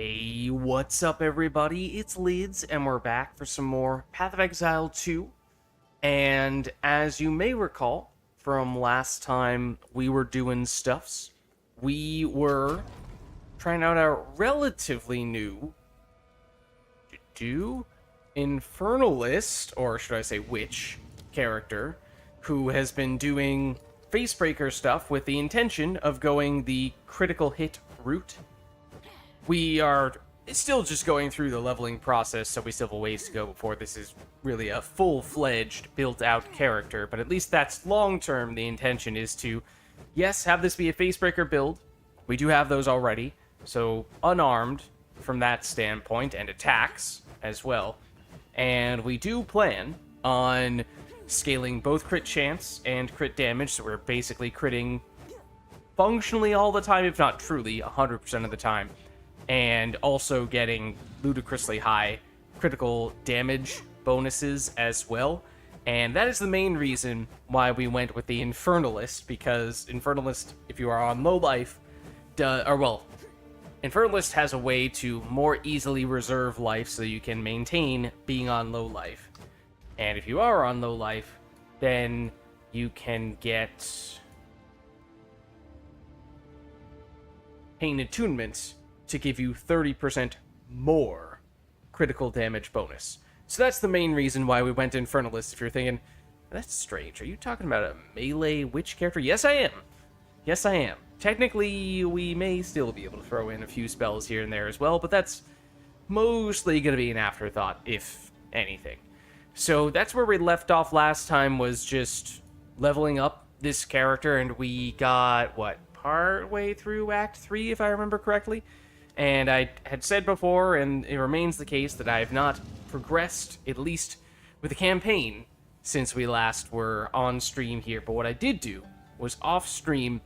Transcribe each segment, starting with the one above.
Hey, what's up, everybody? It's Lids, and we're back for some more Path of Exile 2. And as you may recall from last time we were doing stuffs, we were trying out a relatively new Infernalist, or should I say witch, character, who has been doing Facebreaker stuff with the intention of going the critical hit route. We are still just going through the leveling process, so we still have a ways to go before this is really a full-fledged, built-out character, but at least that's long-term. The intention is to, yes, have this be a Facebreaker build. We do have those already, so unarmed from that standpoint, and attacks as well. And we do plan on scaling both crit chance and crit damage, so we're basically critting functionally all the time, if not truly 100% of the time, and also getting ludicrously high critical damage bonuses as well. And that is the main reason why we went with the Infernalist, because Infernalist, if you are on low life, Infernalist has a way to more easily reserve life so you can maintain being on low life. And if you are on low life, then you can get Pain Attunement to give you 30% more critical damage bonus. So that's the main reason why we went Infernalist. If you're thinking, that's strange, are you talking about a melee witch character? Yes, I am. Yes, I am. Technically, we may still be able to throw in a few spells here and there as well, but that's mostly going to be an afterthought, if anything. So that's where we left off last time, was just leveling up this character, and we got, partway through Act 3, if I remember correctly? And I had said before, and it remains the case, that I have not progressed, at least with the campaign, since we last were on stream here. But what I did do was off stream,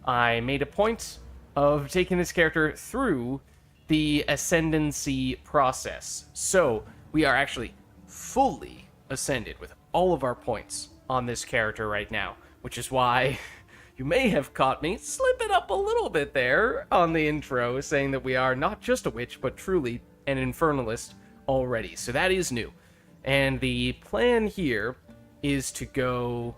I made a point of taking this character through the ascendancy process. So we are actually fully ascended with all of our points on this character right now, which is why you may have caught me slipping up a little bit there on the intro, saying that we are not just a witch, but truly an Infernalist already. So that is new. And the plan here is to go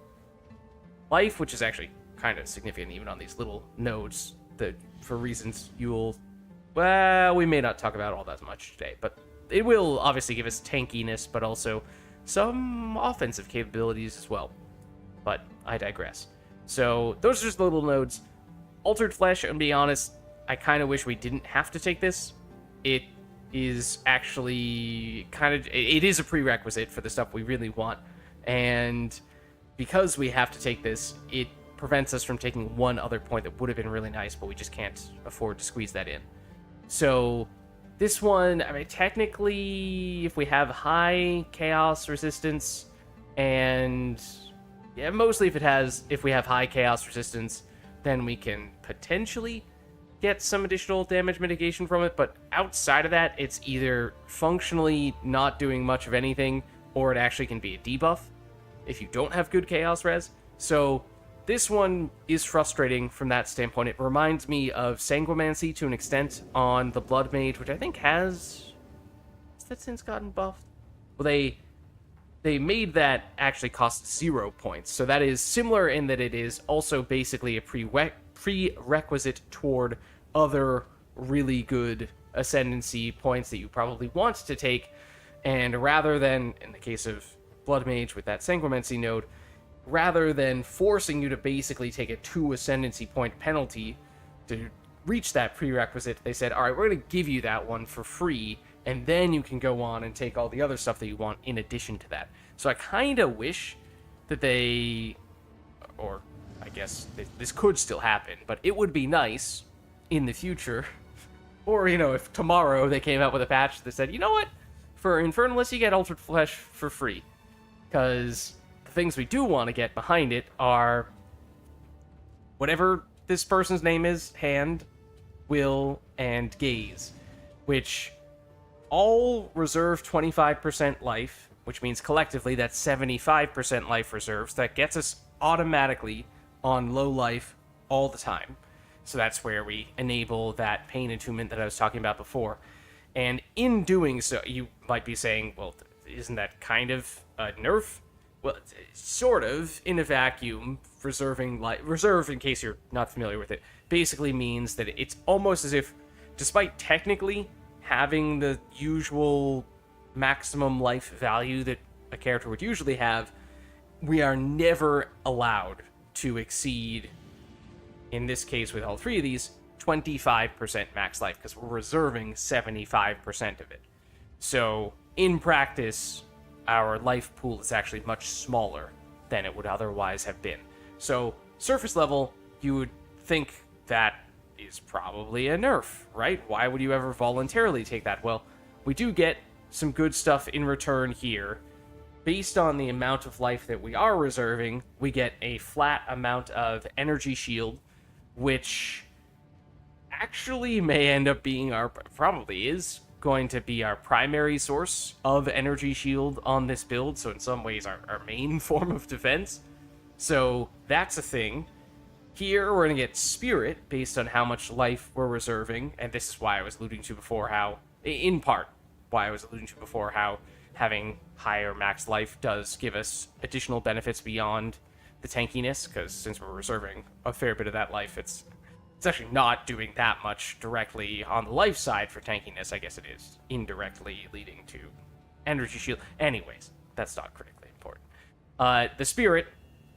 life, which is actually kind of significant even on these little nodes, that for reasons we may not talk about all that much today, but it will obviously give us tankiness, but also some offensive capabilities as well. But I digress. So those are just the little nodes. Altered Flesh, and to be honest, I kind of wish we didn't have to take this. It is actually it is a prerequisite for the stuff we really want. And because we have to take this, it prevents us from taking one other point that would have been really nice, but we just can't afford to squeeze that in. So this one, I mean, technically, if we have high chaos resistance, and yeah, mostly if we have high chaos resistance, then we can potentially get some additional damage mitigation from it, but outside of that, it's either functionally not doing much of anything, or it actually can be a debuff if you don't have good chaos res. So this one is frustrating from that standpoint. It reminds me of Sanguimancy to an extent on the Blood Mage, which I think has that since gotten buffed? Well, they made that actually cost 0 points, so that is similar in that it is also basically a prerequisite toward other really good ascendancy points that you probably want to take, and rather than, in the case of Blood Mage with that Sanguimancy node, rather than forcing you to basically take a 2 ascendancy point penalty to reach that prerequisite, they said, alright, we're going to give you that one for free, and then you can go on and take all the other stuff that you want in addition to that. So I kind of wish that or I guess this could still happen, but it would be nice in the future, or, if tomorrow they came out with a patch that said, you know what, for Infernalists you get Altered Flesh for free, because the things we do want to get behind it are whatever this person's name is, Hand, Will, and Gaze, which all reserve 25% life, which means collectively that's 75% life reserves. That gets us automatically on low life all the time. So that's where we enable that pain attunement that I was talking about before. And in doing so, you might be saying, well, isn't that kind of a nerf? Well, sort of, in a vacuum. Reserving reserve, in case you're not familiar with it, basically means that it's almost as if, despite technically having the usual maximum life value that a character would usually have, we are never allowed to exceed, in this case with all three of these, 25% max life, because we're reserving 75% of it. So, in practice, our life pool is actually much smaller than it would otherwise have been. So, surface level, you would think that is probably a nerf, right? Why would you ever voluntarily take that? Well, we do get some good stuff in return here. Based on the amount of life that we are reserving, we get a flat amount of energy shield, which actually may end up being probably is going to be our primary source of energy shield on this build, so in some ways our main form of defense. So that's a thing. Here we're going to get spirit based on how much life we're reserving, and this is why I was alluding to before how, in part, why I was alluding to before how having higher max life does give us additional benefits beyond the tankiness, because since we're reserving a fair bit of that life, it's actually not doing that much directly on the life side for tankiness. I guess it is indirectly leading to energy shield. Anyways, that's not critically important. The spirit,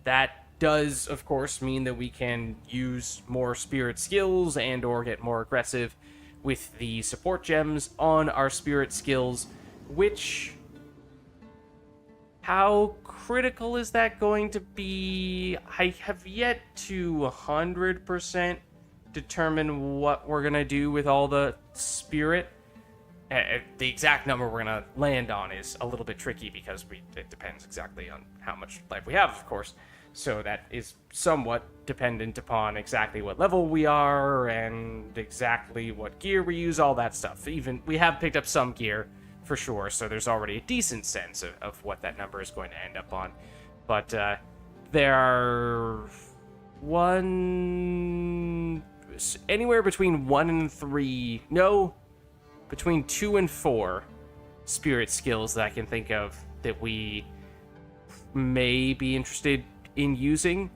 that does, of course, mean that we can use more spirit skills and or get more aggressive with the support gems on our spirit skills, which... how critical is that going to be? I have yet to 100% determine what we're going to do with all the spirit. The exact number we're going to land on is a little bit tricky because it depends exactly on how much life we have, of course. So that is somewhat dependent upon exactly what level we are and exactly what gear we use, all that stuff. Even we have picked up some gear for sure, so there's already a decent sense of what that number is going to end up on. But there are anywhere between 1 and 3, no, between 2 and 4 spirit skills that I can think of that we may be interested in using,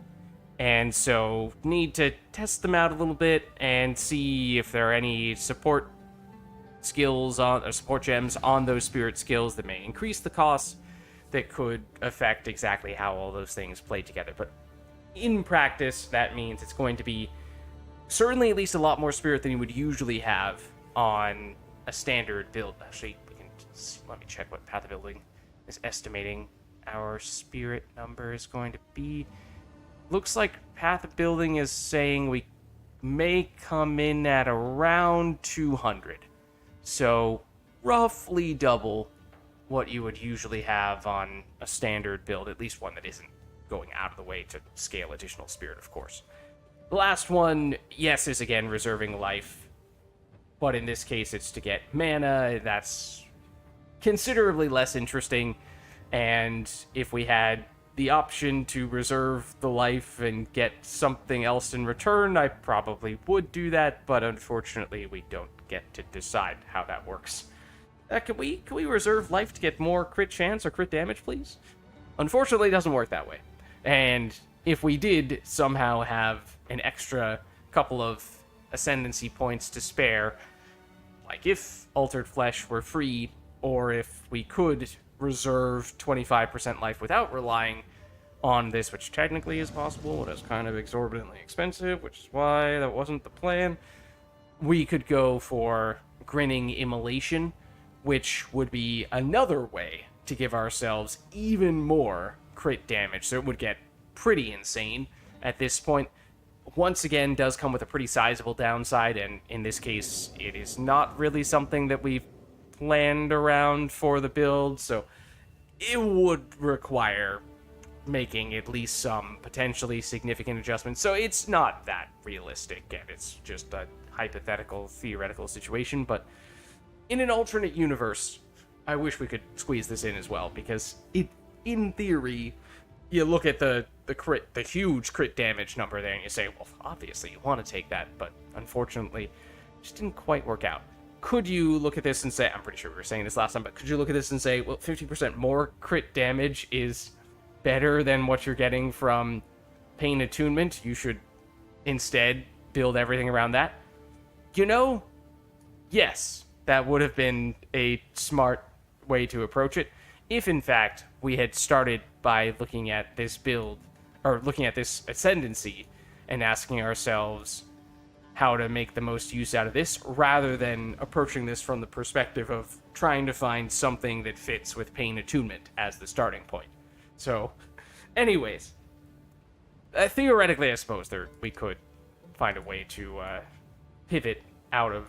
and so need to test them out a little bit and see if there are any support skills on or support gems on those spirit skills that may increase the costs that could affect exactly how all those things play together. But in practice, that means it's going to be certainly at least a lot more spirit than you would usually have on a standard build. Actually, let me check what Path of Building is estimating our spirit number is going to be. Looks like Path of Building is saying we may come in at around 200. So, roughly double what you would usually have on a standard build, at least one that isn't going out of the way to scale additional spirit, of course. The last one, yes, is again reserving life, but in this case it's to get mana. That's considerably less interesting, and if we had the option to reserve the life and get something else in return, I probably would do that, but unfortunately we don't get to decide how that works. Can we reserve life to get more crit chance or crit damage, please? Unfortunately, it doesn't work that way. And if we did somehow have an extra couple of ascendancy points to spare, like if Altered Flesh were free, or if we could reserve 25% life without relying on this, which technically is possible, but it's kind of exorbitantly expensive, which is why that wasn't the plan, we could go for Grinning Immolation, which would be another way to give ourselves even more crit damage, so it would get pretty insane at this point. Once again, does come with a pretty sizable downside, and in this case, it is not really something that we've planned around for the build, so it would require making at least some potentially significant adjustments. So it's not that realistic, and it's just a hypothetical, theoretical situation, but in an alternate universe, I wish we could squeeze this in as well, because it, in theory, you look at the huge crit damage number there, and you say, well, obviously you want to take that, but unfortunately, it just didn't quite work out. Could you look at this and say, I'm pretty sure we were saying this last time, but could you look at this and say, well, 50% more crit damage is better than what you're getting from Pain Attunement? You should instead build everything around that. You know, yes, that would have been a smart way to approach it, if in fact we had started by looking at this build, or looking at this ascendancy, and asking ourselves how to make the most use out of this, rather than approaching this from the perspective of trying to find something that fits with Pain Attunement as the starting point. So, anyways, theoretically, I suppose we could find a way to pivot out of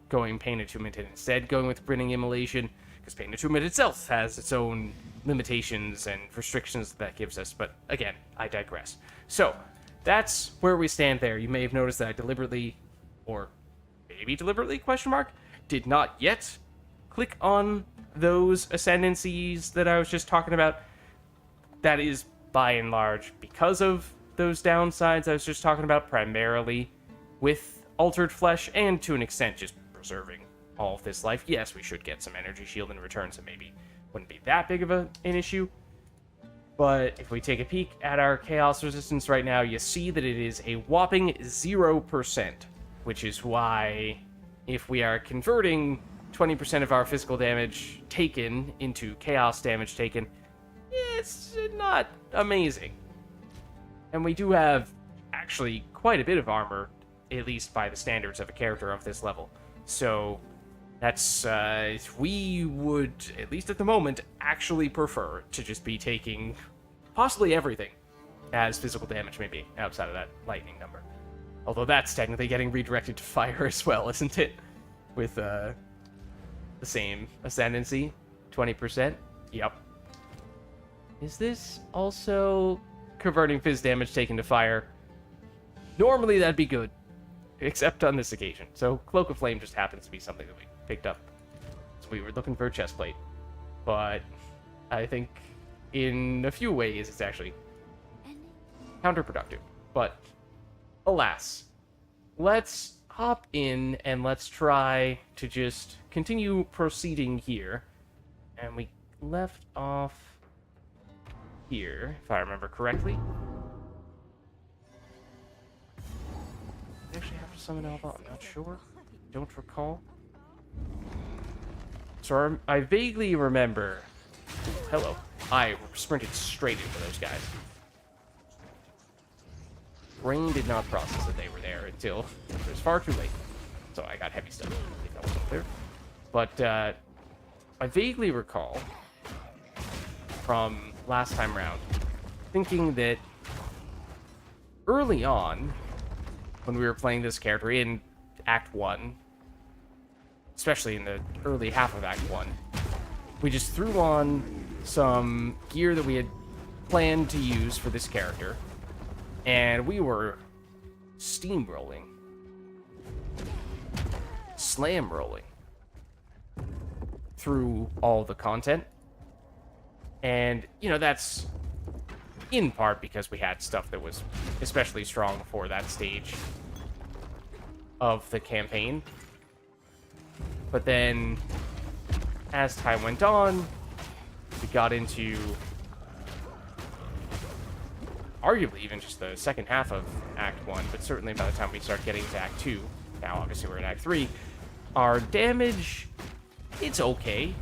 going Pain Attunement and instead going with Brimming Immolation, because Pain Attunement itself has its own limitations and restrictions that gives us, but again, I digress. So, that's where we stand there. You may have noticed that I deliberately, or maybe deliberately, did not yet click on those ascendancies that I was just talking about. That is, by and large, because of those downsides I was just talking about, primarily with Altered Flesh, and to an extent just preserving all of this life. Yes, we should get some energy shield in return, so maybe wouldn't be that big of an issue. But if we take a peek at our Chaos Resistance right now, you see that it is a whopping 0%, which is why if we are converting 20% of our physical damage taken into Chaos damage taken, it's not amazing. And we do have actually quite a bit of armor, at least by the standards of a character of this level. So that's, we would, at least at the moment, actually prefer to just be taking possibly everything as physical damage, maybe, outside of that lightning number. Although that's technically getting redirected to fire as well, isn't it? With, the same ascendancy, 20%. Yep. Is this also converting phys damage taken to fire? Normally that'd be good, except on this occasion. So Cloak of Flame just happens to be something that we picked up. So we were looking for a chest plate. But I think in a few ways it's actually counterproductive. But alas, let's hop in and let's try to just continue proceeding here. And we left off here, if I remember correctly. I actually have to summon Alba, I'm not sure. Don't recall. So I vaguely remember... Hello. I sprinted straight into those guys. Brain did not process that they were there until it was far too late. So I got heavy stuff, if that wasn't clear. But I vaguely recall from last time round thinking that early on, when we were playing this character in Act 1, especially in the early half of Act 1, we just threw on some gear that we had planned to use for this character, and we were steamrolling, slam rolling through all the content. And, you know, that's in part because we had stuff that was especially strong for that stage of the campaign. But then, as time went on, we got into arguably even just the second half of Act 1, but certainly by the time we start getting to Act 2, now obviously we're in Act 3, our damage, it's okay,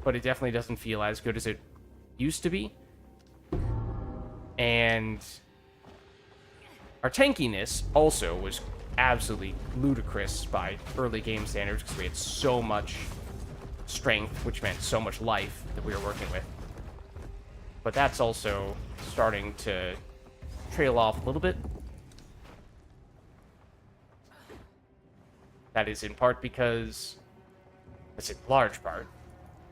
but it definitely doesn't feel as good as it used to be. And our tankiness also was absolutely ludicrous by early game standards because we had so much strength, which meant so much life that we were working with. But that's also starting to trail off a little bit. That is in part because, that's in large part,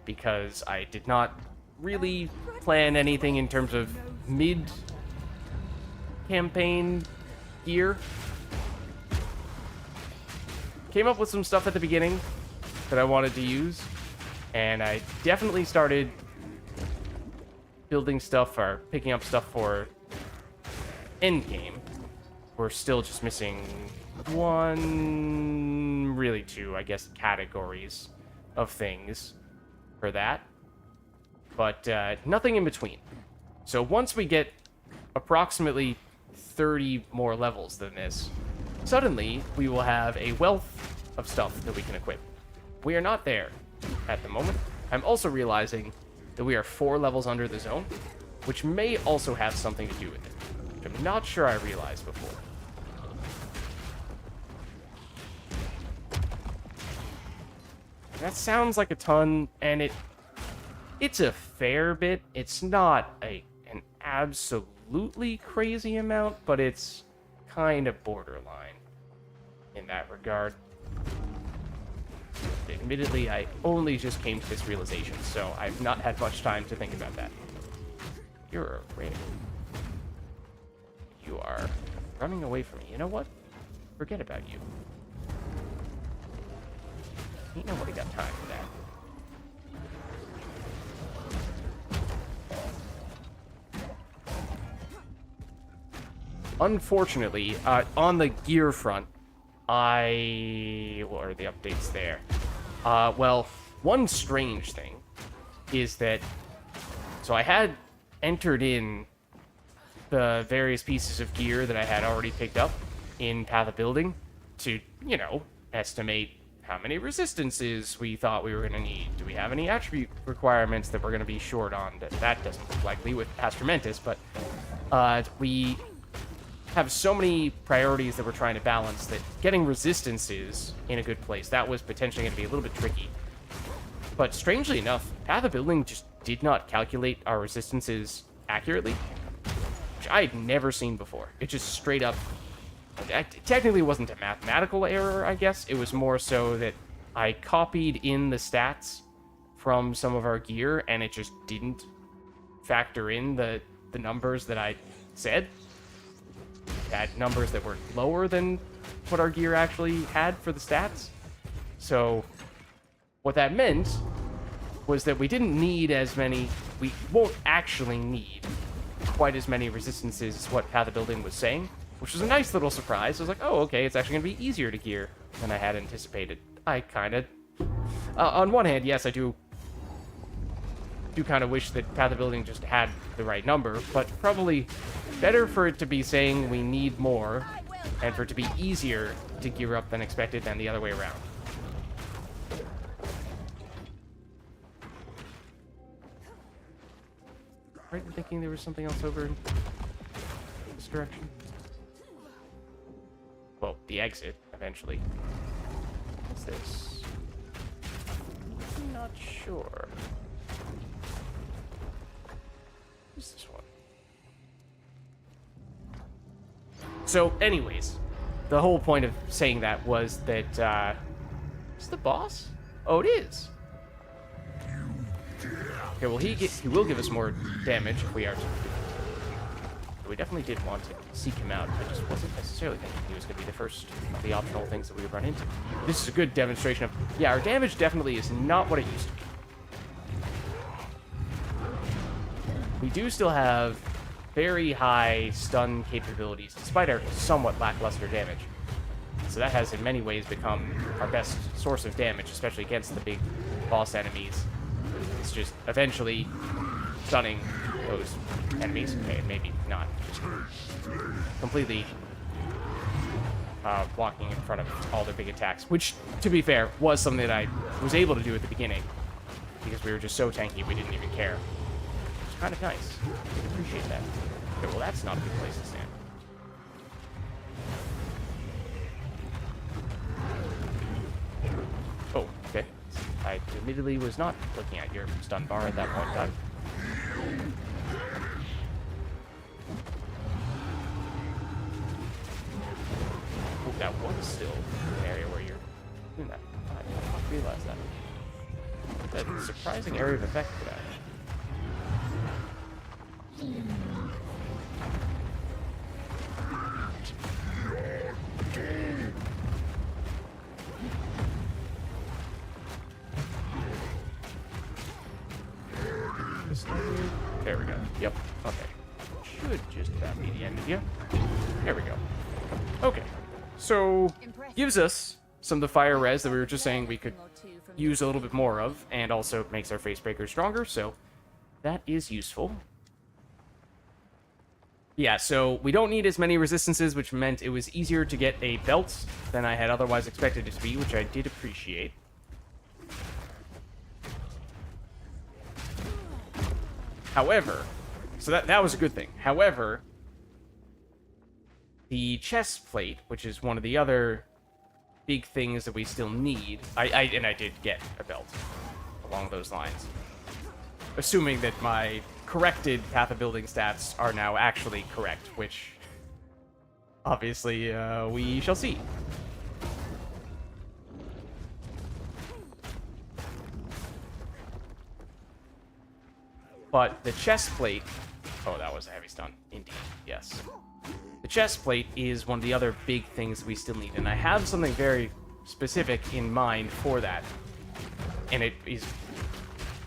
because I did not really plan anything in terms of mid-campaign gear. Came up with some stuff at the beginning that I wanted to use, and I definitely started building stuff or picking up stuff for endgame. We're still just missing one, really two, I guess, categories of things for that. But nothing in between. So once we get approximately 30 more levels than this, suddenly we will have a wealth of stuff that we can equip. We are not there at the moment. I'm also realizing that we are 4 levels under the zone, which may also have something to do with it, which I'm not sure I realized before. That sounds like a ton, and it's a fair bit. It's not an absolutely crazy amount, but it's kind of borderline in that regard. Admittedly, I only just came to this realization, so I've not had much time to think about that. You're a raid. You are running away from me. You know what? Forget about you. Ain't nobody got time for that. Unfortunately, on the gear front, what are the updates there? Well, one strange thing is that, so I had entered in the various pieces of gear that I had already picked up in Path of Building to, you know, estimate how many resistances we thought we were going to need. Do we have any attribute requirements that we're going to be short on? That doesn't look likely with Astromentis, but we have so many priorities that we're trying to balance that getting resistances in a good place, that was potentially going to be a little bit tricky. But strangely enough, Path of Building just did not calculate our resistances accurately, which I had never seen before. It just straight up... Technically, it wasn't a mathematical error, I guess. It was more so that I copied in the stats from some of our gear, and it just didn't factor in the numbers that I said. Had numbers that were lower than what our gear actually had for the stats. So what that meant was that we didn't need as many... We won't actually need quite as many resistances as what Path of Building was saying, which was a nice little surprise. I was like, oh, okay, it's actually going to be easier to gear than I had anticipated. I kind of... on one hand, yes, I do kind of wish that Path of Building just had the right number, but probably better for it to be saying we need more, and for it to be easier to gear up than expected than the other way around. Right in thinking there was something else over in this direction. Well, the exit, eventually. What's this? I'm not sure. What's this one? So, anyways, the whole point of saying that was that, is the boss? Oh, it is. Okay, well, he will give us more damage if we are to. We definitely did want to seek him out. I just wasn't necessarily thinking he was going to be the first of the optional things that we would run into. This is a good demonstration of, yeah, our damage definitely is not what it used to be. We do still have very high stun capabilities, despite our somewhat lackluster damage. So that has in many ways become our best source of damage, especially against the big boss enemies. It's just eventually stunning those enemies. Okay, maybe not. Just completely blocking in front of all their big attacks, which, to be fair, was something that I was able to do at the beginning, because we were just so tanky we didn't even care. It's kind of nice. I appreciate that. Okay, well, that's not a good place to stand. Oh, okay. I admittedly was not looking at your stun bar at that point in time. Oh, that was still an area where you're doing that. I did not realize that. That's a surprising area of effect for that. There we go. Yep. Okay. Should just about be the end of here. There we go. Okay. So, gives us some of the fire res that we were just saying we could use a little bit more of, and also makes our face breaker stronger, so that is useful. Yeah, so we don't need as many resistances, which meant it was easier to get a belt than I had otherwise expected it to be, which I did appreciate. However, so that was a good thing. However, the chest plate, which is one of the other big things that we still need, I did get a belt along those lines. Assuming that my corrected Path of Building stats are now actually correct, which obviously we shall see. But the chest plate... Oh, that was a heavy stun. Indeed, yes. The chest plate is one of the other big things we still need, and I have something very specific in mind for that. And it is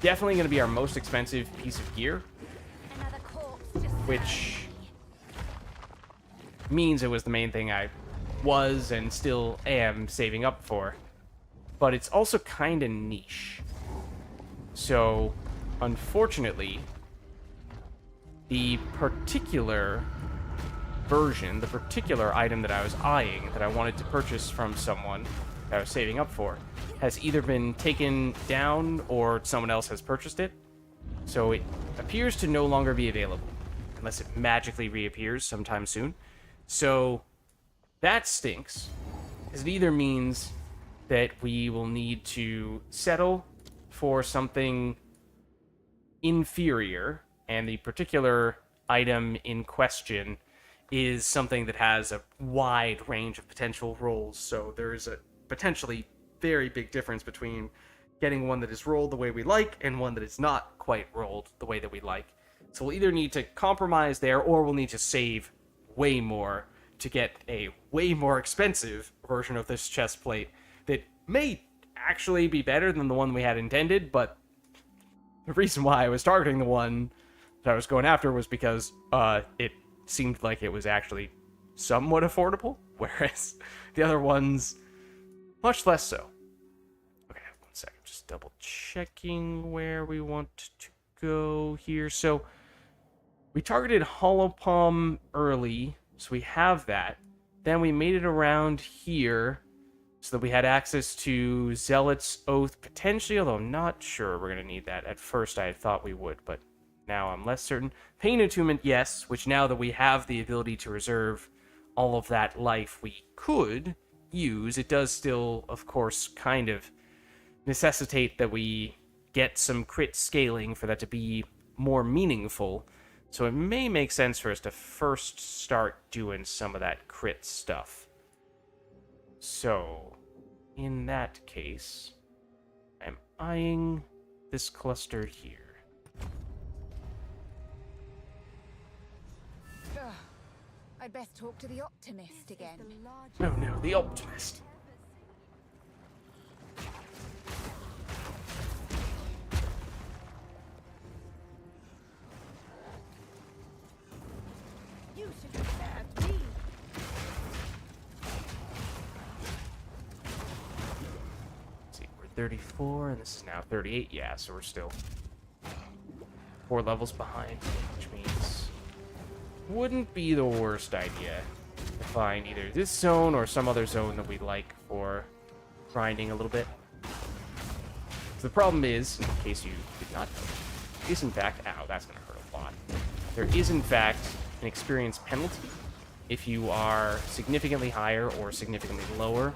definitely going to be our most expensive piece of gear, which means it was the main thing I was and still am saving up for. But it's also kind of niche. So, unfortunately, the particular version, the particular item that I was eyeing, that I wanted to purchase from someone that I was saving up for, has either been taken down or someone else has purchased it. So it appears to no longer be available, unless it magically reappears sometime soon. So that stinks, because it either means that we will need to settle for something inferior, and the particular item in question is something that has a wide range of potential rolls, so there is a potentially very big difference between getting one that is rolled the way we like and one that is not quite rolled the way that we like. So we'll either need to compromise there, or we'll need to save way more to get a way more expensive version of this chest plate that may actually be better than the one we had intended, but the reason why I was targeting the one that I was going after was because it seemed like it was actually somewhat affordable, whereas the other ones, much less so. Okay, 1 second, just double checking where we want to go here. So we targeted Hollow Palm early, so we have that. Then we made it around here so that we had access to Zealot's Oath potentially, although I'm not sure we're going to need that. At first I thought we would, but now I'm less certain. Pain Attunement, yes, which now that we have the ability to reserve all of that life, we could use. It does still, of course, kind of necessitate that we get some crit scaling for that to be more meaningful. So it may make sense for us to first start doing some of that crit stuff. So, in that case, I'm eyeing this cluster here. I'd best talk to the Optimist again. Oh no, the Optimist. You should have served me. Let's see, we're 34, and this is now 38. Yeah, so we're still 4 levels behind, which means wouldn't be the worst idea to find either this zone or some other zone that we like for grinding a little bit. So the problem is, in case you did not know, is in fact, ow, that's going to hurt a lot. There is in fact an experience penalty if you are significantly higher or significantly lower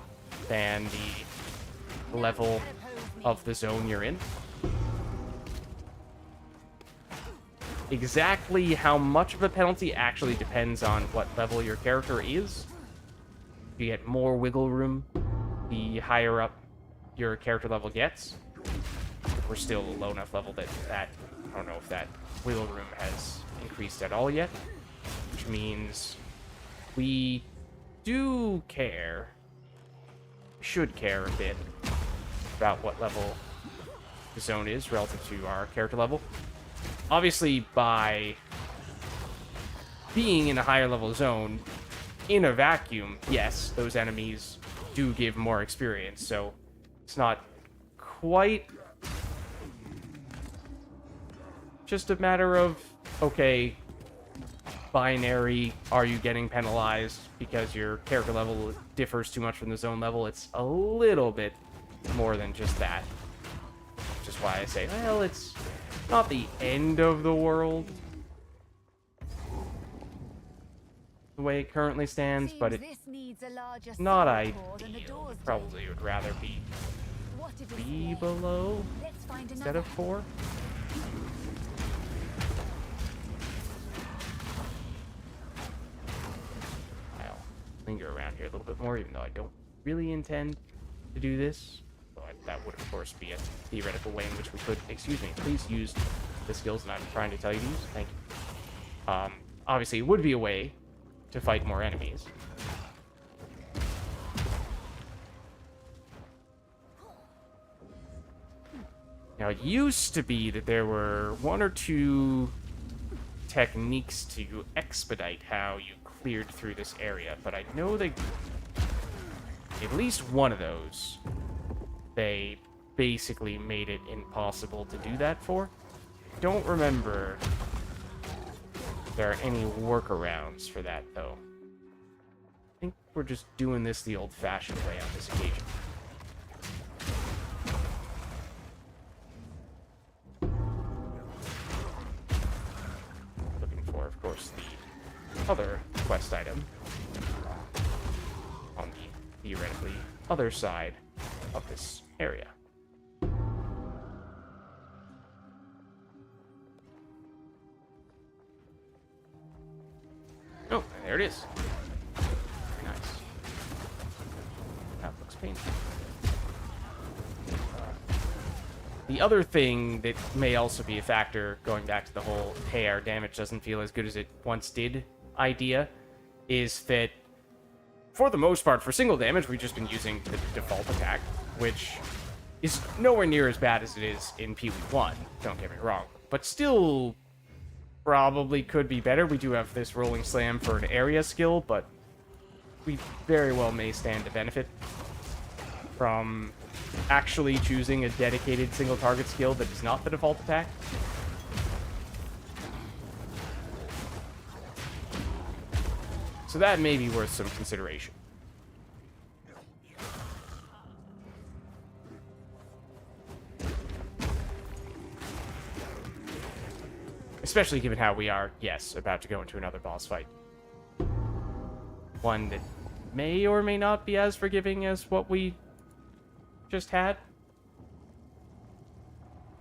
than the level of the zone you're in. Exactly how much of a penalty actually depends on what level your character is. If you get more wiggle room, the higher up your character level gets. We're still a low enough level that I don't know if that wiggle room has increased at all yet. Which means we do care, should care a bit about what level the zone is relative to our character level. obviously, by being in a higher level zone, in a vacuum, yes, those enemies do give more experience, so it's not quite just a matter of, okay, binary, are you getting penalized because your character level differs too much from the zone level? It's a little bit more than just that. Which is why I say, well, it's not the end of the world the way it currently stands, but it's not ideal. Probably would rather be 3 below instead of 4. I'll linger around here a little bit more, even though I don't really intend to do this. But that would, of course, be a theoretical way in which we could... Excuse me, please use the skills that I'm trying to tell you to use. Thank you. Obviously, it would be a way to fight more enemies. Now, it used to be that there were 1 or 2 techniques to expedite how you cleared through this area, but I know they... At least one of those, they basically made it impossible to do that for. Don't remember if there are any workarounds for that, though. I think we're just doing this the old-fashioned way on this occasion. Looking for, of course, the other quest item on the theoretically other side of this area. Oh, there it is. Nice. That looks painful. The other thing that may also be a factor, going back to the whole, hey, our damage doesn't feel as good as it once did idea, is that, for the most part, for single damage, we've just been using the default attack, which is nowhere near as bad as it is in PvE1, don't get me wrong, but still probably could be better. We do have this Rolling Slam for an area skill, but we very well may stand to benefit from actually choosing a dedicated single target skill that is not the default attack. So that may be worth some consideration. Especially given how we are, yes, about to go into another boss fight. One that may or may not be as forgiving as what we just had.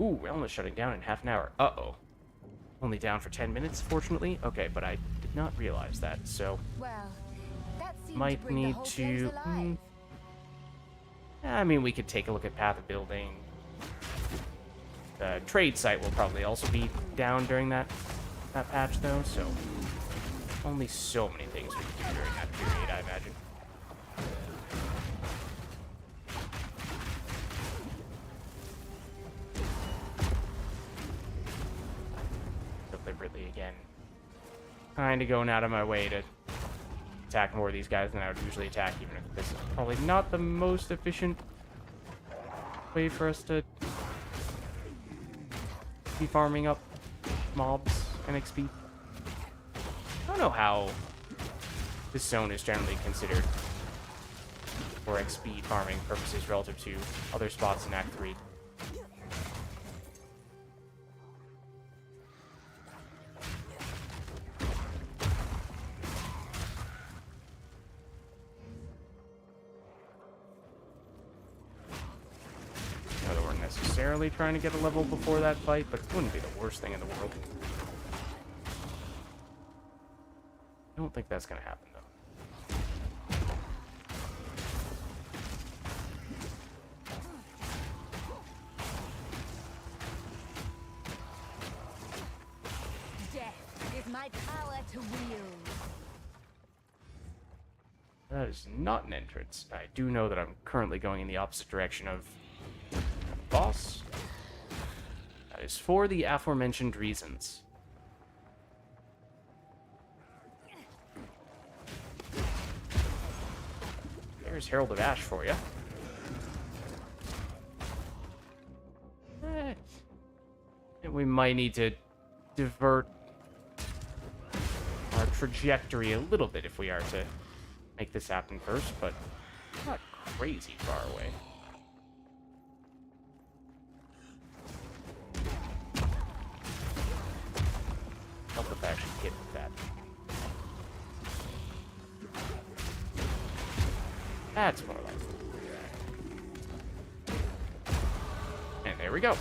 Ooh, Realm shutting down in half an hour. Uh-oh. Only down for 10 minutes, fortunately. Okay, but I did not realize that, so... Well, that seemed might to bring the need whole place to... alive. I mean, we could take a look at Path of Building. The trade site will probably also be down during that patch, though, so... Only so many things we can do during that period, I imagine. Deliberately, again, kind of going out of my way to attack more of these guys than I would usually attack, even if this is probably not the most efficient way for us to be farming up mobs and XP. I don't know how this zone is generally considered for XP farming purposes relative to other spots in Act 3. Not that we're necessarily trying to get a level before that fight, but it wouldn't be the worst thing in the world. I don't think that's going to happen, though. Death is my power to wield. That is not an entrance. I do know that I'm currently going in the opposite direction of boss. That is for the aforementioned reasons. There's Herald of Ash for you. And we might need to divert our trajectory a little bit if we are to make this happen first, but not crazy far away. Help if I actually hit that. That's more like it. And there we go.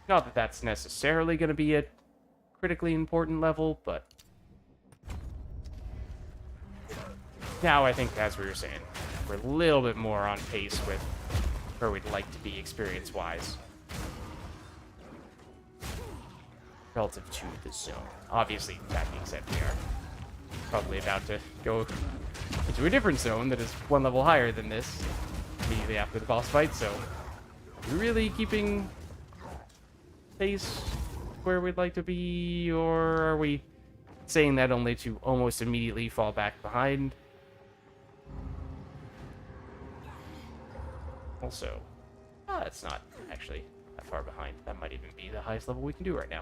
Not that that's necessarily going to be a critically important level, but now I think, as we were saying, we're a little bit more on pace with where we'd like to be experience-wise relative to the zone. Obviously, that being said, we are probably about to go into a different zone that is one level higher than this immediately after the boss fight, so we're really keeping pace where we'd like to be, or are we saying that only to almost immediately fall back behind? Also, it's not actually that far behind. That might even be the highest level we can do right now.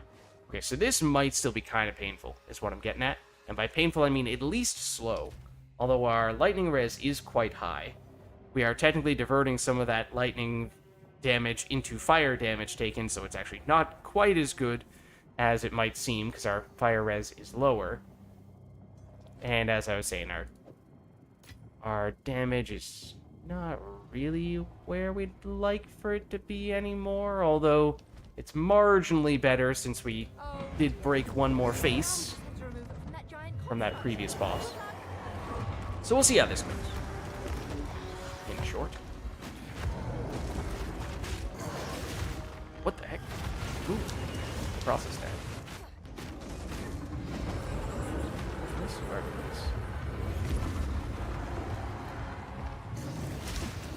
Okay, so this might still be kind of painful, is what I'm getting at. And by painful, I mean at least slow. Although our lightning res is quite high. We are technically diverting some of that lightning damage into fire damage taken, so it's actually not quite as good as it might seem, because our fire res is lower. And as I was saying, our damage is not really where we'd like for it to be anymore, although it's marginally better since we did break one more face from that previous boss. So we'll see how this goes. In short. What the heck? Ooh. Process that. This is where it is.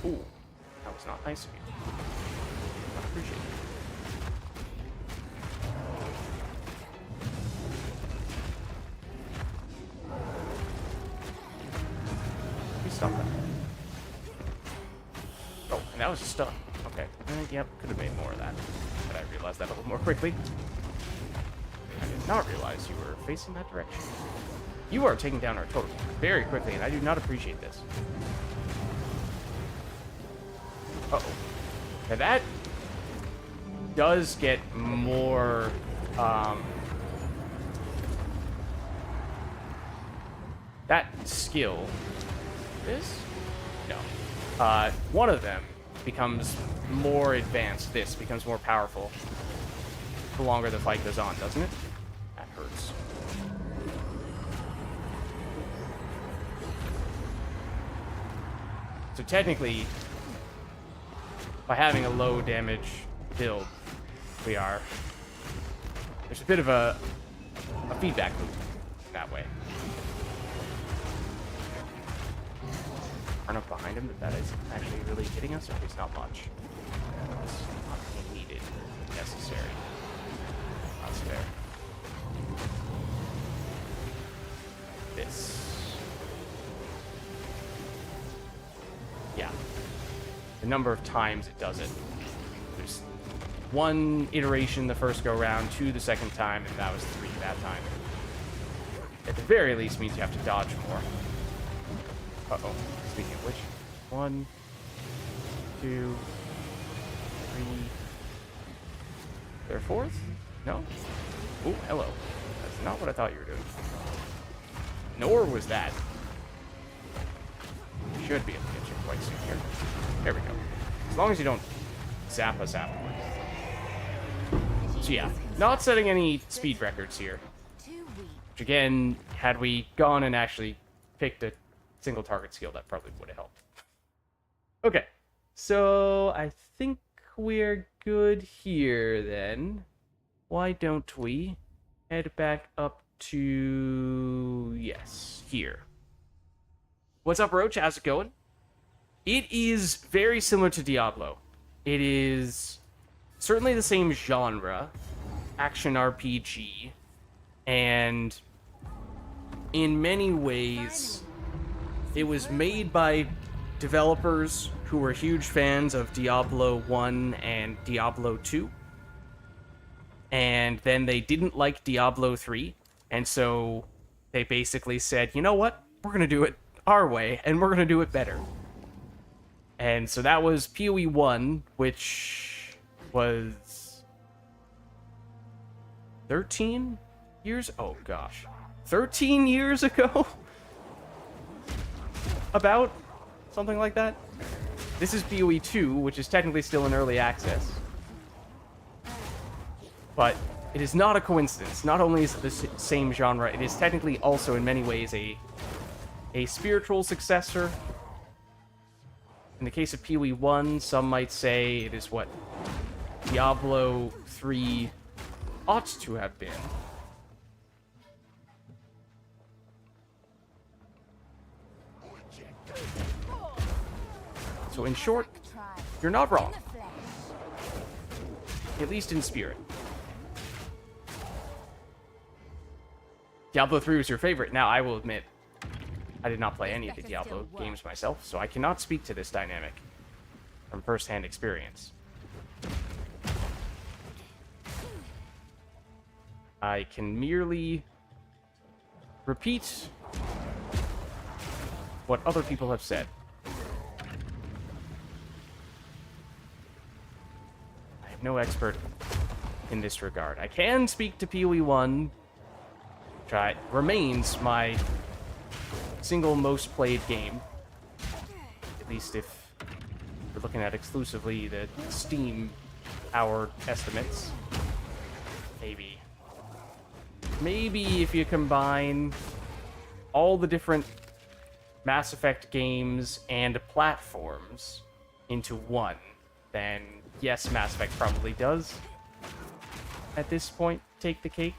Ooh. That was not nice of you. I appreciate it. Stop that. Oh, and that was a stun. Okay. Yep, could have made more of that. But I realized that a little more quickly. I did not realize you were facing that direction. You are taking down our totem very quickly, and I do not appreciate this. Uh-oh. Now that does get more, that skill... This? No. One of them becomes more advanced. This becomes more powerful the longer the fight goes on, doesn't it? That hurts. So technically, by having a low damage build, there's a bit of a feedback loop that way. Up behind him that is actually really hitting us, or at least not much. It's not needed, necessary. That's fair. This. Yeah. The number of times it does it. There's one iteration the first go round, two the second time, and that was three that time. At the very least means you have to dodge more. Uh-oh. Speaking of which, 1, 2, 3. There fourth? No? Oh, hello. That's not what I thought you were doing. Nor was that. Should be able to get you quite soon here. There we go. As long as you don't zap us afterwards. So yeah, not setting any speed records here. Which again, had we gone and actually picked a single target skill, that probably would have helped. Okay, so I think we're good here then. Why don't we head back up to... yes, here. What's up, Roach? How's it going? It is very similar to Diablo. It is certainly the same genre, action RPG, and in many ways, it was made by developers who were huge fans of Diablo 1 and Diablo 2. And then they didn't like Diablo 3, and so they basically said, you know what? We're going to do it our way, and we're going to do it better. And so that was PoE 1, which was 13 years? Oh, gosh. 13 years ago? About? Something like that? This is PoE 2, which is technically still in early access. But it is not a coincidence. Not only is it the same genre, it is technically also in many ways a spiritual successor. In the case of PoE 1, some might say it is what Diablo 3 ought to have been. So in short, you're not wrong. At least in spirit. Diablo 3 was your favorite. Now, I will admit, I did not play any of the Diablo games myself, so I cannot speak to this dynamic from first-hand experience. I can merely repeat what other people have said. I am no expert in this regard. I can speak to PoE 1, which remains my single most played game. At least if we're looking at exclusively the Steam hour estimates. Maybe if you combine all the different Mass Effect games and platforms into one, then yes, Mass Effect probably does, at this point, take the cake.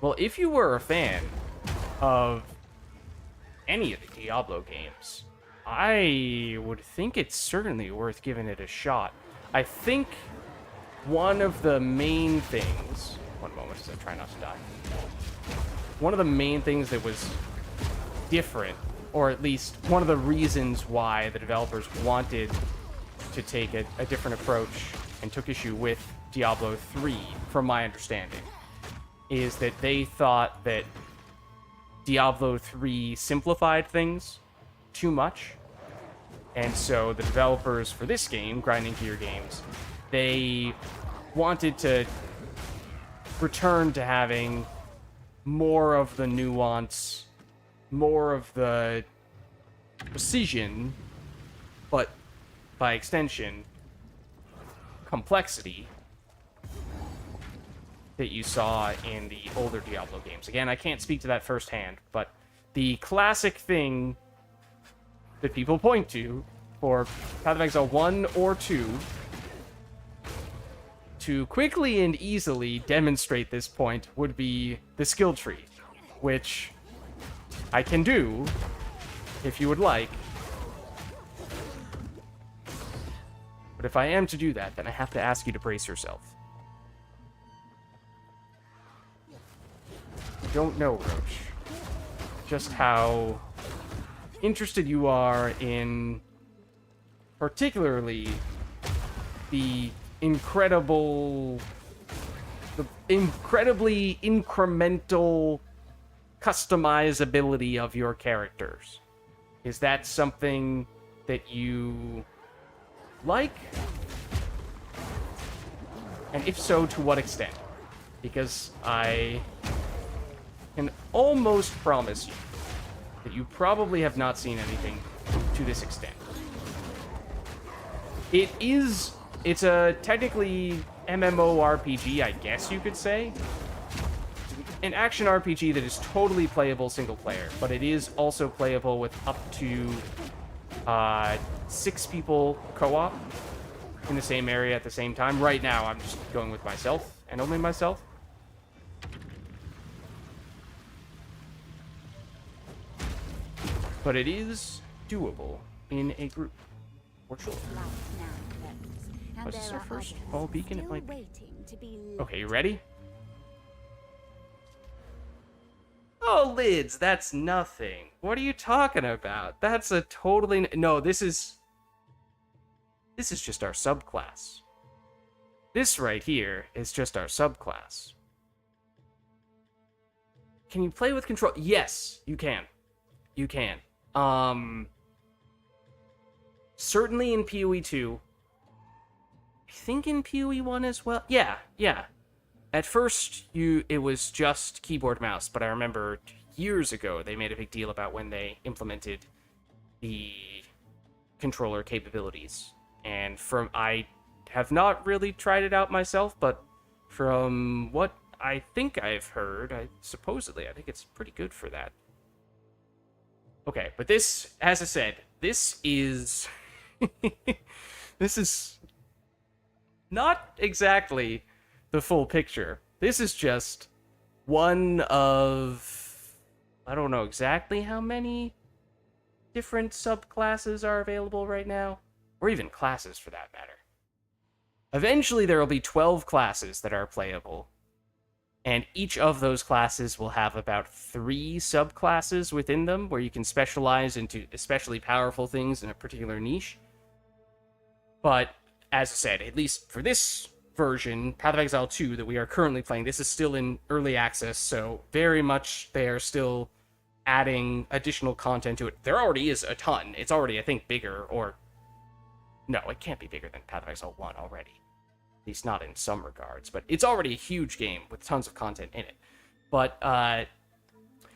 Well, if you were a fan of any of the Diablo games, I would think it's certainly worth giving it a shot. I think one of the main things... One moment as I try not to die. One of the main things that was different, or at least one of the reasons why the developers wanted to take a different approach and took issue with Diablo 3, from my understanding, is that they thought that Diablo 3 simplified things too much. And so the developers for this game, Grinding Gear Games, they wanted to return to having more of the nuance, more of the precision, but by extension, complexity that you saw in the older Diablo games. Again, I can't speak to that firsthand, but the classic thing that people point to for Path of Exile 1 or 2 to quickly and easily demonstrate this point would be the skill tree, which I can do if you would like. But if I am to do that, then I have to ask you to brace yourself. I don't know, Roach, just how interested you are in particularly the incredibly incremental customizability of your characters. Is that something that you like? And if so, to what extent? Because I can almost promise you that you probably have not seen anything to this extent. It's a technically MMORPG, I guess you could say. An action RPG that is totally playable single player, but it is also playable with up to 6 people co-op in the same area at the same time. Right now, I'm just going with myself, and only myself. But it is doable in a group. For sure. Life now knows, and Was this there our are first others ball beacon? It still might be. waiting to be Okay, you ready? Oh, lids, that's nothing. What are you talking about? That's a totally... No, this is just our subclass. This right here is just our subclass. Can you play with control? Yes, you can. You can. Certainly in PoE 2. I think in PoE 1 as well. Yeah. At first, it was just keyboard mouse, but I remember years ago they made a big deal about when they implemented the controller capabilities. And I have not really tried it out myself, but from what I think I've heard, I think it's pretty good for that. Okay, but this, as I said, this is... this is not exactly the full picture. This is just one of... I don't know exactly how many different subclasses are available right now, or even classes for that matter. Eventually there will be 12 classes that are playable, and each of those classes will have about 3 subclasses within them where you can specialize into especially powerful things in a particular niche. But, as I said, at least for this version, Path of Exile 2, that we are currently playing, this is still in early access, so very much they are still adding additional content to it. There already is a ton. It's already, I think, bigger, or... No, it can't be bigger than Path of Exile 1 already. At least not in some regards, but it's already a huge game with tons of content in it. But,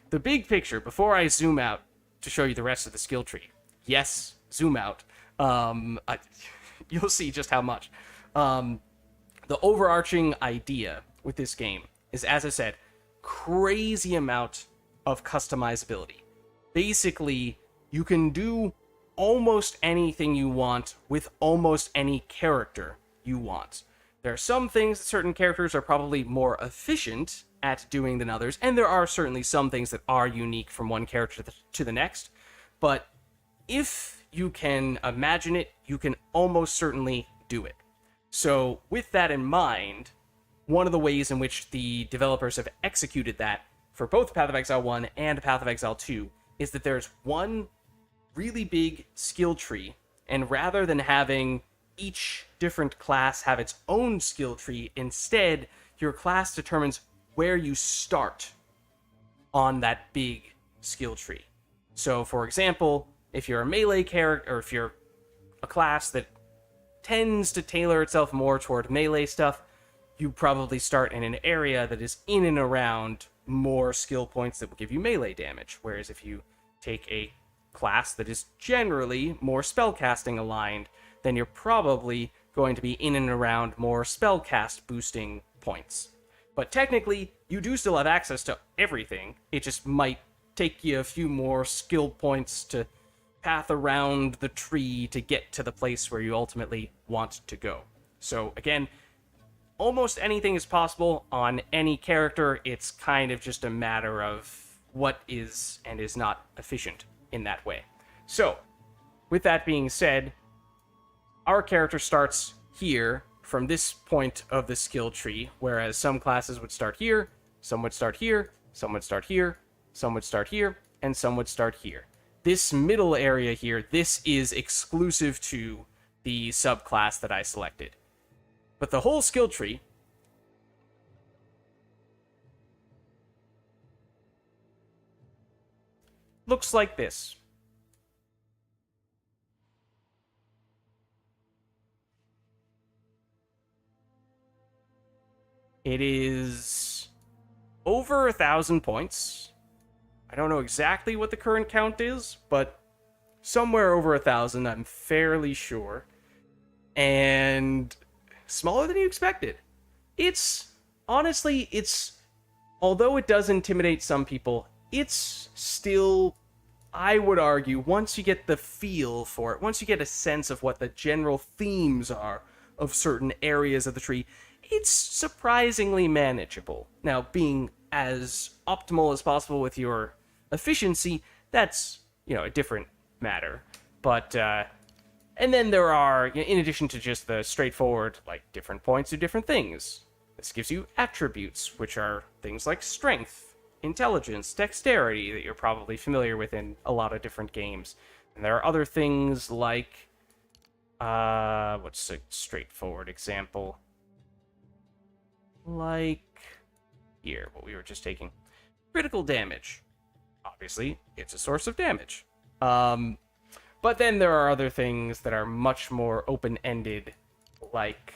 the big picture, before I zoom out to show you the rest of the skill tree, yes, zoom out, you'll see just how much. The overarching idea with this game is, as I said, crazy amount of customizability. Basically, you can do almost anything you want with almost any character you want. There are some things that certain characters are probably more efficient at doing than others, and there are certainly some things that are unique from one character to the next, but if you can imagine it, you can almost certainly do it. So, with that in mind, one of the ways in which the developers have executed that for both Path of Exile 1 and Path of Exile 2 is that there's one really big skill tree, and rather than having each different class have its own skill tree, instead, your class determines where you start on that big skill tree. So, for example, if you're a melee character, or if you're a class that tends to tailor itself more toward melee stuff, you probably start in an area that is in and around more skill points that will give you melee damage. Whereas if you take a class that is generally more spellcasting aligned, then you're probably going to be in and around more spellcast boosting points. But technically, you do still have access to everything. It just might take you a few more skill points to path around the tree to get to the place where you ultimately want to go. So again, almost anything is possible on any character. It's kind of just a matter of what is and is not efficient in that way. So, with that being said, our character starts here from this point of the skill tree, whereas some classes would start here, some would start here, some would start here, some would start here, and some would start here. This middle area here, this is exclusive to the subclass that I selected. But the whole skill tree looks like this. It is over 1,000 points. I don't know exactly what the current count is, but somewhere over 1,000, I'm fairly sure. And smaller than you expected. Honestly, although it does intimidate some people, it's still, I would argue, once you get the feel for it, once you get a sense of what the general themes are of certain areas of the tree, it's surprisingly manageable. Now, being as optimal as possible with your efficiency, that's, a different matter. But, And then there are, in addition to just the straightforward, like, different points do different things, this gives you attributes, which are things like strength, intelligence, dexterity, that you're probably familiar with in a lot of different games. And there are other things like, what's a straightforward example? Like, here, what we were just taking. Critical damage. Obviously, it's a source of damage. But then there are other things that are much more open-ended, like,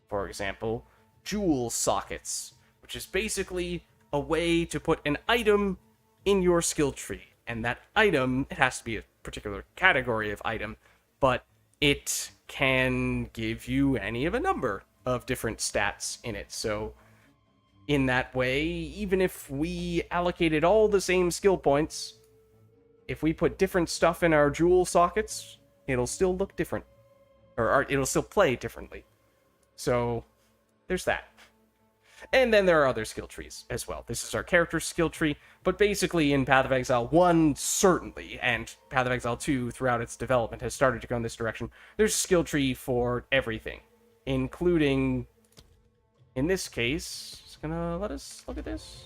for example, jewel sockets, which is basically a way to put an item in your skill tree. And that item, it has to be a particular category of item, but it can give you any of a number of different stats in it. So in that way, even if we allocated all the same skill points, if we put different stuff in our jewel sockets, it'll still look different. Or it'll still play differently. So there's that. And then there are other skill trees as well. This is our character skill tree, but basically in Path of Exile 1, certainly, and Path of Exile 2 throughout its development has started to go in this direction, there's a skill tree for everything, including, in this case, it's gonna let us look at this.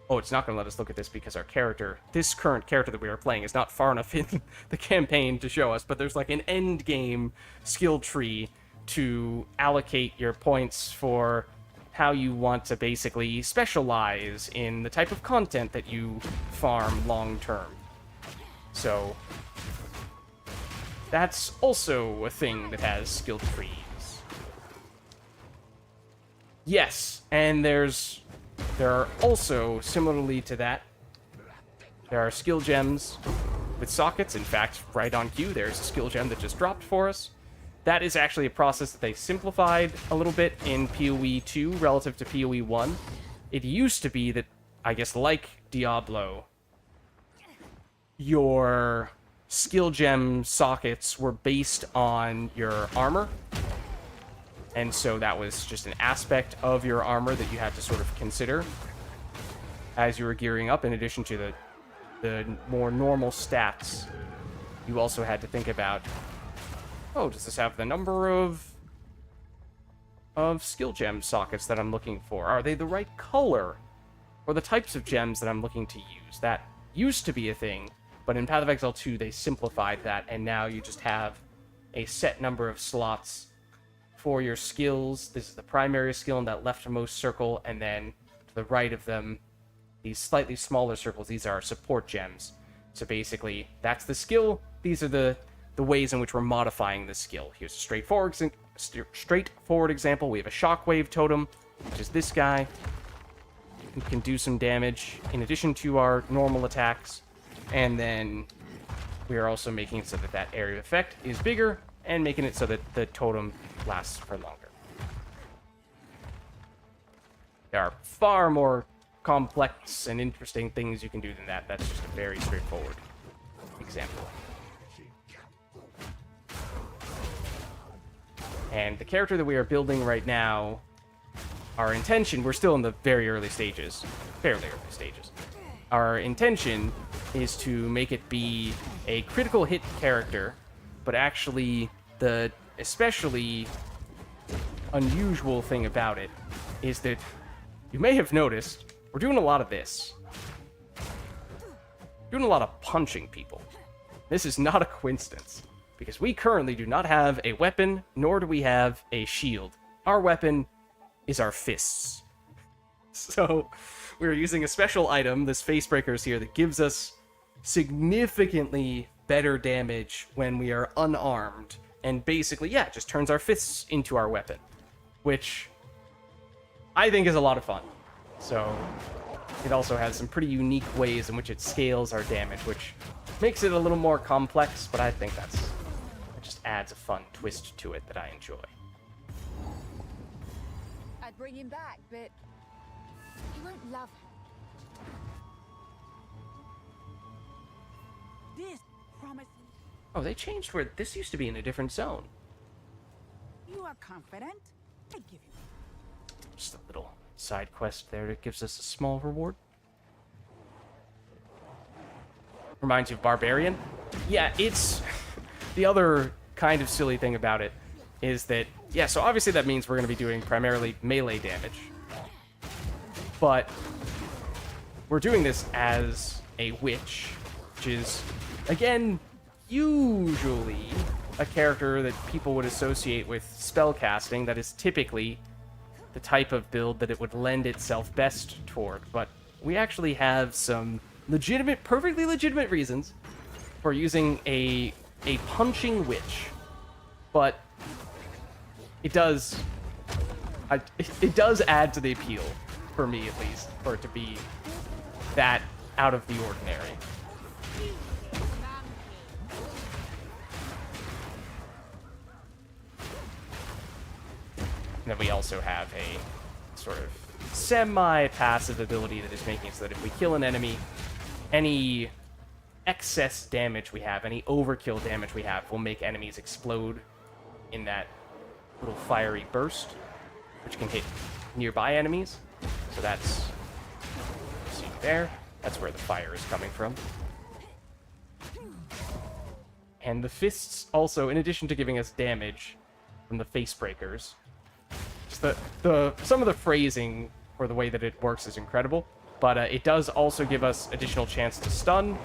Oh, it's not gonna let us look at this because our character, this current character that we are playing, is not far enough in the campaign to show us, but there's like an end game skill tree to allocate your points for how you want to basically specialize in the type of content that you farm long term. So that's also a thing that has skill trees. Yes, and there are also, similarly to that, there are skill gems with sockets. In fact, right on cue, there's a skill gem that just dropped for us. That is actually a process that they simplified a little bit in PoE 2 relative to PoE 1. It used to be that, I guess, like Diablo, your skill gem sockets were based on your armor. And so that was just an aspect of your armor that you had to sort of consider as you were gearing up, in addition to the more normal stats. You also had to think about, oh, does this have the number of skill gem sockets that I'm looking for? Are they the right color? Or the types of gems that I'm looking to use? That used to be a thing, but in Path of Exile 2, they simplified that, and now you just have a set number of slots for your skills. This is the primary skill in that leftmost circle, and then to the right of them, these slightly smaller circles, these are support gems. So basically, that's the skill. These are the ways in which we're modifying the skill. Here's a straightforward example. We have a shockwave totem, which is this guy. It can do some damage in addition to our normal attacks. And then we are also making it so that that area of effect is bigger and making it so that the totem lasts for longer. There are far more complex and interesting things you can do than that. That's just a very straightforward example. And the character that we are building right now, our intention, we're still in the very early stages, fairly early stages. Our intention is to make it be a critical hit character, but actually the especially unusual thing about it is that you may have noticed we're doing a lot of this. Doing a lot of punching people. This is not a coincidence, because we currently do not have a weapon, nor do we have a shield. Our weapon is our fists. So we're using a special item, this Facebreakers here, that gives us significantly better damage when we are unarmed. And basically, yeah, it just turns our fists into our weapon, which I think is a lot of fun. So it also has some pretty unique ways in which it scales our damage, which makes it a little more complex, but I think it just adds a fun twist to it that I enjoy. I'd bring him back, but he won't love her. This promises. Oh, they changed where this used to be in a different zone. You are confident? I give you. Just a little side quest there that gives us a small reward. Reminds you of Barbarian? Yeah, it's the other kind of silly thing about it is that, yeah, so obviously that means we're going to be doing primarily melee damage. But we're doing this as a witch, which is, again, usually a character that people would associate with spellcasting. That is typically the type of build that it would lend itself best toward. But we actually have some legitimate, perfectly legitimate reasons for using a punching witch. But it does add to the appeal, for me at least, for it to be that out of the ordinary. And then we also have a sort of semi-passive ability that is making it so that if we kill an enemy, any excess damage we have, any overkill damage we have, will make enemies explode in that little fiery burst, which can hit nearby enemies. So that's, see there, that's where the fire is coming from. And the fists also, in addition to giving us damage from the face breakers, some of the phrasing or the way that it works is incredible, but it does also give us additional chance to stun,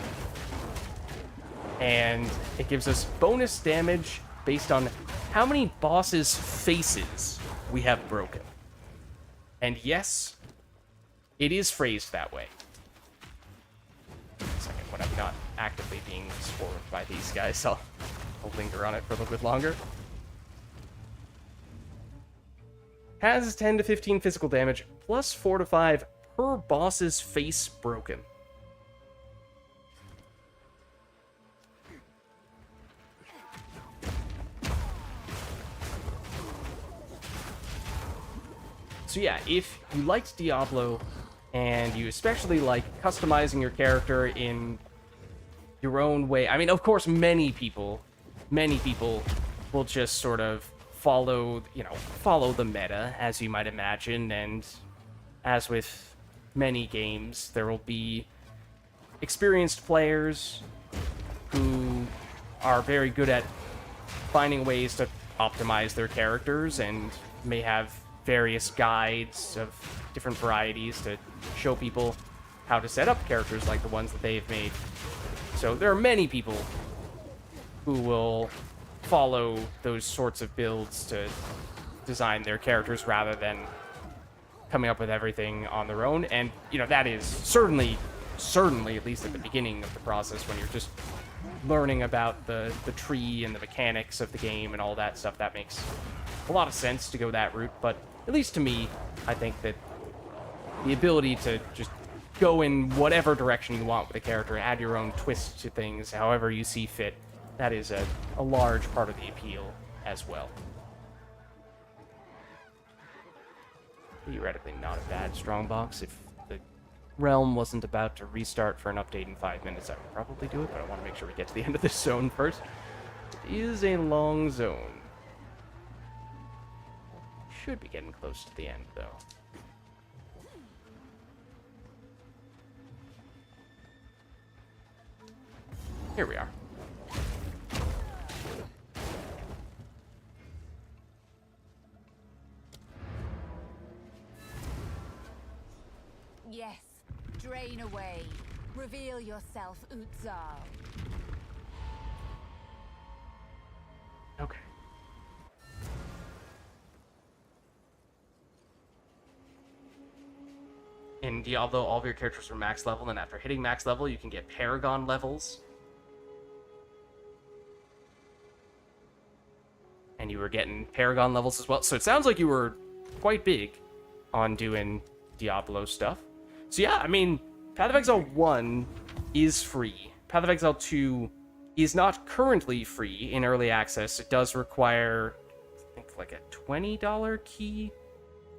and it gives us bonus damage based on how many bosses' faces we have broken. And yes, it is phrased that way. A second, when I'm not actively being swarmed by these guys, I'll linger on it for a little bit longer. Has 10 to 15 physical damage, plus 4 to 5 per boss's face broken. So yeah, if you liked Diablo, and you especially like customizing your character in your own way, I mean, of course, many people will just sort of follow the meta, as you might imagine, and as with many games, there will be experienced players who are very good at finding ways to optimize their characters and may have various guides of different varieties to show people how to set up characters like the ones that they've made. So there are many people who will follow those sorts of builds to design their characters rather than coming up with everything on their own. And, you know, that is certainly, at least at the beginning of the process, when you're just learning about the tree and the mechanics of the game and all that stuff, that makes a lot of sense to go that route. But at least to me, I think that the ability to just go in whatever direction you want with a character, add your own twist to things, however you see fit, that is a large part of the appeal as well. Theoretically not a bad strongbox. If the realm wasn't about to restart for an update in 5 minutes, I would probably do it, but I want to make sure we get to the end of this zone first. It is a long zone. Should be getting close to the end, though. Here we are. Yes, drain away. Reveal yourself, Utzal. Okay. In Diablo, all of your characters are max level, and after hitting max level, you can get Paragon levels. And you were getting Paragon levels as well. So it sounds like you were quite big on doing Diablo stuff. So yeah, I mean, Path of Exile 1 is free. Path of Exile 2 is not currently free in early access. It does require, I think, like a $20 key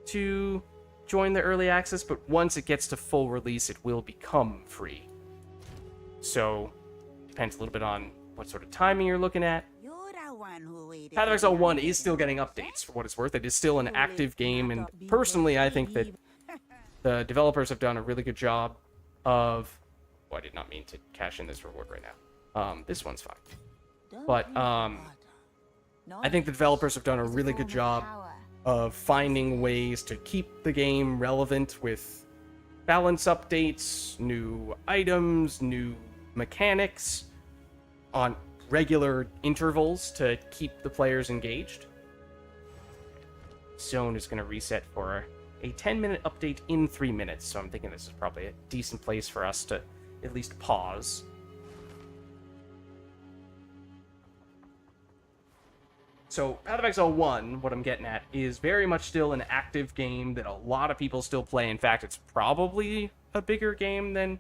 to join the early access, but once it gets to full release, it will become free. So, depends a little bit on what sort of timing you're looking at. Path of Exile 1 is still getting updates, for what it's worth. It is still an active game, and personally, I think that the developers have done a really good job of... Oh, I did not mean to cash in this reward right now. This one's fine. But, I think the developers have done a really good job of finding ways to keep the game relevant with balance updates, new items, new mechanics on regular intervals to keep the players engaged. Zone is going to reset for a 10-minute update in 3 minutes, so I'm thinking this is probably a decent place for us to at least pause. So, Path of Exile 1, what I'm getting at, is very much still an active game that a lot of people still play. In fact, it's probably a bigger game than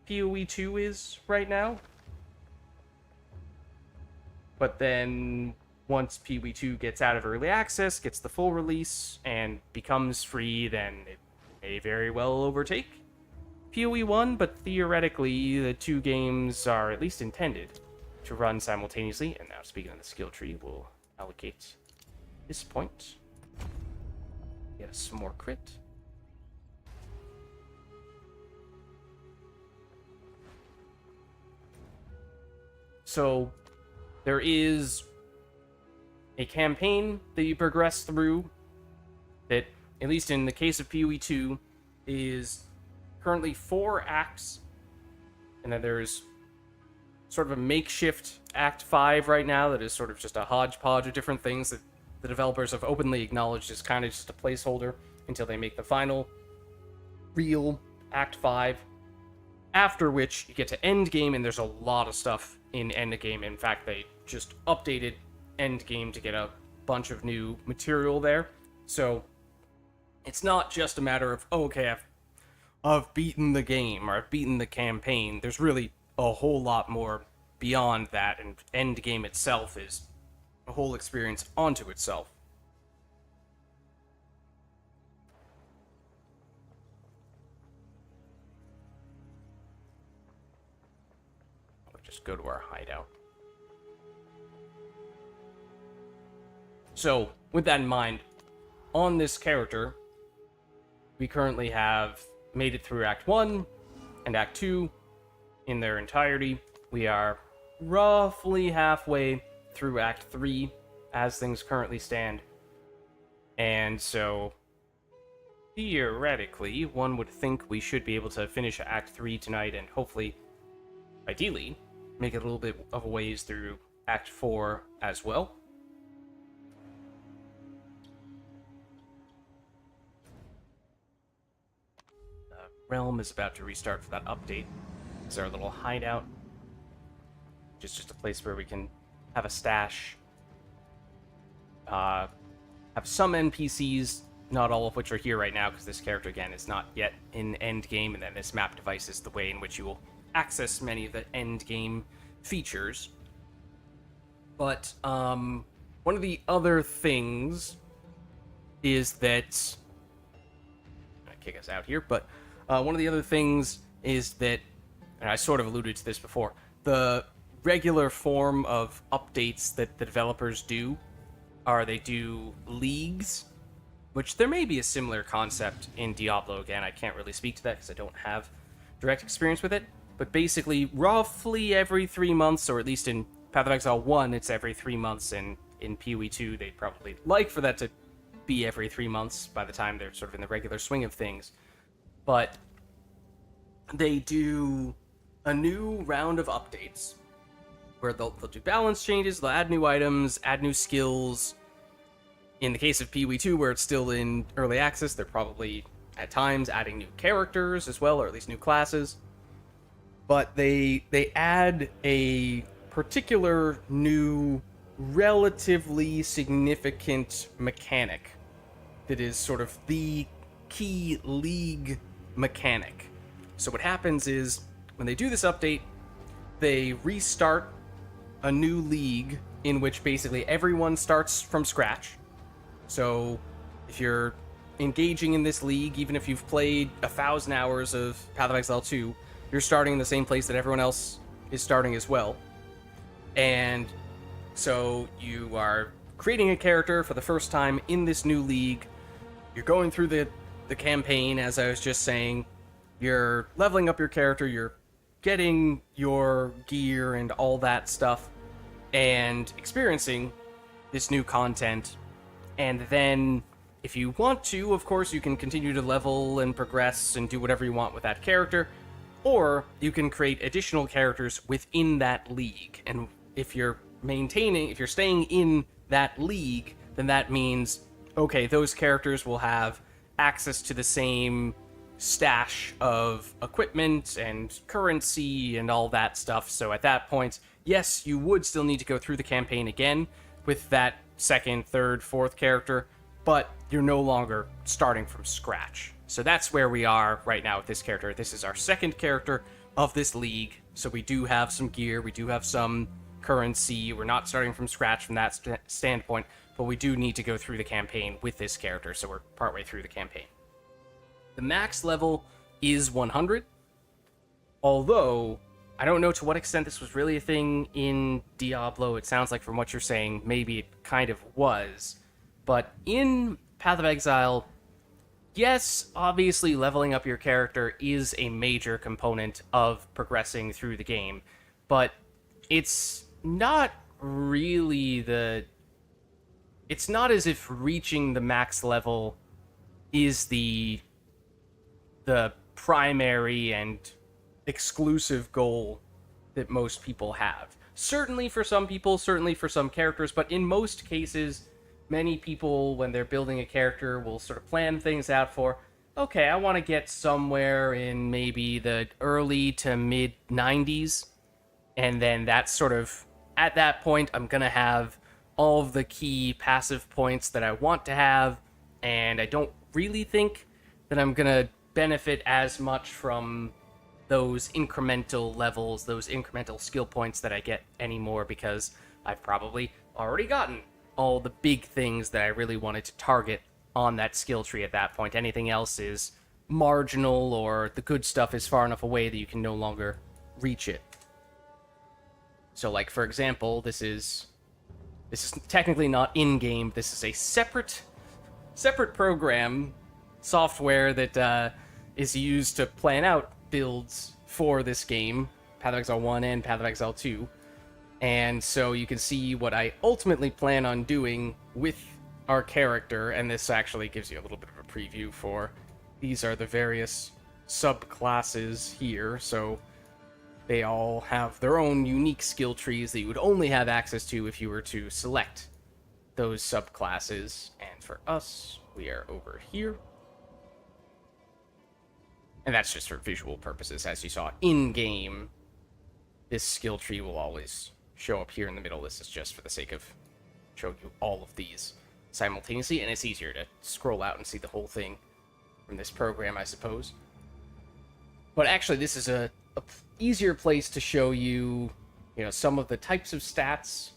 PoE 2 is right now. But then, once PoE 2 gets out of early access, gets the full release, and becomes free, then it may very well overtake PoE 1, but theoretically, the two games are at least intended to run simultaneously. And now, speaking of the skill tree, we'll allocate this point. Get us some more crit. So, there is a campaign that you progress through that, at least in the case of PoE 2, is currently 4 acts, and then there's sort of a makeshift Act 5 right now that is sort of just a hodgepodge of different things that the developers have openly acknowledged is kind of just a placeholder until they make the final real Act 5. After which, you get to Endgame, and there's a lot of stuff in Endgame. In fact, they just updated Endgame to get a bunch of new material there. So, it's not just a matter of, oh, okay, I've beaten the game, or I've beaten the campaign. There's really a whole lot more beyond that, and Endgame itself is a whole experience onto itself. We'll just go to our hideout. So, with that in mind, on this character, we currently have made it through Act 1 and Act 2 in their entirety. We are roughly halfway through Act 3 as things currently stand. And so, theoretically, one would think we should be able to finish Act 3 tonight and hopefully, ideally, make it a little bit of a ways through Act 4 as well. Realm is about to restart for that update. It's our little hideout. Just a place where we can have a stash. Have some NPCs, not all of which are here right now, because this character, again, is not yet in endgame, and then this map device is the way in which you will access many of the endgame features. But, one of the other things is that... I'm gonna kick us out here, but one of the other things is that, and I sort of alluded to this before, the regular form of updates that the developers do are they do leagues, which there may be a similar concept in Diablo. Again, I can't really speak to that because I don't have direct experience with it, but basically roughly every 3 months, or at least in Path of Exile 1, it's every 3 months, and in PoE 2, they'd probably like for that to be every 3 months by the time they're sort of in the regular swing of things. But they do a new round of updates where they'll do balance changes, they'll add new items, add new skills. In the case of PoE 2, where it's still in early access, they're probably, at times, adding new characters as well, or at least new classes. But they add a particular new, relatively significant mechanic that is sort of the key league mechanic. So what happens is, when they do this update, they restart a new league in which basically everyone starts from scratch. So if you're engaging in this league, even if you've played 1,000 hours of Path of Exile 2, you're starting in the same place that everyone else is starting as well. And so you are creating a character for the first time in this new league. You're going through the campaign, as I was just saying. You're leveling up your character, you're getting your gear and all that stuff, and experiencing this new content, and then if you want to, of course, you can continue to level and progress and do whatever you want with that character, or you can create additional characters within that league. And if you're staying in that league, then that means, okay, those characters will have access to the same stash of equipment and currency and all that stuff. So at that point, yes, you would still need to go through the campaign again with that second, third, fourth character, but you're no longer starting from scratch. So that's where we are right now with this character. This is our second character of this league, so we do have some gear, we do have some currency, we're not starting from scratch from that standpoint, but we do need to go through the campaign with this character, so we're partway through the campaign. The max level is 100, although I don't know to what extent this was really a thing in Diablo. It sounds like from what you're saying, maybe it kind of was. But in Path of Exile, yes, obviously leveling up your character is a major component of progressing through the game, but it's not really it's not as if reaching the max level is the primary and exclusive goal that most people have. Certainly for some people, certainly for some characters, but in most cases, many people, when they're building a character, will sort of plan things out for, okay, I want to get somewhere in maybe the early to mid 90s, and then that's sort of, at that point, I'm going to have all of the key passive points that I want to have, and I don't really think that I'm going to benefit as much from those incremental levels, those incremental skill points that I get anymore, because I've probably already gotten all the big things that I really wanted to target on that skill tree at that point. Anything else is marginal, or the good stuff is far enough away that you can no longer reach it. So, like, for example, this is technically not in-game. This is a separate program, software that is used to plan out builds for this game, Path of Exile 1 and Path of Exile 2. And so you can see what I ultimately plan on doing with our character, and this actually gives you a little bit of a preview for, these are the various subclasses here, so they all have their own unique skill trees that you would only have access to if you were to select those subclasses. And for us, we are over here. And that's just for visual purposes. As you saw in-game, this skill tree will always show up here in the middle. This is just for the sake of showing you all of these simultaneously, and it's easier to scroll out and see the whole thing from this program, I suppose. But actually, this is a easier place to show you, some of the types of stats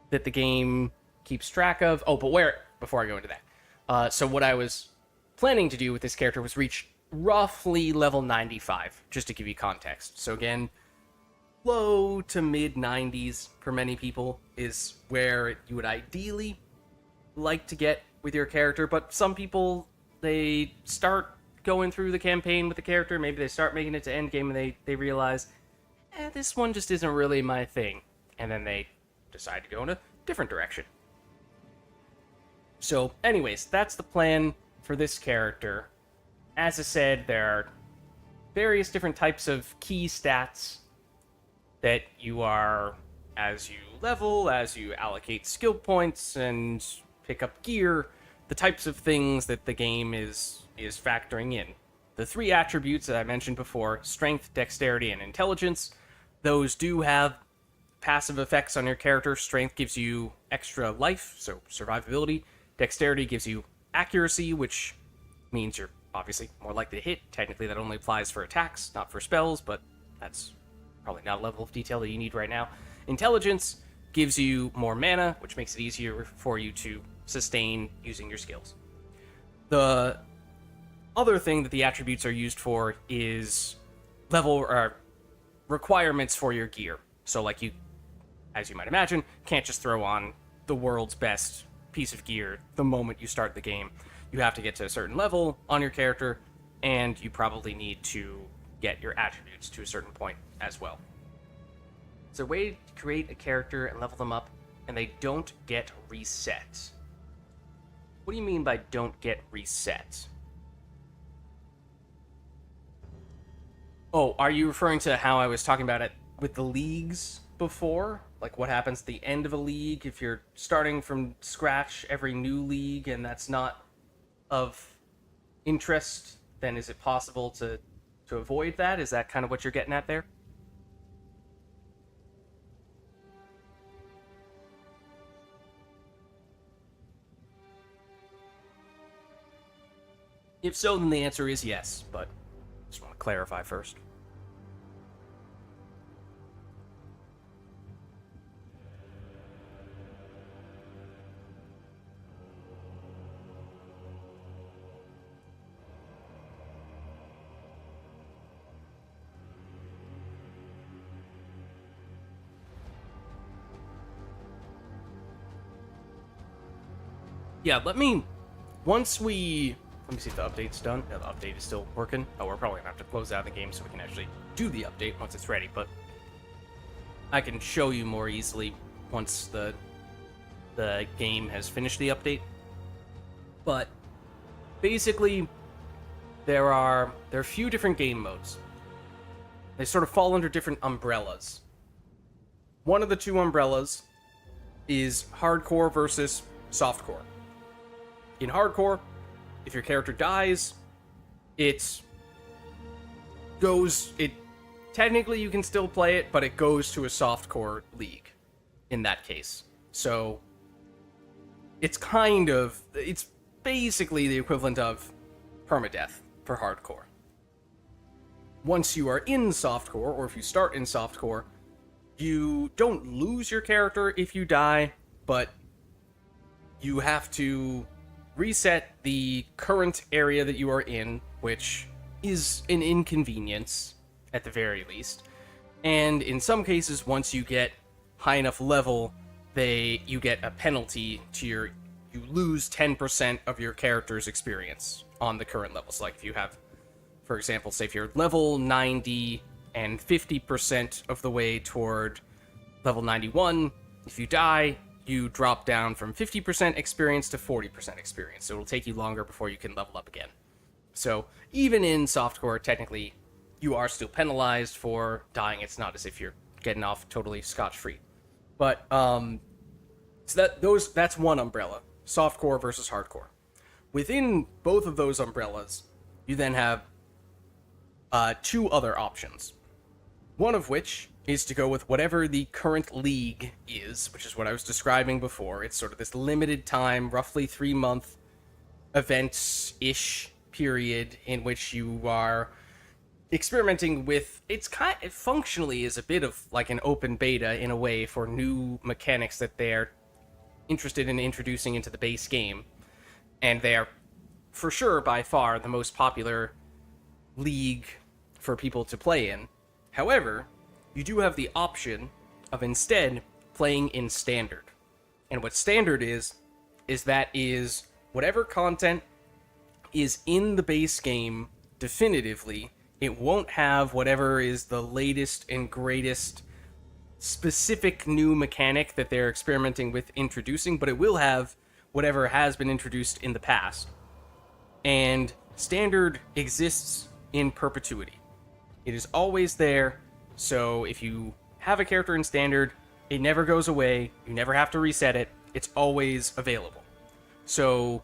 that the game keeps track of. Oh, but before I go into that, so what I was planning to do with this character was reach roughly level 95, just to give you context. So again, low to mid 90s for many people is where you would ideally like to get with your character, but some people, they start going through the campaign with the character, maybe they start making it to endgame and they realize, this one just isn't really my thing, and then they decide to go in a different direction. So anyways, that's the plan for this character. As I said, there are various different types of key stats that you are, as you level, as you allocate skill points and pick up gear, the types of things that the game is factoring in. The three attributes that I mentioned before, strength, dexterity, and intelligence, those do have passive effects on your character. Strength gives you extra life, so survivability. Dexterity gives you accuracy, which means you're obviously more likely to hit. Technically, that only applies for attacks, not for spells, but that's probably not a level of detail that you need right now. Intelligence gives you more mana, which makes it easier for you to sustain using your skills. The other thing that the attributes are used for is requirements for your gear. So, like, you, as you might imagine, can't just throw on the world's best piece of gear the moment you start the game. You have to get to a certain level on your character, and you probably need to get your attributes to a certain point as well. Is there a way to create a character and level them up and they don't get reset. What do you mean by don't get reset? Oh, are you referring to how I was talking about it with the leagues before? Like what happens at the end of a league if you're starting from scratch every new league and that's not of interest, then is it possible to avoid that? Is that kind of what you're getting at there? If so, then the answer is yes, but just want to clarify first. Yeah, once we, let me see if the update's done. Yeah, the update is still working. Oh, we're probably gonna have to close out the game so we can actually do the update once it's ready, but I can show you more easily once the game has finished the update. But basically, there are a few different game modes. They sort of fall under different umbrellas. One of the two umbrellas is hardcore versus softcore. In hardcore, if your character dies, technically you can still play it, but it goes to a softcore league in that case. So it's basically the equivalent of permadeath for hardcore. Once you are in softcore, or if you start in softcore, you don't lose your character if you die, but you have to reset the current area that you are in, which is an inconvenience at the very least. And in some cases, once you get high enough level, you get a penalty to you lose 10% of your character's experience on the current levels. Like if you have, for example, say if you're level 90 and 50% of the way toward level 91, if you die, you drop down from 50% experience to 40% experience. So it'll take you longer before you can level up again. So even in softcore, technically, you are still penalized for dying. It's not as if you're getting off totally scotch-free. But so that's one umbrella, softcore versus hardcore. Within both of those umbrellas, you then have two other options. One of which is to go with whatever the current league is, which is what I was describing before. It's sort of this limited time, roughly 3-month events-ish period in which you are experimenting with. It functionally is a bit of like an open beta in a way for new mechanics that they're interested in introducing into the base game. And they are, for sure, by far the most popular league for people to play in. However, you do have the option of instead playing in standard. And what standard is whatever content is in the base game definitively. It won't have whatever is the latest and greatest specific new mechanic that they're experimenting with introducing, but it will have whatever has been introduced in the past. And standard exists in perpetuity. It is always there. So if you have a character in standard, it never goes away. You never have to reset it. It's always available. So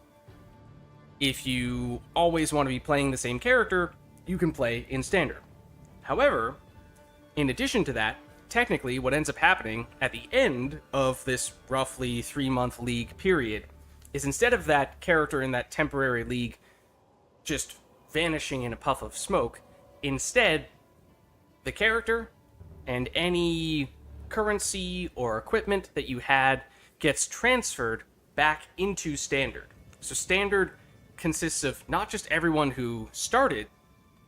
if you always want to be playing the same character, you can play in standard. However, in addition to that, technically what ends up happening at the end of this roughly 3-month league period is instead of that character in that temporary league just vanishing in a puff of smoke, instead the character and any currency or equipment that you had gets transferred back into standard. So standard consists of not just everyone who started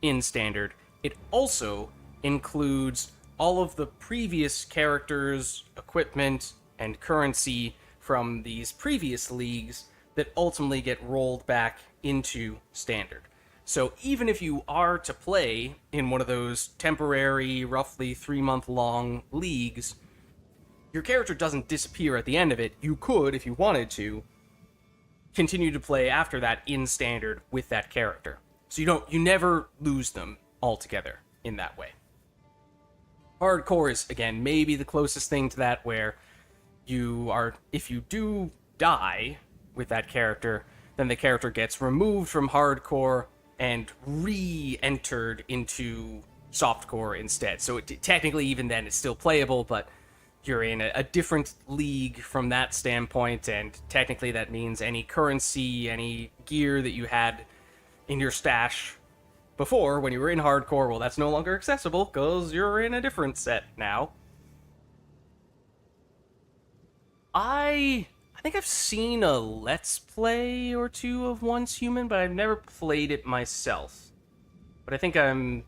in standard, it also includes all of the previous characters, equipment, and currency from these previous leagues that ultimately get rolled back into standard. So even if you are to play in one of those temporary, roughly 3-month long leagues, your character doesn't disappear at the end of it. You could, if you wanted to, continue to play after that in standard with that character. So you never lose them altogether in that way. Hardcore is, again, maybe the closest thing to that, where if you do die with that character, then the character gets removed from hardcore and re-entered into softcore instead. So technically, even then, it's still playable, but you're in a different league from that standpoint, and technically that means any currency, any gear that you had in your stash before when you were in hardcore, well, that's no longer accessible because you're in a different set now. I think I've seen a Let's Play or two of Once Human, but I've never played it myself. But I think I'm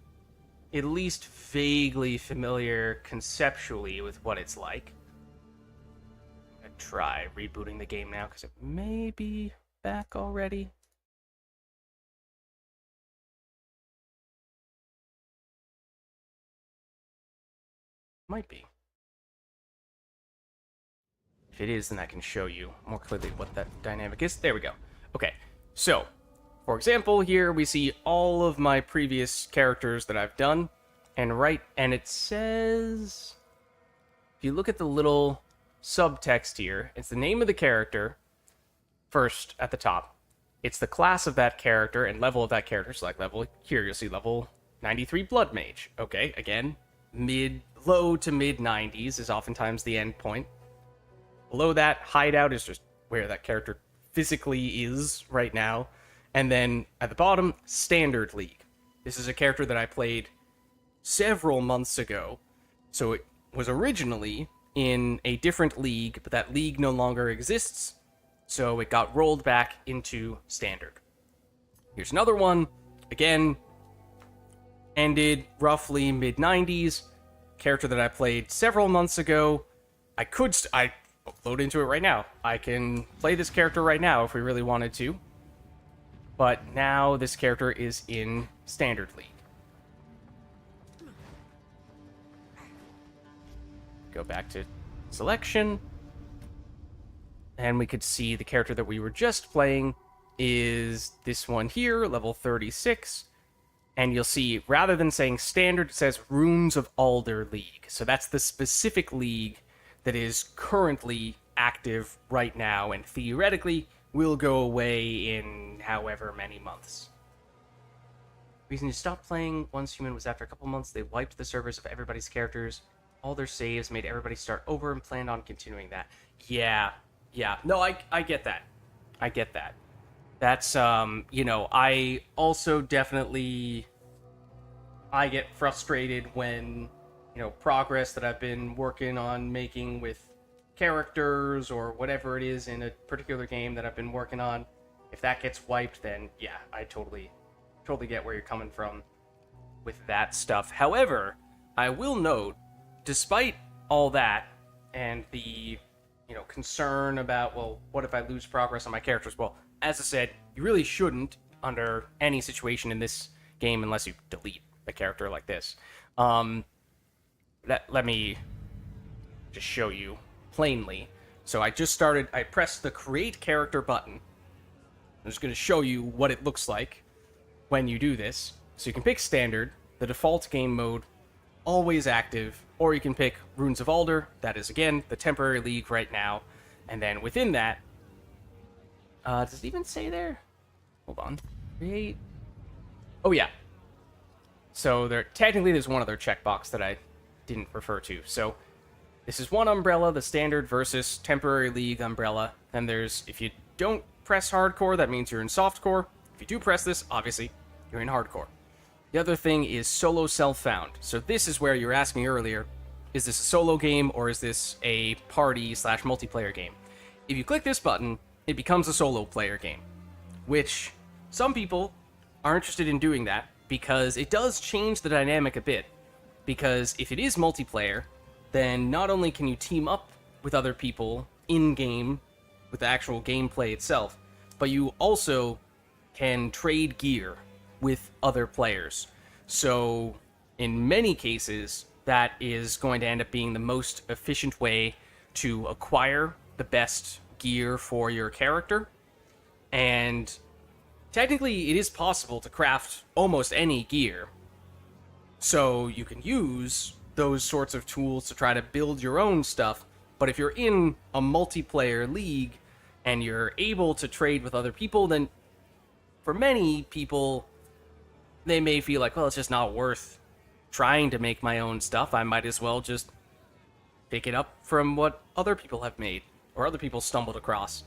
at least vaguely familiar conceptually with what it's like. I'm gonna try rebooting the game now because it may be back already. Might be. If it is, then I can show you more clearly what that dynamic is. There we go. Okay, so, for example, here we see all of my previous characters that I've done, and it says, if you look at the little subtext here, it's the name of the character, first at the top. It's the class of that character and level of that character. Select level. Here you'll see level 93 Blood Mage. Okay, again, low to mid 90s is oftentimes the end point. Below that, Hideout is just where that character physically is right now. And then at the bottom, Standard League. This is a character that I played several months ago. So it was originally in a different league, but that league no longer exists. So it got rolled back into Standard. Here's another one. Again, ended roughly mid-90s. Character that I played several months ago. I load into it right now. I can play this character right now if we really wanted to. But now this character is in Standard League. Go back to selection. And we could see the character that we were just playing is this one here, level 36. And you'll see, rather than saying Standard, it says Runes of Alder League. So that's the specific league that is currently active right now, and theoretically will go away in however many months. The reason you stopped playing Once Human was after a couple months, they wiped the servers of everybody's characters, all their saves, made everybody start over, and planned on continuing that. Yeah. No, I get that. I get that. That's, I also definitely, I get frustrated when, progress that I've been working on making with characters or whatever it is in a particular game that I've been working on, if that gets wiped, then yeah, I totally get where you're coming from with that stuff. However, I will note, despite all that and the, concern about, well, what if I lose progress on my characters? Well, as I said, you really shouldn't under any situation in this game unless you delete a character like this. Let me just show you plainly. So I pressed the Create Character button. I'm just going to show you what it looks like when you do this. So you can pick Standard, the default game mode, always active, or you can pick Runes of Alder, that is, again, the temporary league right now. And then within that, does it even say there? Hold on. Create. Oh, yeah. So there's one other checkbox that I didn't refer to. So this is one umbrella, the Standard versus temporary league umbrella. Then there's, if you don't press hardcore, that means you're in softcore. If you do press this, obviously, you're in hardcore. The other thing is solo self-found. So this is where you were asking earlier, is this a solo game or is this a party/multiplayer game? If you click this button, it becomes a solo player game, which some people are interested in doing that because it does change the dynamic a bit. Because if it is multiplayer, then not only can you team up with other people in-game with the actual gameplay itself, but you also can trade gear with other players. So in many cases, that is going to end up being the most efficient way to acquire the best gear for your character. And technically, it is possible to craft almost any gear. So you can use those sorts of tools to try to build your own stuff. But if you're in a multiplayer league and you're able to trade with other people, then for many people, they may feel like, well, it's just not worth trying to make my own stuff. I might as well just pick it up from what other people have made or other people stumbled across.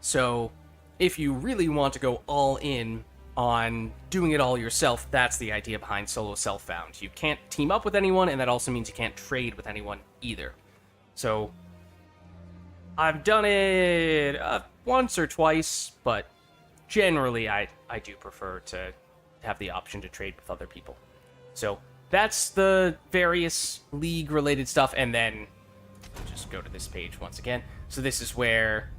So if you really want to go all in on doing it all yourself, that's the idea behind solo self-found. You can't team up with anyone, and that also means you can't trade with anyone either. So I've done it once or twice, but generally I do prefer to have the option to trade with other people. So that's the various league-related stuff, and then just go to this page once again. So this is where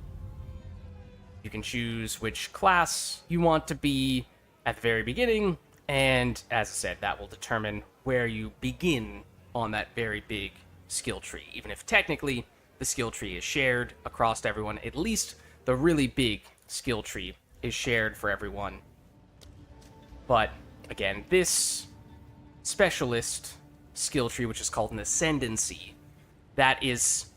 you can choose which class you want to be at the very beginning, and as I said, that will determine where you begin on that very big skill tree. Even if technically the skill tree is shared across everyone, at least the really big skill tree is shared for everyone. But again, this specialist skill tree, which is called an ascendancy, that is,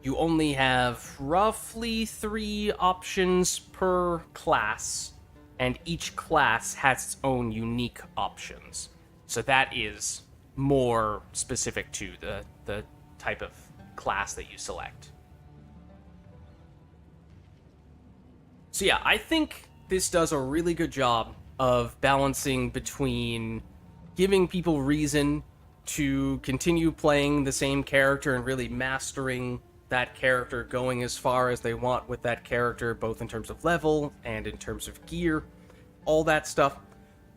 you only have roughly 3 options per class, and each class has its own unique options. So that is more specific to the type of class that you select. So yeah, I think this does a really good job of balancing between giving people reason to continue playing the same character and really mastering that character, going as far as they want with that character, both in terms of level and in terms of gear, all that stuff.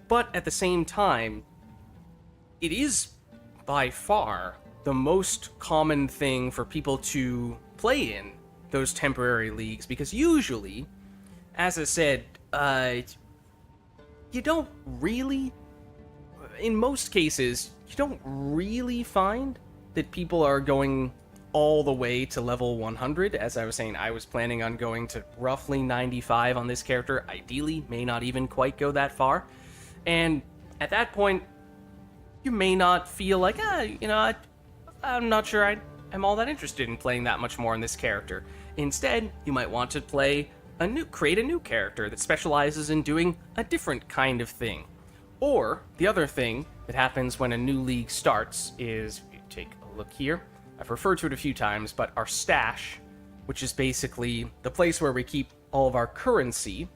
But at the same time, it is by far the most common thing for people to play in those temporary leagues, because usually, as I said, you don't really, in most cases, you don't really find that people are going all the way to level 100. As I was saying, I was planning on going to roughly 95 on this character. Ideally, may not even quite go that far. And at that point, you may not feel like, I'm not sure I'm all that interested in playing that much more in this character. Instead, you might want to create a new character that specializes in doing a different kind of thing. Or, the other thing that happens when a new league starts is, if you take a look here, I've referred to it a few times, but our stash, which is basically the place where we keep all of our currency,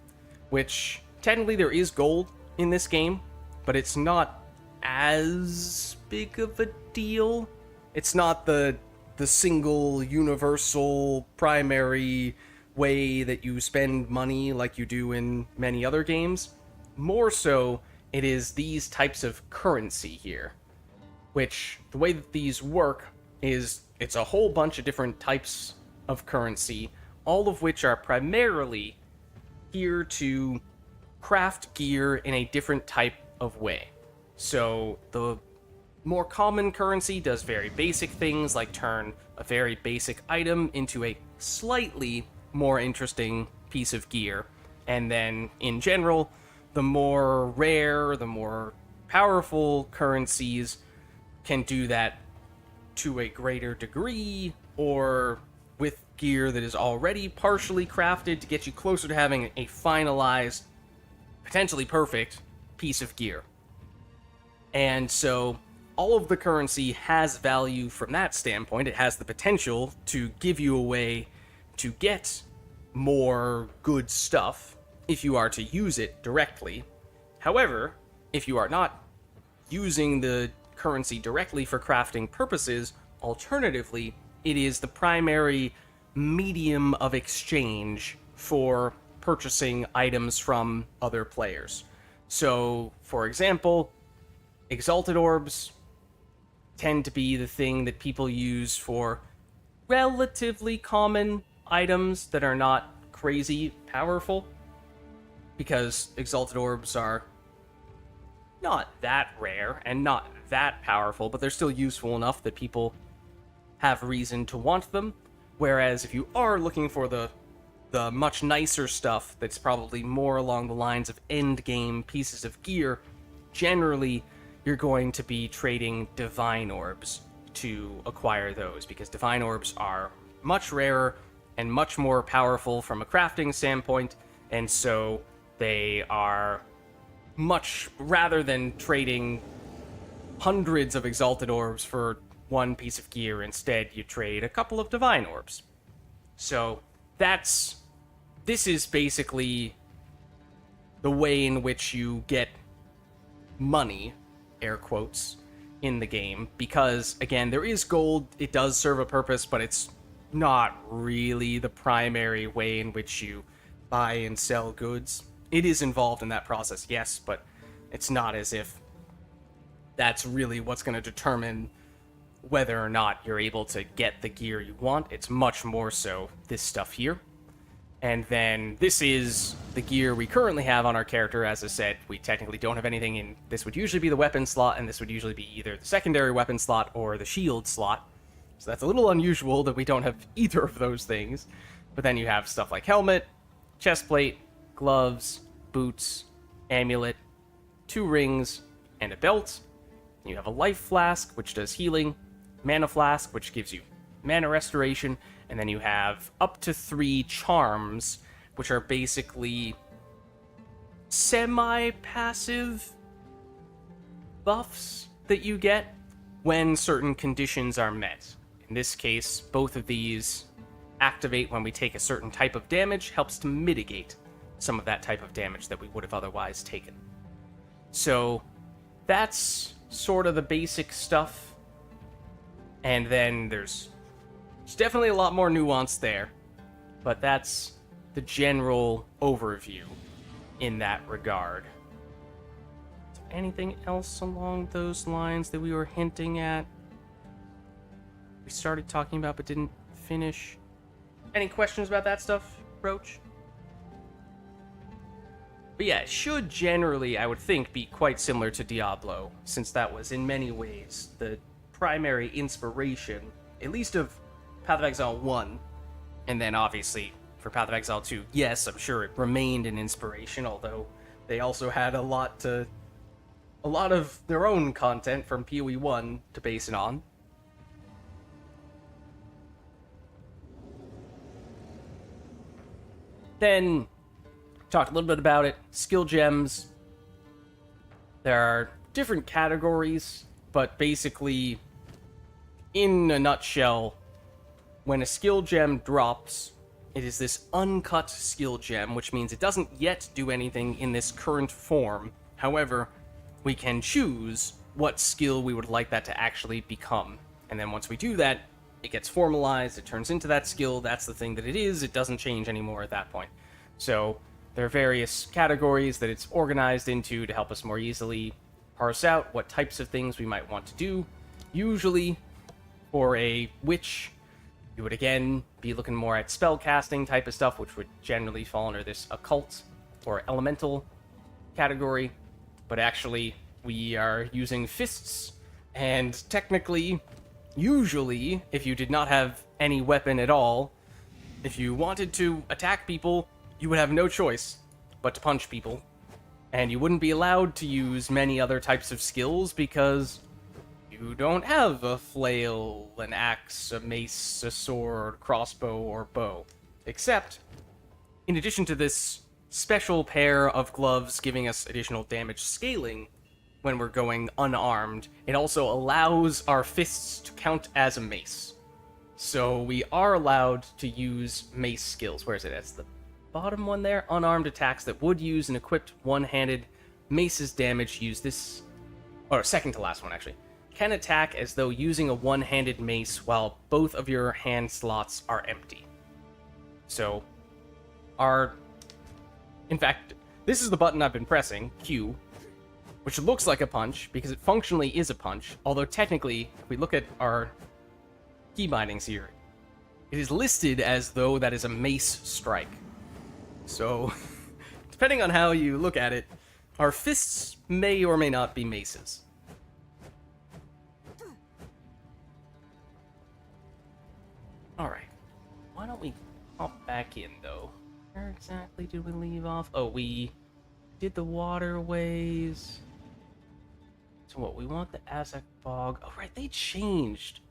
which technically there is gold in this game, but it's not as big of a deal. It's not the single universal primary way that you spend money like you do in many other games. More so, it is these types of currency here, which the way that these work is it's a whole bunch of different types of currency, all of which are primarily here to craft gear in a different type of way. So the more common currency does very basic things like turn a very basic item into a slightly more interesting piece of gear. And then in general, the more rare, the more powerful currencies can do that to a greater degree, or with gear that is already partially crafted to get you closer to having a finalized, potentially perfect piece of gear. And so all of the currency has value from that standpoint. It has the potential to give you a way to get more good stuff if you are to use it directly. However, if you are not using the currency directly for crafting purposes, alternatively, it is the primary medium of exchange for purchasing items from other players. So, for example, exalted orbs tend to be the thing that people use for relatively common items that are not crazy powerful, because exalted orbs are not that rare and not that powerful, but they're still useful enough that people have reason to want them. Whereas if you are looking for the much nicer stuff that's probably more along the lines of end game pieces of gear, generally you're going to be trading divine orbs to acquire those, because divine orbs are much rarer and much more powerful from a crafting standpoint, and so they are much, rather than trading hundreds of exalted orbs for one piece of gear, instead you trade a couple of divine orbs. So this is basically the way in which you get money, air quotes, in the game, because again, there is gold, it does serve a purpose, but it's not really the primary way in which you buy and sell goods. It is involved in that process, yes, but it's not as if that's really what's going to determine whether or not you're able to get the gear you want. It's much more so this stuff here. And then this is the gear we currently have on our character. As I said, we technically don't have anything in... This would usually be the weapon slot, and this would usually be either the secondary weapon slot or the shield slot. So that's a little unusual that we don't have either of those things. But then you have stuff like helmet, chestplate, gloves, boots, amulet, 2 rings, and a belt. You have a life flask, which does healing, mana flask, which gives you mana restoration, and then you have up to 3 charms, which are basically semi-passive buffs that you get when certain conditions are met. In this case, both of these activate when we take a certain type of damage, helps to mitigate some of that type of damage that we would have otherwise taken. So that's sort of the basic stuff. And then there's definitely a lot more nuance there, but that's the general overview in that regard. Anything else along those lines that we were hinting at? We started talking about but didn't finish. Any questions about that stuff, Roach? But yeah, it should generally, I would think, be quite similar to Diablo, since that was in many ways the primary inspiration, at least of Path of Exile 1, and then obviously for Path of Exile 2, yes, I'm sure it remained an inspiration, although they also had a lot of their own content from PoE 1 to base it on. Then talked a little bit about it. Skill gems. There are different categories, but basically, in a nutshell, when a skill gem drops, it is this uncut skill gem, which means it doesn't yet do anything in this current form. However, we can choose what skill we would like that to actually become. And then once we do that, it gets formalized, it turns into that skill, that's the thing that it is, it doesn't change anymore at that point. So there are various categories that it's organized into to help us more easily parse out what types of things we might want to do. Usually, for a witch, you would again be looking more at spellcasting type of stuff, which would generally fall under this occult or elemental category. But actually, we are using fists, and technically, usually, if you did not have any weapon at all, if you wanted to attack people, you would have no choice but to punch people. And you wouldn't be allowed to use many other types of skills because you don't have a flail, an axe, a mace, a sword, crossbow, or bow. Except, in addition to this special pair of gloves giving us additional damage scaling when we're going unarmed, it also allows our fists to count as a mace. So we are allowed to use mace skills. Where is it? That's the bottom one there. Unarmed attacks that would use an equipped one-handed mace's damage use this... Or second to last one, actually. Can attack as though using a one-handed mace while both of your hand slots are empty. So, in fact, this is the button I've been pressing, Q, which looks like a punch, because it functionally is a punch, although technically, if we look at our key bindings here, it is listed as though that is a mace strike. So, depending on how you look at it, our fists may or may not be maces. Alright. Why don't we hop back in, though? Where exactly did we leave off? Oh, we did the waterways. So what, we want the Azak Bog. Oh, right, they changed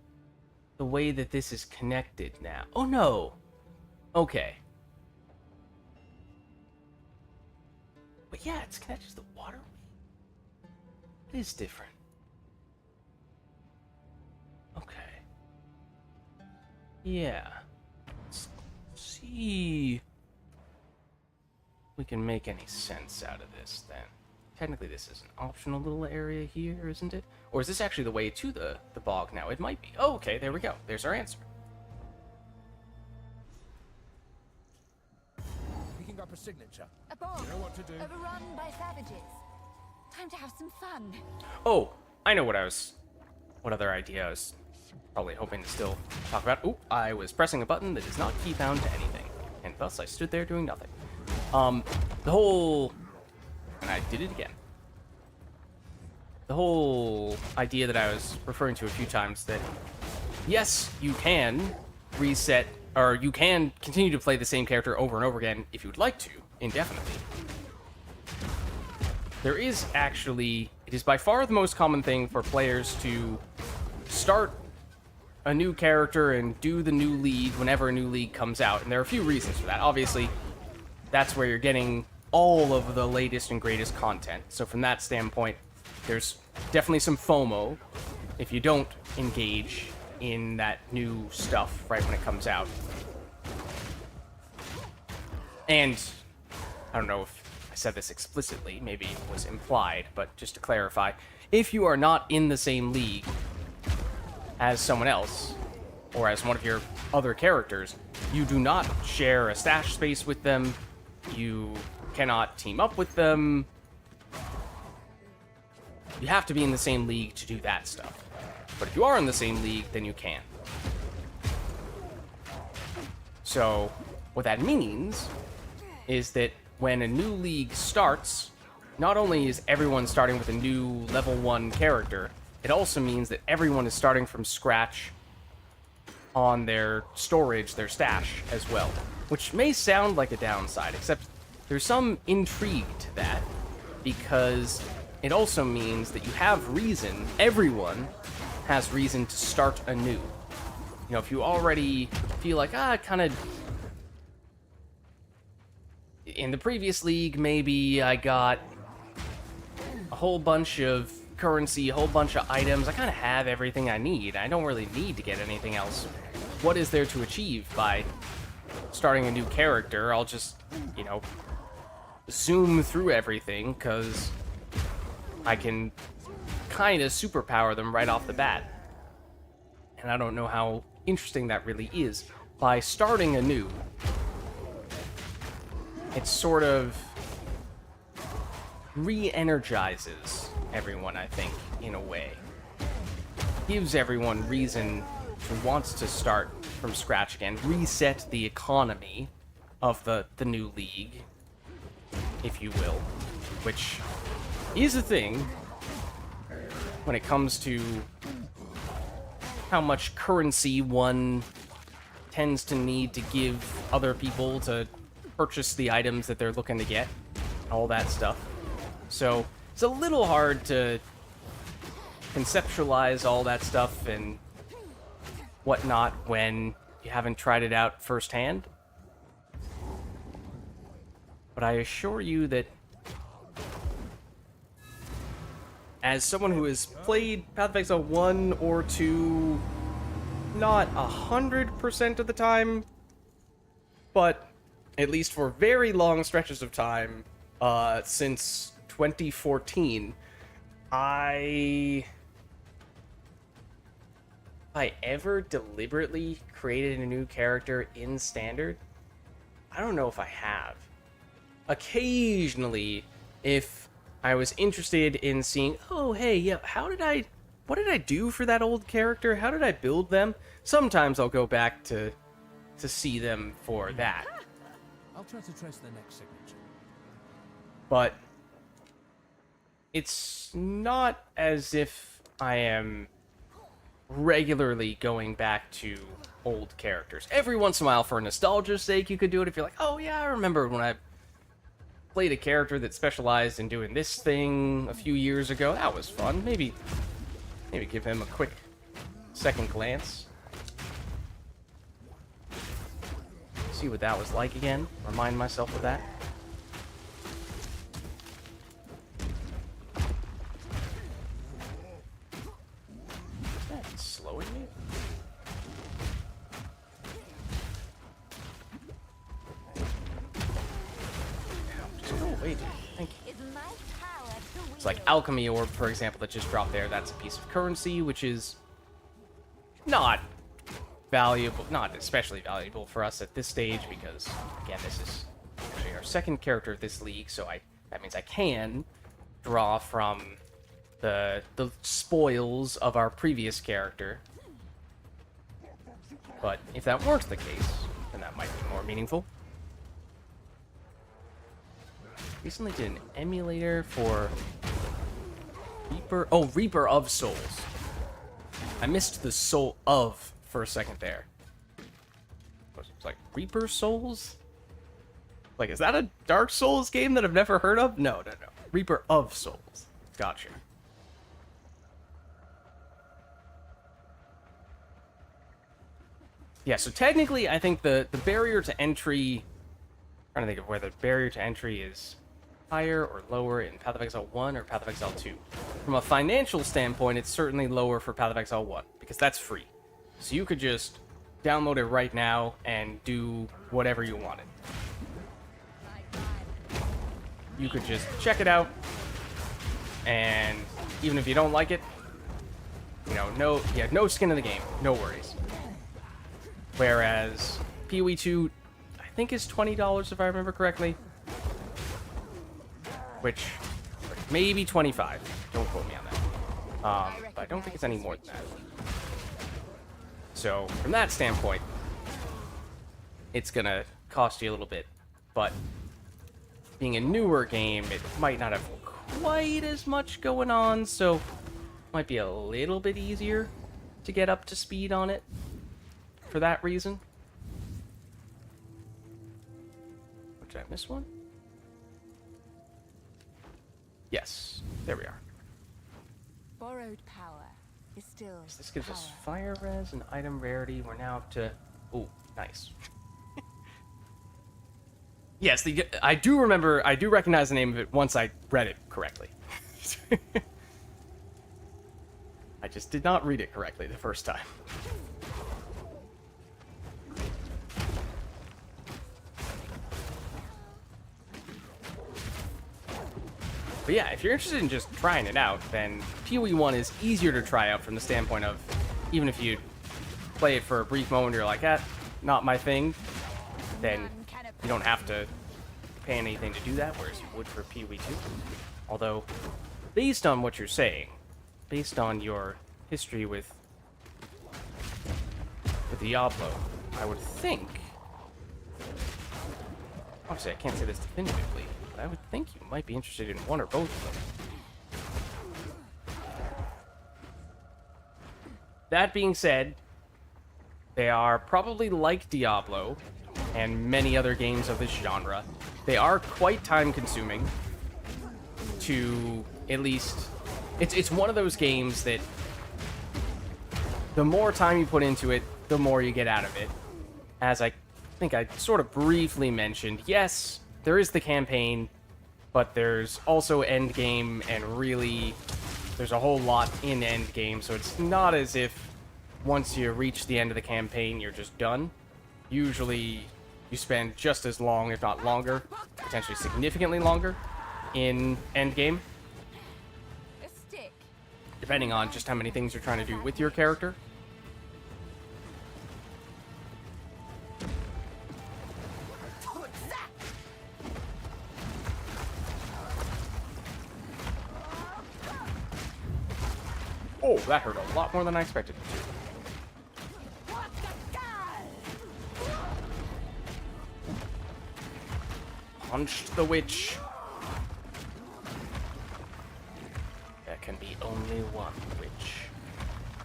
the way that this is connected now. Oh, no. Okay. But yeah, it's connected to the waterway. It is different. Okay. Yeah. Let's see. We can make any sense out of this, then. Technically, this is an optional little area here, isn't it? Or is this actually the way to the bog now? It might be. Oh, okay, there we go. There's our answer. Picking up a signature. A bog. You know what to do. Overrun by savages. Time to have some fun. Oh, I know what other idea I was probably hoping to still talk about. Oop, I was pressing a button that is not keybound to anything. And thus I stood there doing nothing. The whole... And I did it again. The whole idea that I was referring to a few times that, yes, you can reset, or you can continue to play the same character over and over again if you would like to, indefinitely. There is actually, it is by far the most common thing for players to start a new character and do the new league whenever a new league comes out, and there are a few reasons for that. Obviously, that's where you're getting all of the latest and greatest content. So from that standpoint, there's definitely some FOMO if you don't engage in that new stuff right when it comes out. And I don't know if I said this explicitly, maybe it was implied, but just to clarify, if you are not in the same league as someone else, or as one of your other characters, you do not share a stash space with them, you cannot team up with them. You have to be in the same league to do that stuff. But if you are in the same league, then you can. So, what that means is that when a new league starts, not only is everyone starting with a new level 1 character, it also means that everyone is starting from scratch on their storage, their stash, as well. Which may sound like a downside, except there's some intrigue to that, because it also means that you have reason, everyone has reason to start anew. You know, if you already feel like, kind of... In the previous league, maybe I got a whole bunch of currency, a whole bunch of items. I kind of have everything I need. I don't really need to get anything else. What is there to achieve by starting a new character? I'll just, you know, zoom through everything, because I can kind of superpower them right off the bat. And I don't know how interesting that really is. By starting anew, it sort of re-energizes everyone, I think, in a way. Gives everyone reason who wants to start from scratch again, reset the economy of the new league, if you will, which is a thing when it comes to how much currency one tends to need to give other people to purchase the items that they're looking to get, all that stuff. So it's a little hard to conceptualize all that stuff and whatnot when you haven't tried it out firsthand. But I assure you that as someone who has played Path of Exile 1 or 2, not 100% of the time, but at least for very long stretches of time, since 2014, if I ever deliberately created a new character in Standard, I don't know if I have. Occasionally, if I was interested in seeing, oh, hey, yeah, what did I do for that old character? How did I build them? Sometimes I'll go back to see them for that. I'll try to trace the next signature. But it's not as if I am regularly going back to old characters. Every once in a while, for nostalgia's sake, you could do it if you're like, oh yeah, I remember when I played a character that specialized in doing this thing a few years ago. That was fun. Maybe give him a quick second glance. See what that was like again. Remind myself of that. Is that slowing me? Just go away, dude. Thank you. It's like Alchemy Orb, for example, that just dropped there. That's a piece of currency, which is not valuable, not especially valuable for us at this stage, because, again, this is actually our second character of this league, so that means I can draw from the spoils of our previous character. But if that weren't the case, then that might be more meaningful. Recently did an emulator for Reaper of Souls. I missed the soul of for a second there. It's like Reaper Souls? Like, is that a Dark Souls game that I've never heard of? No. Reaper of Souls. Gotcha. Yeah, so technically, I think the barrier to entry... I'm trying to think of whether the barrier to entry is higher or lower in Path of Exile 1 or Path of Exile 2. From a financial standpoint, it's certainly lower for Path of Exile 1, because that's free. So you could just download it right now and do whatever you wanted. You could just check it out, and even if you don't like it, you know, no skin in the game, no worries. Whereas PoE 2, I think is $20 if I remember correctly. Which, maybe 25. Don't quote me on that. But I don't think it's any more than that. So, from that standpoint, it's gonna cost you a little bit. But, being a newer game, it might not have quite as much going on, so it might be a little bit easier to get up to speed on it for that reason. Did I miss one? Yes, there we are. Borrowed power is still So this gives us power. fire res and item rarity. We're now up to... Ooh, nice. Yes, I do recognize the name of it once I read it correctly. I just did not read it correctly the first time. But yeah, if you're interested in just trying it out, then PoE 1 is easier to try out from the standpoint of, even if you play it for a brief moment, you're like, not my thing, then you don't have to pay anything to do that, whereas you would for PoE 2. Although, based on what you're saying, based on your history with Diablo, I would think... Obviously, I can't say this definitively, but I would think you might be interested in one or both of them. That being said, they are probably like Diablo and many other games of this genre. They are quite time-consuming to at least... It's one of those games that the more time you put into it, the more you get out of it. As I think I sort of briefly mentioned, yes, there is the campaign, but there's also endgame, and really, there's a whole lot in endgame, so it's not as if once you reach the end of the campaign, you're just done. Usually, you spend just as long, if not longer, potentially significantly longer, in endgame, A stick. depending on just how many things you're trying to do with your character. Oh, that hurt a lot more than I expected it to. Punched the witch. There can be only one witch.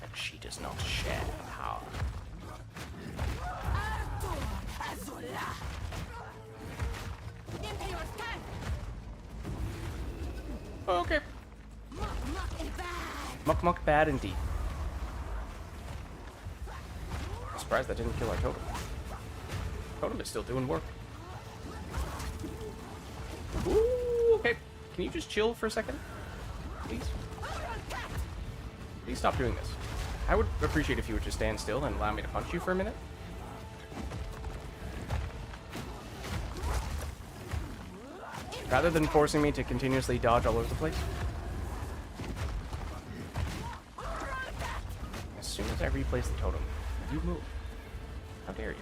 And But she does not share power. Okay. Muck bad indeed. I'm surprised that didn't kill our totem. Totem is still doing work. Ooh, okay. Can you just chill for a second? Please? Please stop doing this. I would appreciate if you would just stand still and allow me to punch you for a minute. Rather than forcing me to continuously dodge all over the place. As soon as I replace the totem, you move. How dare you?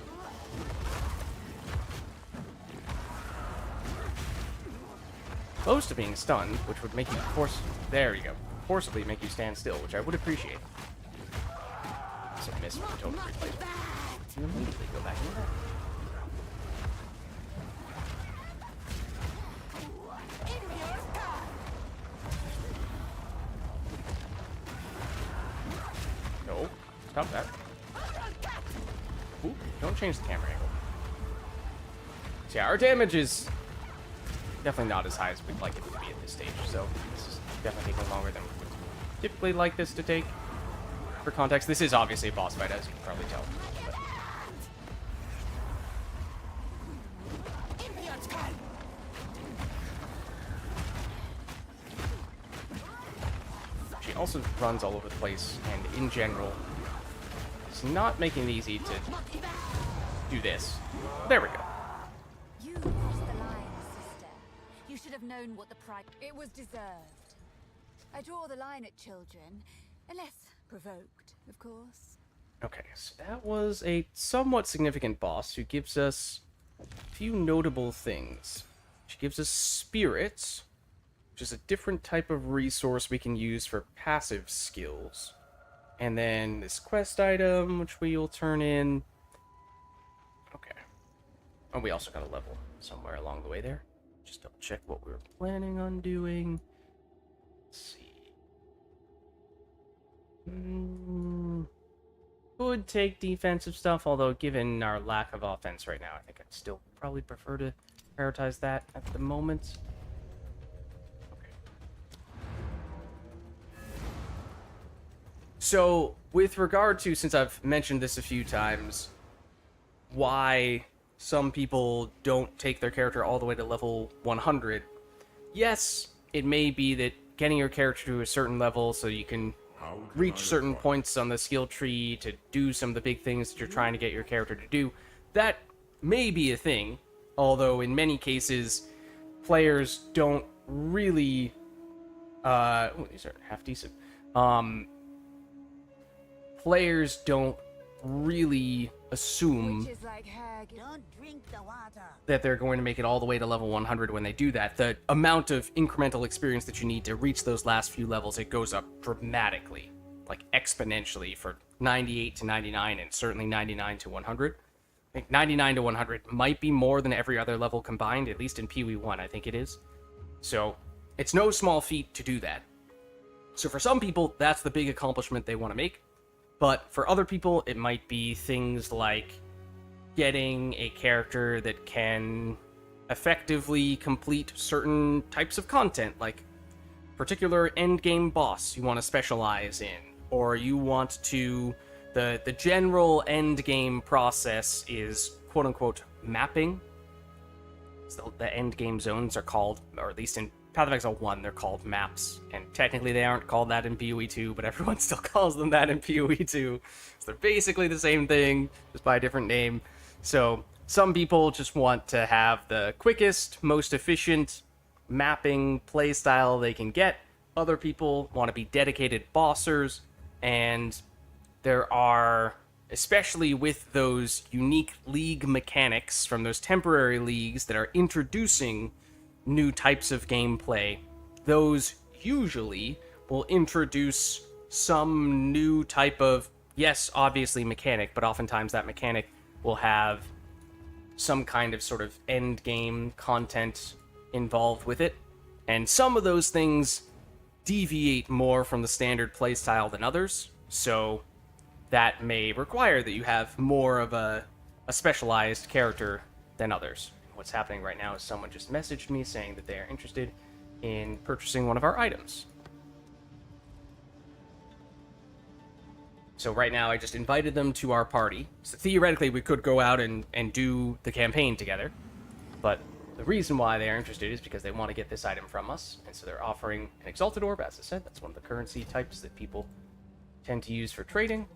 Close to being stunned, which would make you there you go. Forcibly make you stand still, which I would appreciate. It's a miss with the totem replacement. You immediately go back in there. No, stop that. Ooh, don't change the camera angle. So yeah, our damage is definitely not as high as we'd like it to be at this stage, so this is definitely taking longer than we would typically like this to take. For context, this is obviously a boss fight, as you can probably tell. But she also runs all over the place, and in general, it's not making it easy to do this. There we go. You crossed the line, sister. You should have known what the price. It was deserved. I draw the line at children, unless provoked, of course. Okay, so that was a somewhat significant boss who gives us a few notable things. She gives us spirits, which is a different type of resource we can use for passive skills. And then this quest item, which we will turn in. Okay. Oh, we also got a level somewhere along the way there. Just double check what we were planning on doing. Let's see. Could take defensive stuff, although given our lack of offense right now, I think I'd still probably prefer to prioritize that at the moment. Okay. So, with regard to, since I've mentioned this a few times, why some people don't take their character all the way to level 100, yes, it may be that getting your character to a certain level so you can reach certain points on the skill tree to do some of the big things that you're trying to get your character to do, that may be a thing, although in many cases, players don't really, these are half decent, players don't really assume that they're going to make it all the way to level 100 when they do that. The amount of incremental experience that you need to reach those last few levels, it goes up dramatically, like exponentially for 98 to 99 and certainly 99 to 100. I think 99 to 100 might be more than every other level combined, at least in PoE1, I think it is. So it's no small feat to do that. So for some people, that's the big accomplishment they want to make. But for other people, it might be things like getting a character that can effectively complete certain types of content, like particular endgame boss you want to specialize in, or you want to... The general endgame process is quote-unquote mapping. So the endgame zones are called, or at least in Path of Exile 1, they're called maps, and technically they aren't called that in PoE 2, but everyone still calls them that in PoE 2. So they're basically the same thing, just by a different name. So some people just want to have the quickest, most efficient mapping playstyle they can get. Other people want to be dedicated bossers, and there are, especially with those unique league mechanics from those temporary leagues that are introducing new types of gameplay, those usually will introduce some new type of, yes, obviously mechanic, but oftentimes that mechanic will have some kind of sort of end game content involved with it. And some of those things deviate more from the standard playstyle than others. So that may require that you have more of a specialized character than others. What's happening right now is someone just messaged me saying that they are interested in purchasing one of our items. So right now I just invited them to our party. So theoretically we could go out and do the campaign together. But the reason why they are interested is because they want to get this item from us. And so they're offering an Exalted Orb, as I said. That's one of the currency types that people tend to use for trading.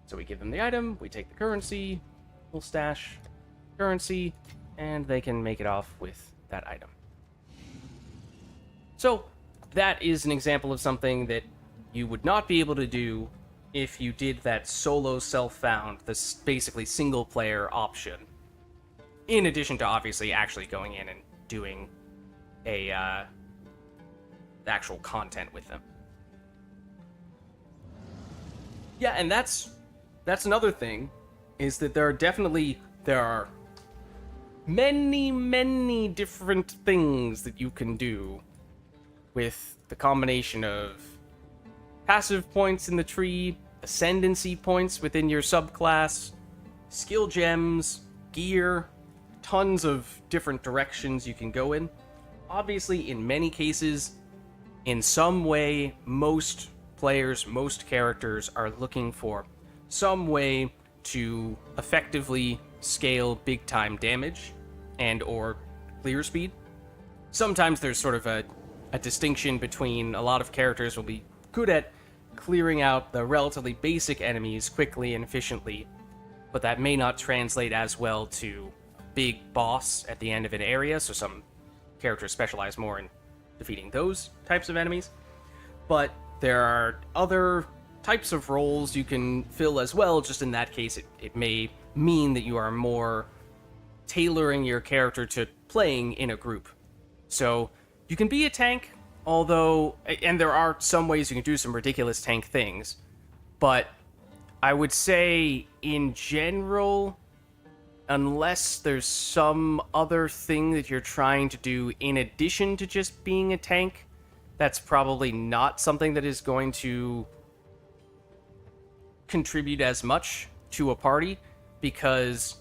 So we give them the item, we take the currency, we'll stash currency, and they can make it off with that item. So that is an example of something that you would not be able to do if you did that solo self-found, this basically single-player option. In addition to obviously actually going in and doing a actual content with them. Yeah, and that's another thing, is that there are many different things that you can do with the combination of passive points in the tree, ascendancy points within your subclass, skill gems, gear, tons of different directions you can go in. Obviously, in many cases, in some way, most players, most characters are looking for some way to effectively scale big-time damage and or clear speed. Sometimes there's sort of a distinction between a lot of characters will be good at clearing out the relatively basic enemies quickly and efficiently, but that may not translate as well to big boss at the end of an area, so some characters specialize more in defeating those types of enemies. But there are other types of roles you can fill as well, just in that case it may mean that you are more tailoring your character to playing in a group. So you can be a tank, although, and there are some ways you can do some ridiculous tank things, but I would say in general, unless there's some other thing that you're trying to do in addition to just being a tank, that's probably not something that is going to contribute as much to a party, because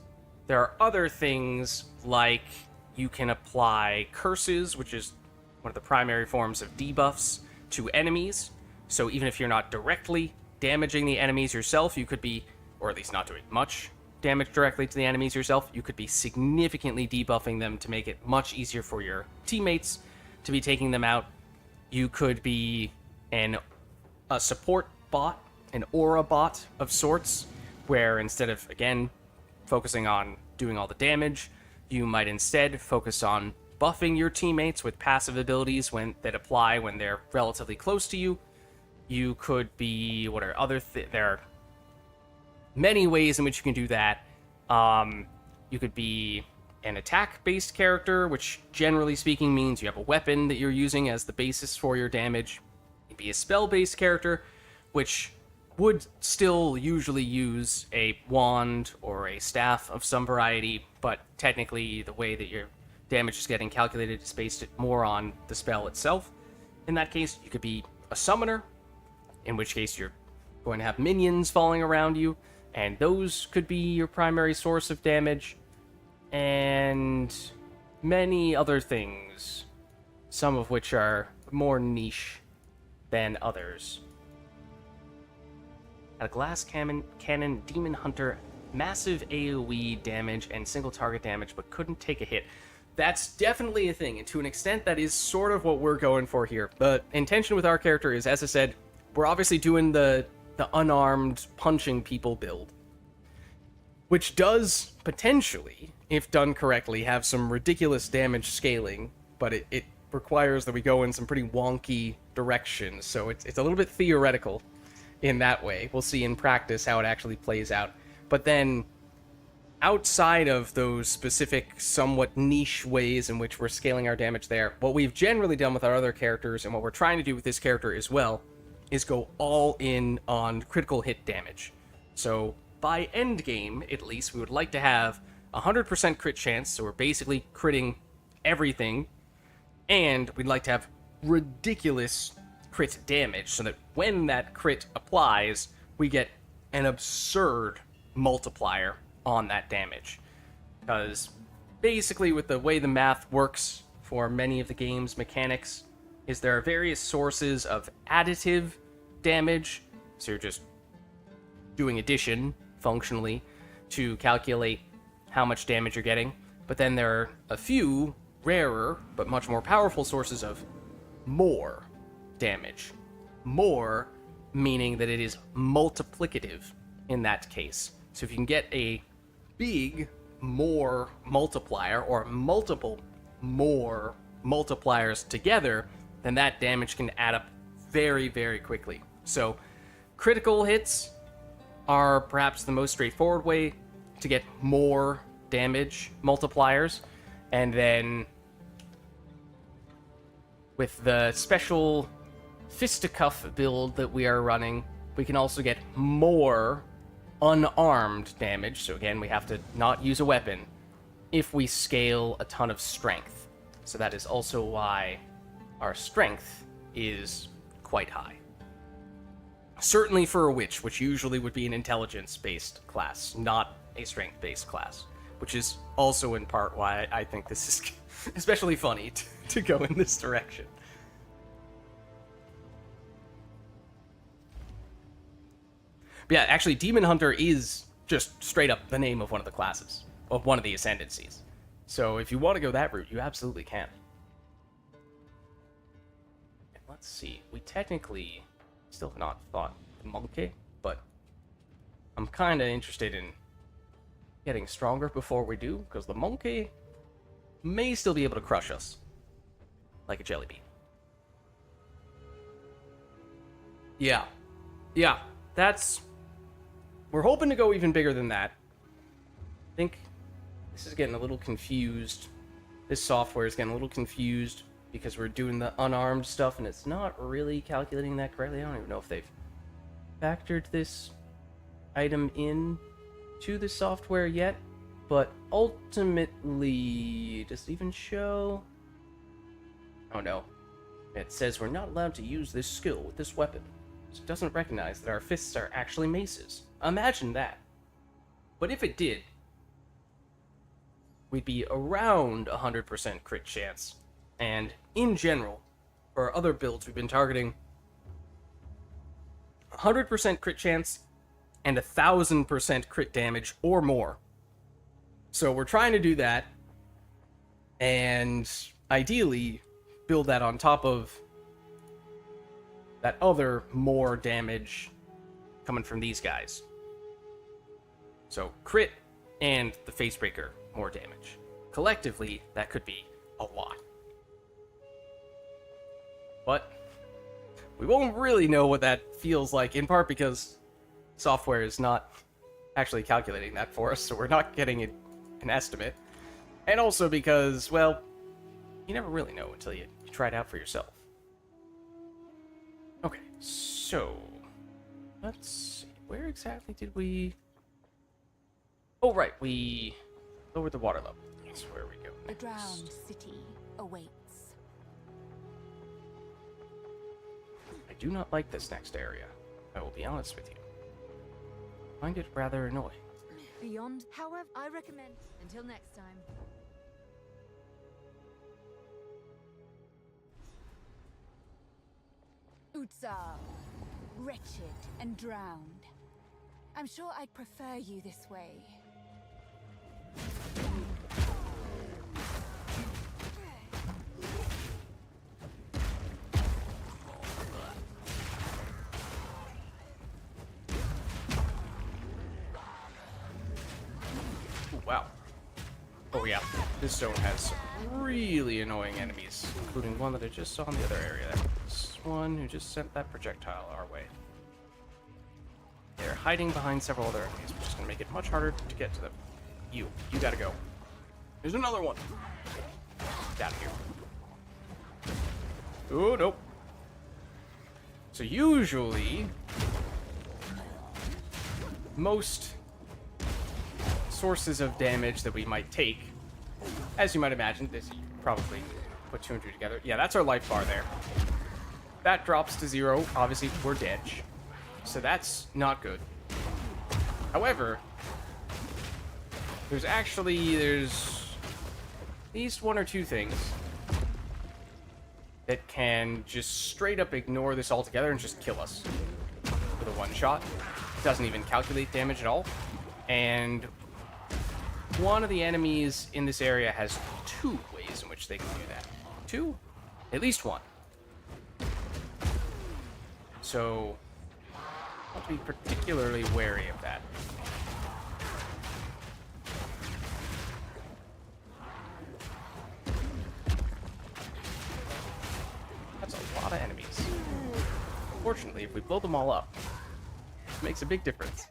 there are other things like you can apply curses, which is one of the primary forms of debuffs, to enemies. So even if you're not directly damaging the enemies yourself, you could be, or at least not doing much damage directly to the enemies yourself, you could be significantly debuffing them to make it much easier for your teammates to be taking them out. You could be a support bot, an aura bot of sorts, where instead of, again, focusing on doing all the damage, you might instead focus on buffing your teammates with passive abilities that apply when they're relatively close to you. You could be, there are many ways in which you can do that. You could be an attack-based character, which generally speaking means you have a weapon that you're using as the basis for your damage. You could be a spell-based character, which would still usually use a wand or a staff of some variety, but technically the way that your damage is getting calculated is based more on the spell itself. In that case, you could be a summoner, in which case you're going to have minions falling around you, and those could be your primary source of damage, and many other things, some of which are more niche than others. A glass cannon demon hunter, massive AoE damage and single target damage, but couldn't take a hit. That's definitely a thing, and to an extent that is sort of what we're going for here. The intention with our character is, as I said, we're obviously doing the unarmed punching people build, which does potentially, if done correctly, have some ridiculous damage scaling, but it requires that we go in some pretty wonky directions, so it's a little bit theoretical in that way. We'll see in practice how it actually plays out. But then, outside of those specific, somewhat niche ways in which we're scaling our damage there, what we've generally done with our other characters, and what we're trying to do with this character as well, is go all in on critical hit damage. So, by endgame, at least, we would like to have 100% crit chance, so we're basically critting everything, and we'd like to have ridiculous crit damage, so that when that crit applies, we get an absurd multiplier on that damage. Because basically, with the way the math works for many of the game's mechanics, is there are various sources of additive damage, so you're just doing addition functionally to calculate how much damage you're getting. But then there are a few rarer but much more powerful sources of more damage. More meaning that it is multiplicative in that case. So if you can get a big more multiplier or multiple more multipliers together, then that damage can add up very, very quickly. So critical hits are perhaps the most straightforward way to get more damage multipliers, and then with the special fisticuff build that we are running, we can also get more unarmed damage. So again, we have to not use a weapon if we scale a ton of strength. So that is also why our strength is quite high. Certainly for a witch, which usually would be an intelligence-based class, not a strength-based class, which is also in part why I think this is especially funny to go in this direction. But yeah, actually, Demon Hunter is just straight up the name of one of the classes, of one of the ascendancies. So if you want to go that route, you absolutely can. And let's see, we technically still have not fought the monkey, but I'm kind of interested in getting stronger before we do, because the monkey may still be able to crush us like a jelly bean. Yeah, that's... We're hoping to go even bigger than that. I think this is getting a little confused. This software is getting a little confused because we're doing the unarmed stuff and it's not really calculating that correctly. I don't even know if they've factored this item in to the software yet, but ultimately, does it even show? Oh no. It says we're not allowed to use this skill with this weapon. So it doesn't recognize that our fists are actually maces. Imagine that. But if it did, we'd be around 100% crit chance. And in general, for our other builds, we've been targeting 100% crit chance and 1,000% crit damage or more. So we're trying to do that, and ideally build that on top of that other more damage coming from these guys. So crit and the Facebreaker, more damage. Collectively, that could be a lot. But we won't really know what that feels like, in part because software is not actually calculating that for us, so we're not getting an estimate. And also because, well, you never really know until you try it out for yourself. Okay, so let's see. Where exactly did we... Oh, right, we lowered the water level. That's where we go next. The drowned city awaits. I do not like this next area. I will be honest with you. I find it rather annoying. Beyond, however, I recommend... Until next time. Utsar, wretched and drowned. I'm sure I'd prefer you this way. Ooh, wow. Oh yeah, this zone has some really annoying enemies, including one that I just saw in the other area. This one who just sent that projectile our way. They're hiding behind several other enemies, which is going to make it much harder to get to them. You gotta go. There's another one. Get out of here. Oh, nope. So usually, most sources of damage that we might take, as you might imagine, this you probably put two and two together. Yeah, that's our life bar there. that drops to 0. Obviously, we're dead. So that's not good. However, there's at least 1 or 2 things that can just straight up ignore this altogether and just kill us with a one-shot. Doesn't even calculate damage at all. And one of the enemies in this area has 2 ways in which they can do that. 2? At least 1. So, I'll have to be particularly wary of that. That's a lot of enemies. Fortunately, if we blow them all up, it makes a big difference.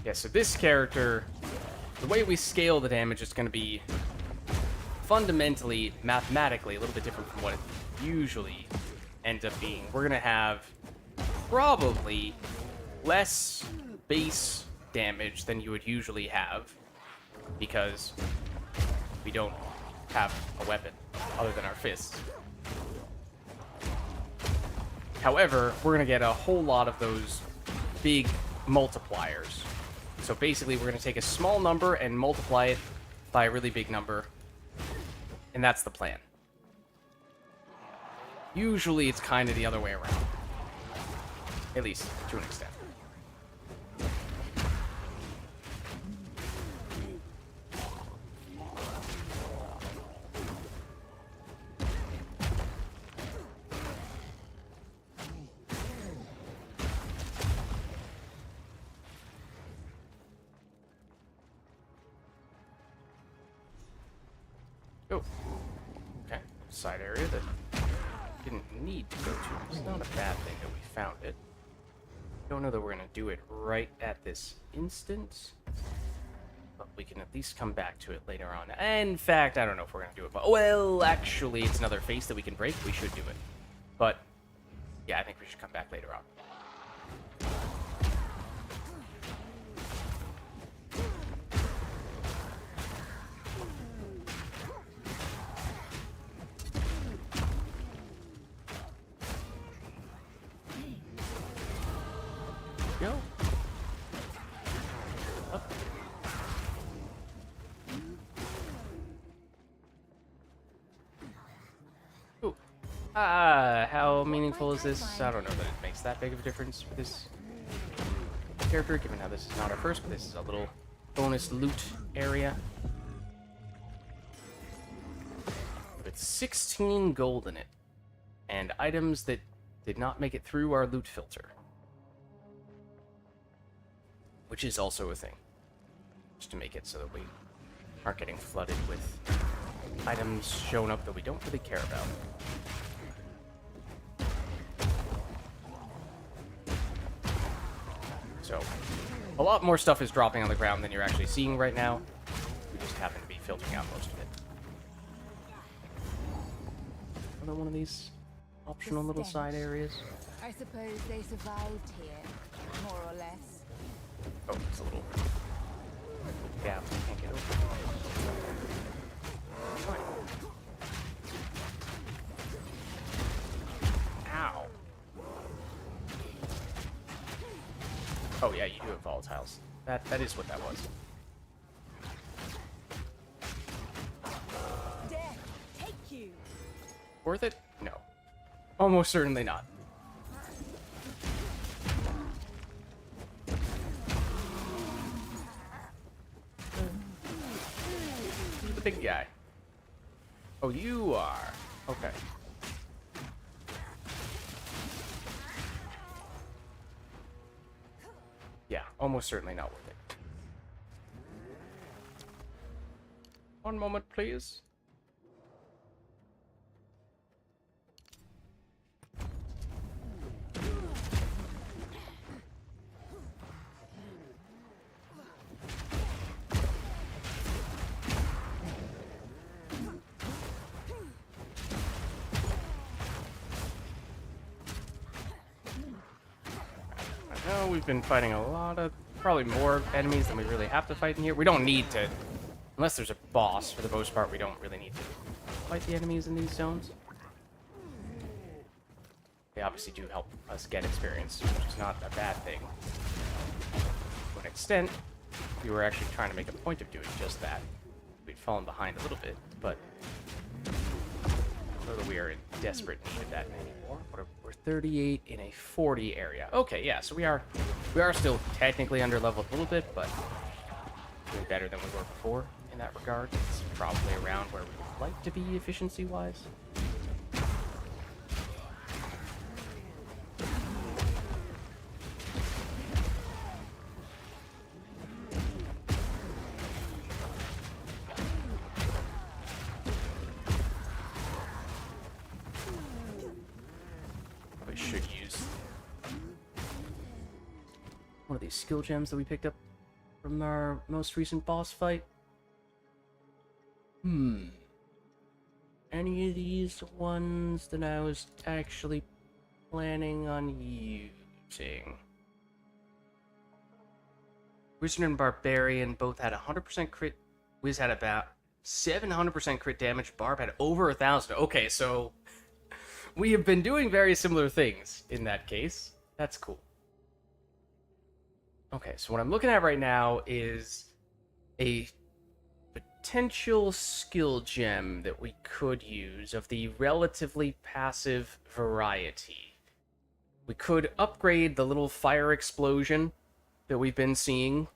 Yeah, so this character, the way we scale the damage is going to be fundamentally, mathematically, a little bit different from what it usually ends up being. We're going to have probably less base damage than you would usually have because we don't have a weapon other than our fists. However, we're going to get a whole lot of those big multipliers. So basically, we're going to take a small number and multiply it by a really big number. And that's the plan. Usually, it's kind of the other way around. At least, to an extent. Oh, okay. Side area that didn't need to go to. It's not a bad thing that we found it. Don't know that we're going to do it right at this instant, but we can at least come back to it later on. In fact, I don't know if we're going to do it, but well, actually, it's another face that we can break. We should do it. But, yeah, I think we should come back later on. Go. Up. Ooh. How meaningful is this? I don't know that it makes that big of a difference for this character, given how this is not our first, but this is a little bonus loot area. With 16 gold in it, and items that did not make it through our loot filter. Which is also a thing. Just to make it so that we aren't getting flooded with items showing up that we don't really care about. So, a lot more stuff is dropping on the ground than you're actually seeing right now. We just happen to be filtering out most of it. Another one of these optional little side areas. I suppose they survived here, more or less. Oh, it's a little gap. I can't get over. Fine. Ow. Oh yeah, you do have volatiles. That is what that was. Death, take you. Worth it? No. Almost certainly not. Who's the big guy? Oh, you are. Okay. Yeah, almost certainly not worth it. One moment, please. I know we've been fighting a lot of, probably more enemies than we really have to fight in here. We don't need to Unless there's a boss, for the most part, we don't really need to fight the enemies in these zones. They obviously do help us get experience, which is not a bad thing. To an extent, we were actually trying to make a point of doing just that. We'd fallen behind a little bit, but whether we are in desperate need of that anymore. We're 38 in a 40 area. Okay, yeah, so we are still technically under leveled a little bit, but doing better than we were before in that regard. It's probably around where we would like to be efficiency-wise. One of these skill gems that we picked up from our most recent boss fight. Any of these ones that I was actually planning on using? Wizard and Barbarian both had 100% crit. Wiz had about 700% crit damage. Barb had over 1,000. Okay, so we have been doing very similar things in that case. That's cool. Okay, so what I'm looking at right now is a potential skill gem that we could use of the relatively passive variety. We could upgrade the little fire explosion that we've been seeing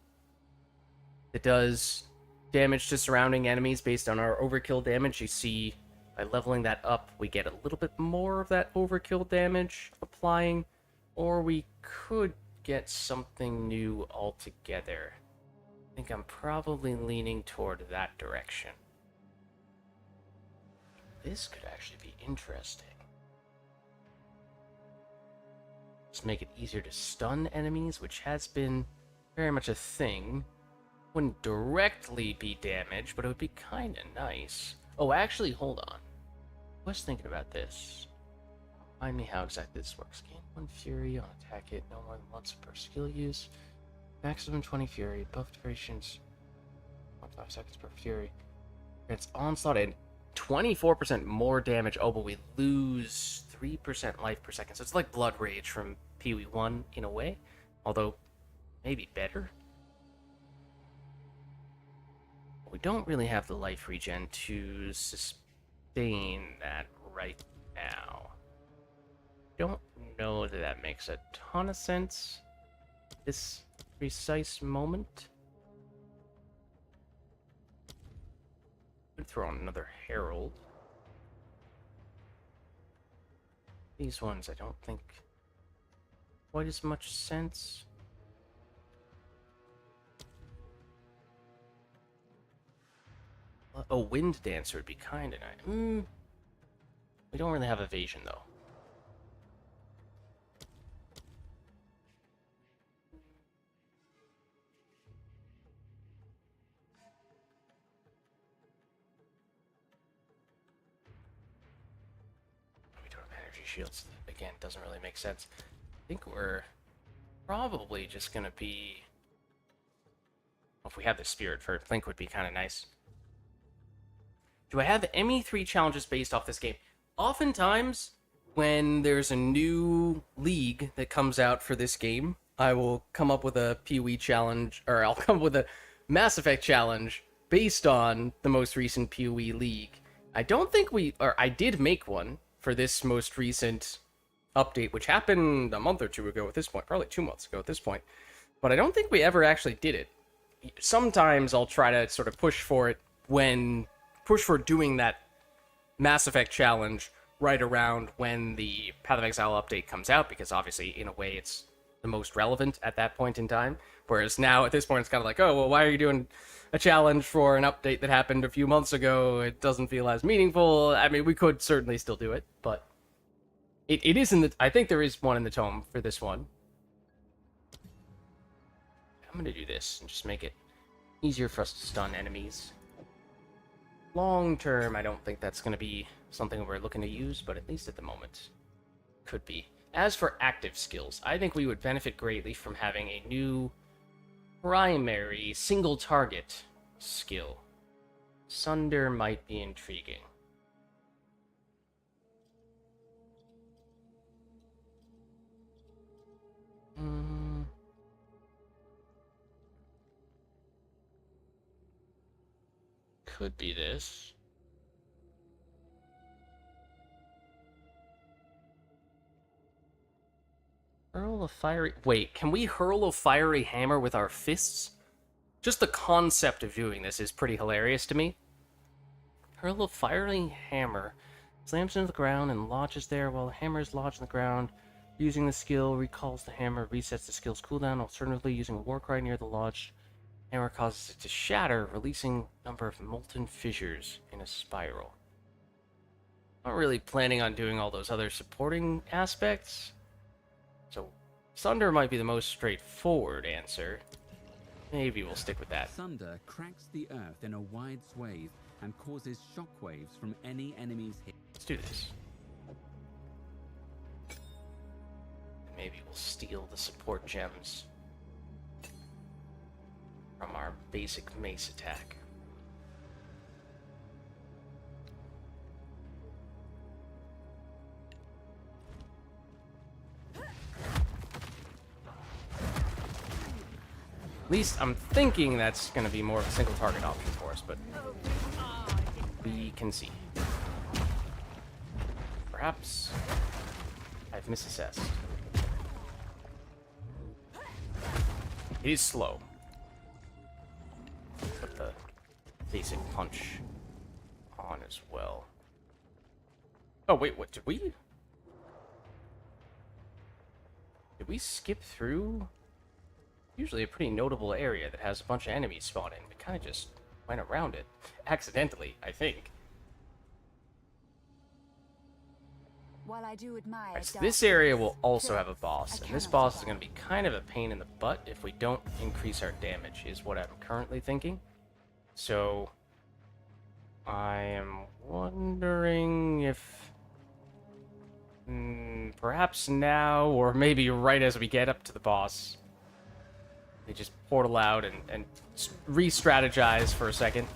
that does damage to surrounding enemies based on our overkill damage. You see, by leveling that up, we get a little bit more of that overkill damage applying, or we could get something new altogether. I think I'm probably leaning toward that direction. This could actually be interesting. Just make it easier to stun enemies, which has been very much a thing. Wouldn't directly be damage, but it would be kind of nice. Oh, actually, hold on. I was thinking about this. Remind me how exactly this works. Gain 1 fury on attack hit, no more than once per skill use. Maximum 20 fury, buff durations 5 seconds per fury. It's onslaught and 24% more damage. Oh, but we lose 3% life per second. So it's like Blood Rage from Pee-wee 1 in a way. Although, maybe better. We don't really have the life regen to sustain that right now. Don't know that that makes a ton of sense this precise moment. Could throw on another Herald. These ones I don't think quite as much sense. A Wind Dancer would be kind of nice. We don't really have evasion though. Shields, again, doesn't really make sense. I think we're probably just gonna be... Well, if we have the Spirit for Link would be kind of nice. Do I have ME3 challenges based off this game? Oftentimes, when there's a new league that comes out for this game, I will come up with a Pee-wee challenge, or I'll come up with a Mass Effect challenge based on the most recent Pee-wee league. I don't think I did make one for this most recent update, which happened a month or two ago at this point, probably 2 months ago at this point. But I don't think we ever actually did it. Sometimes I'll try to sort of push for doing that Mass Effect challenge right around when the Path of Exile update comes out, because obviously, in a way, it's the most relevant at that point in time. Whereas now, at this point, it's kind of like, oh, well, why are you doing a challenge for an update that happened a few months ago? It doesn't feel as meaningful. I mean, we could certainly still do it, but it is in the... I think there is one in the tome for this one. I'm going to do this and just make it easier for us to stun enemies. Long term, I don't think that's going to be something we're looking to use, but at least at the moment, could be. As for active skills, I think we would benefit greatly from having a new primary single target skill. Sunder might be intriguing. Could be this. Hurl a fiery... Wait, can we hurl a fiery hammer with our fists? Just the concept of doing this is pretty hilarious to me. Hurl a fiery hammer, slams into the ground and lodges there while the hammer is lodged in the ground. Using the skill, recalls the hammer, resets the skill's cooldown. Alternatively, using a war cry near the lodged hammer causes it to shatter, releasing a number of molten fissures in a spiral. Not really planning on doing all those other supporting aspects. So, Sunder might be the most straightforward answer. Maybe we'll stick with that. Thunder cracks the earth in a wide swathe and causes shockwaves from any enemy's hit. Let's do this. Maybe we'll steal the support gems from our basic mace attack. At least I'm thinking that's going to be more of a single target option for us, but we can see. Perhaps I've misassessed. It is slow. Put the basic punch on as well. Oh, wait, what did we? Did we skip through? Usually a pretty notable area that has a bunch of enemies spawn in. We kind of just went around it. Accidentally, I think. While I do admire Right, so this area will also have a boss, and this boss is going to be kind of a pain in the butt if we don't increase our damage, is what I'm currently thinking. So, I am wondering if perhaps now, or maybe right as we get up to the boss, we just portal out and re-strategize for a second.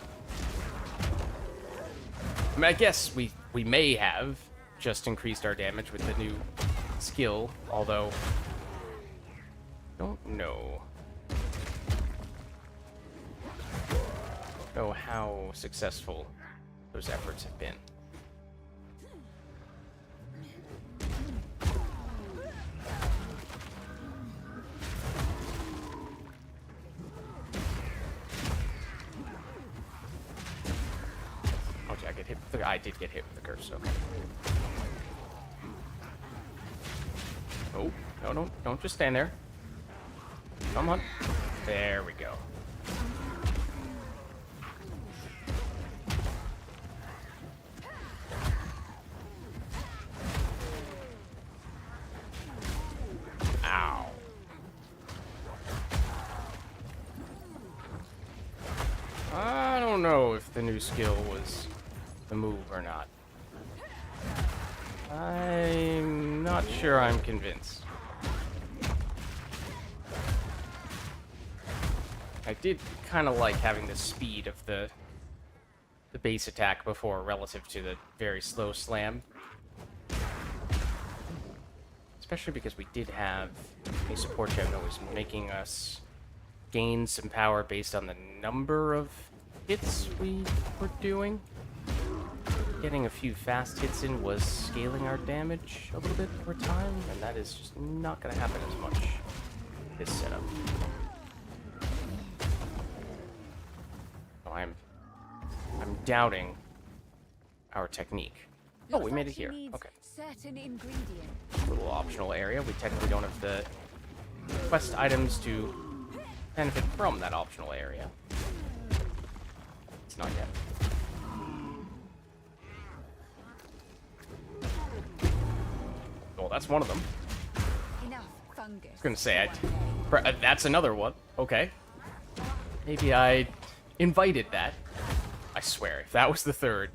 I mean, I guess we may have just increased our damage with the new skill, although don't know how successful those efforts have been. Okay, I did get hit with the curse, okay. Oh, no, don't just stand there. Come on. There we go. Ow. I don't know if the new skill was the move or not. I'm not sure I'm convinced. I did kind of like having the speed of the base attack before relative to the very slow slam. Especially because we did have a support gem that was making us gain some power based on the number of hits we were doing. Getting a few fast hits in was scaling our damage a little bit over time, and that is just not going to happen as much this setup. So I'm doubting our technique. Oh, we made it here. Okay. Certain ingredient. Little optional area. We technically don't have the quest items to benefit from that optional area. It's not yet. Well, that's one of them. Enough fungus. I was gonna say, that's another one. Okay. Maybe I invited that. I swear, if that was the third.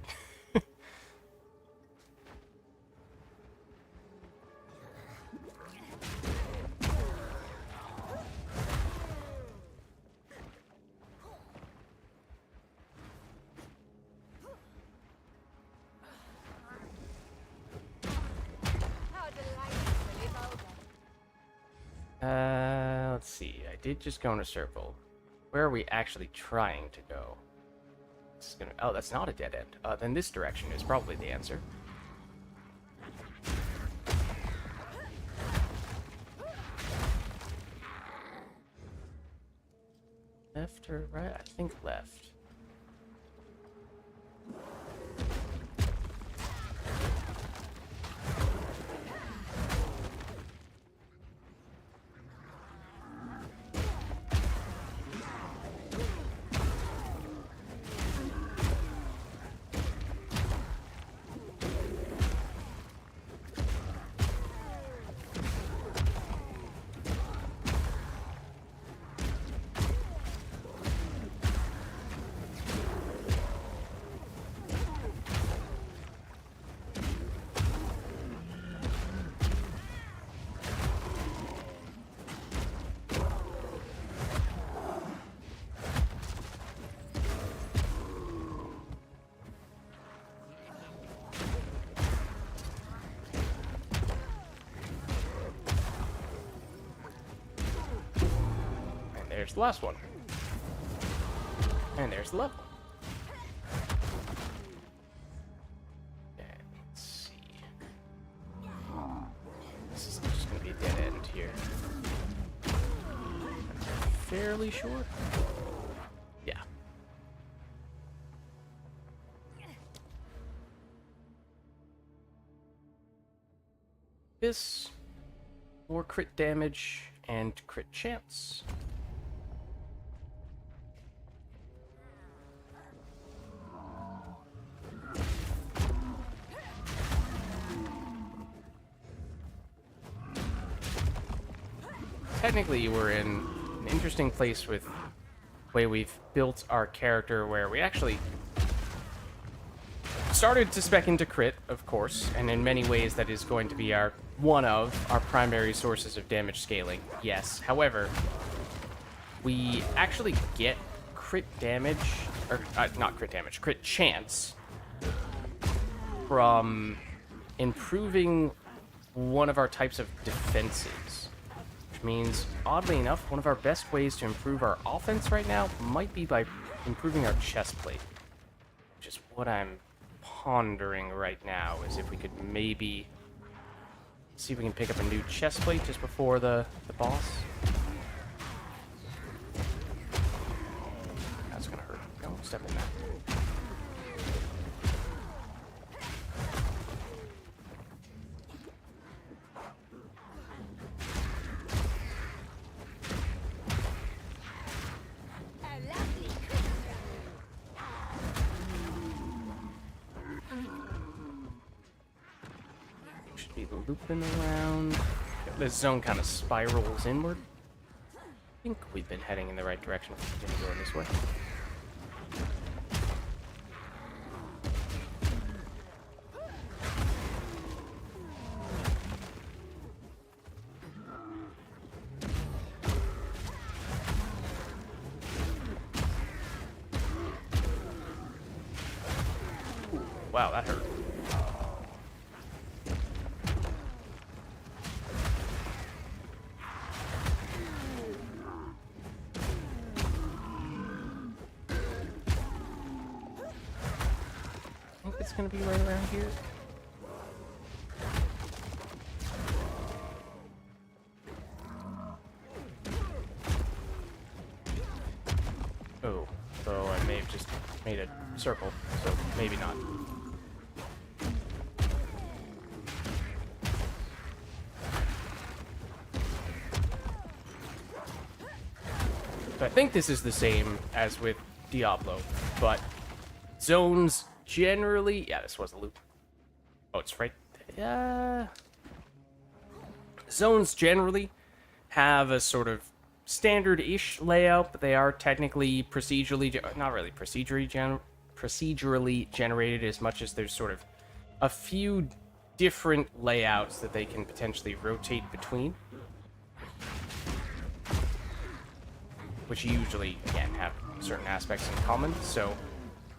see. I did just go in a circle. Where are we actually trying to go? This is gonna... Oh, that's not a dead end. Then this direction is probably the answer. Left or right? I think left. There's the last one. And there's the level. And let's see. This is just going to be a dead end here. I'm fairly sure. Yeah. This, more crit damage and crit chance. Technically, we're in an interesting place with the way we've built our character, where we actually started to spec into crit, of course, and in many ways that is going to be one of our primary sources of damage scaling, yes. However, we actually get crit damage, or not crit damage, crit chance from improving one of our types of defenses. Means, oddly enough, one of our best ways to improve our offense right now might be by improving our chest plate. Which is what I'm pondering right now, is if we could maybe see if we can pick up a new chest plate just before the boss. That's gonna hurt. Don't step in that. Looping around. This zone kind of spirals inward. I think we've been heading in the right direction. We're going to go this way. Ooh, wow, that hurt. It's gonna be right around here. Oh, so I may have just made a circle, so maybe not. So I think this is the same as with Diablo, but zones generally... Yeah, this was a loop. Oh, it's right... Zones generally have a sort of standard-ish layout, but they are technically procedurally... Not really procedurally generated as much as there's sort of a few different layouts that they can potentially rotate between. Which usually, again, have certain aspects in common, so...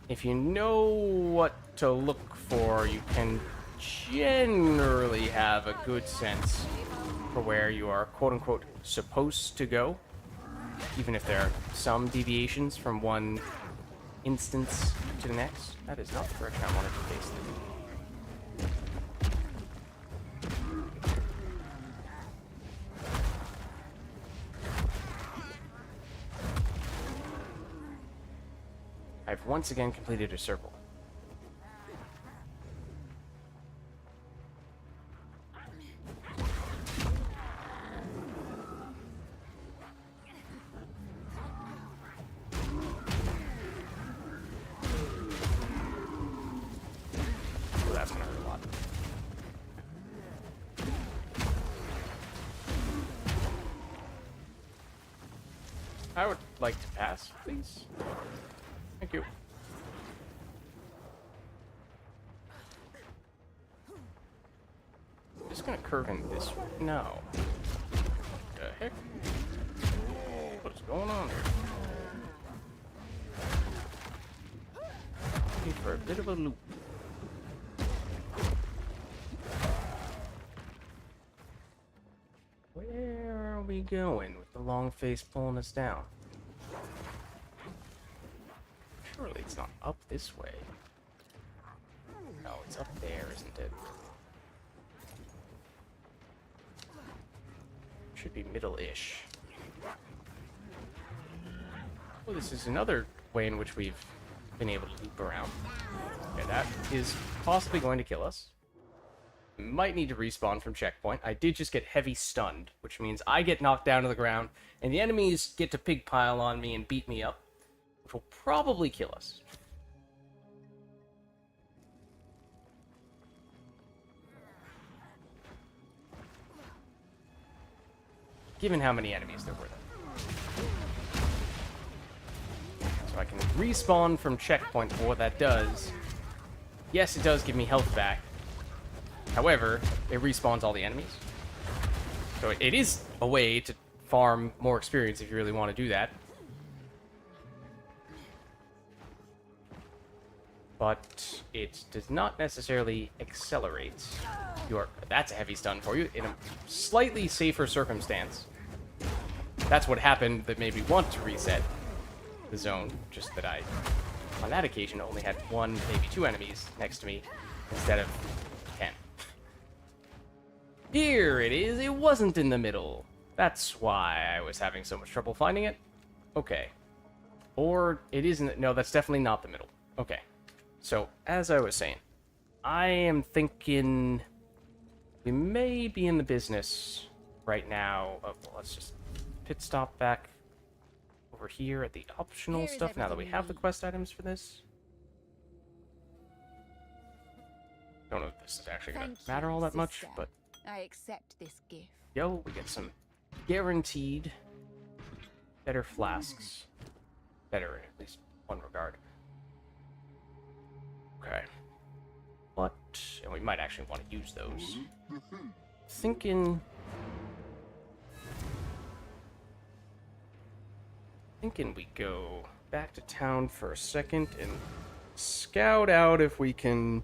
If you know what to look for, you can generally have a good sense for where you are, quote-unquote, supposed to go. even if there are some deviations from one instance to the next. That is not the direction I wanted to face them. I've once again completed a circle. So that's gonna hurt a lot. I would like to pass, please. Thank you. Just gonna curve in this way? No. The heck? What's going on here? Looking for a bit of a loop. Where are we going with the long face pulling us down? Surely it's not up this way. No, it's up there, isn't it? Should be middle-ish. Oh, this is another way in which we've been able to loop around. Okay, that is possibly going to kill us. Might need to respawn from checkpoint. I did just get heavy stunned, which means I get knocked down to the ground, and the enemies get to pig pile on me and beat me up, which will probably kill us. Given how many enemies there were there. So I can respawn from checkpoint for what that does. Yes, it does give me health back. However, it respawns all the enemies. So it is a way to farm more experience if you really want to do that. But it does not necessarily accelerate your... That's a heavy stun for you in a slightly safer circumstance. That's what happened that made me want to reset the zone. Just that I, on that occasion, only had one, maybe two enemies next to me instead of 10. Here it is. It wasn't in the middle. That's why I was having so much trouble finding it. Okay. Or it isn't... No, that's definitely not the middle. Okay. So, as I was saying, I am thinking we may be in the business right now of... Well, let's just pit stop back over here at the optional stuff now that we have the quest items for this. Don't know if this is actually going to matter all that much, but... I accept this gift. Yo, we get some guaranteed better flasks. Better in at least one regard. Okay. But, and we might actually want to use those. Thinking we go back to town for a second and scout out if we can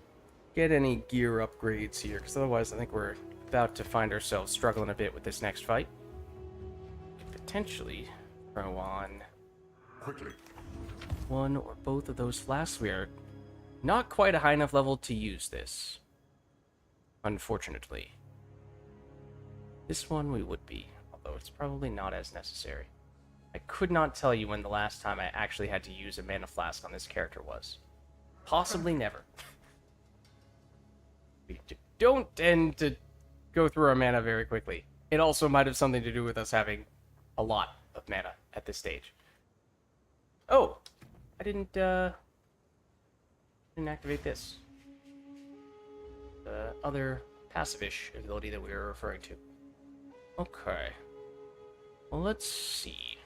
get any gear upgrades here, because otherwise I think we're about to find ourselves struggling a bit with this next fight. Could potentially throw on one or both of those flasks. We are not quite a high enough level to use this, unfortunately. This one we would be, although it's probably not as necessary. I could not tell you when the last time I actually had to use a mana flask on this character was. Possibly never. We don't tend to go through our mana very quickly. It also might have something to do with us having a lot of mana at this stage. Oh, I didn't activate this. The other passive-ish ability that we were referring to. Okay. Well, let's see.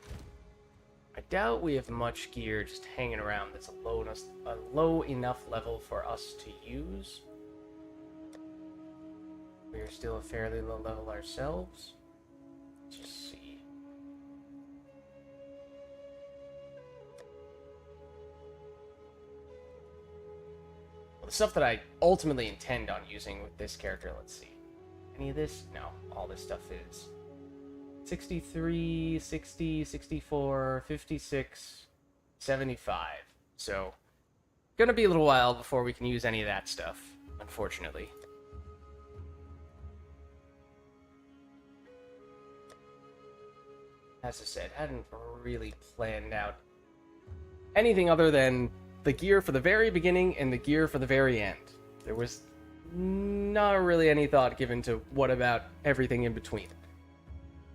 I doubt we have much gear just hanging around that's a low enough level for us to use. We are still a fairly low level ourselves. Let's just see. Well, the stuff that I ultimately intend on using with this character, let's see. Any of this? No. All this stuff is 63, 60, 64, 56, 75. So, gonna be a little while before we can use any of that stuff, unfortunately. As I said, hadn't really planned out anything other than the gear for the very beginning and the gear for the very end. There was not really any thought given to what about everything in between.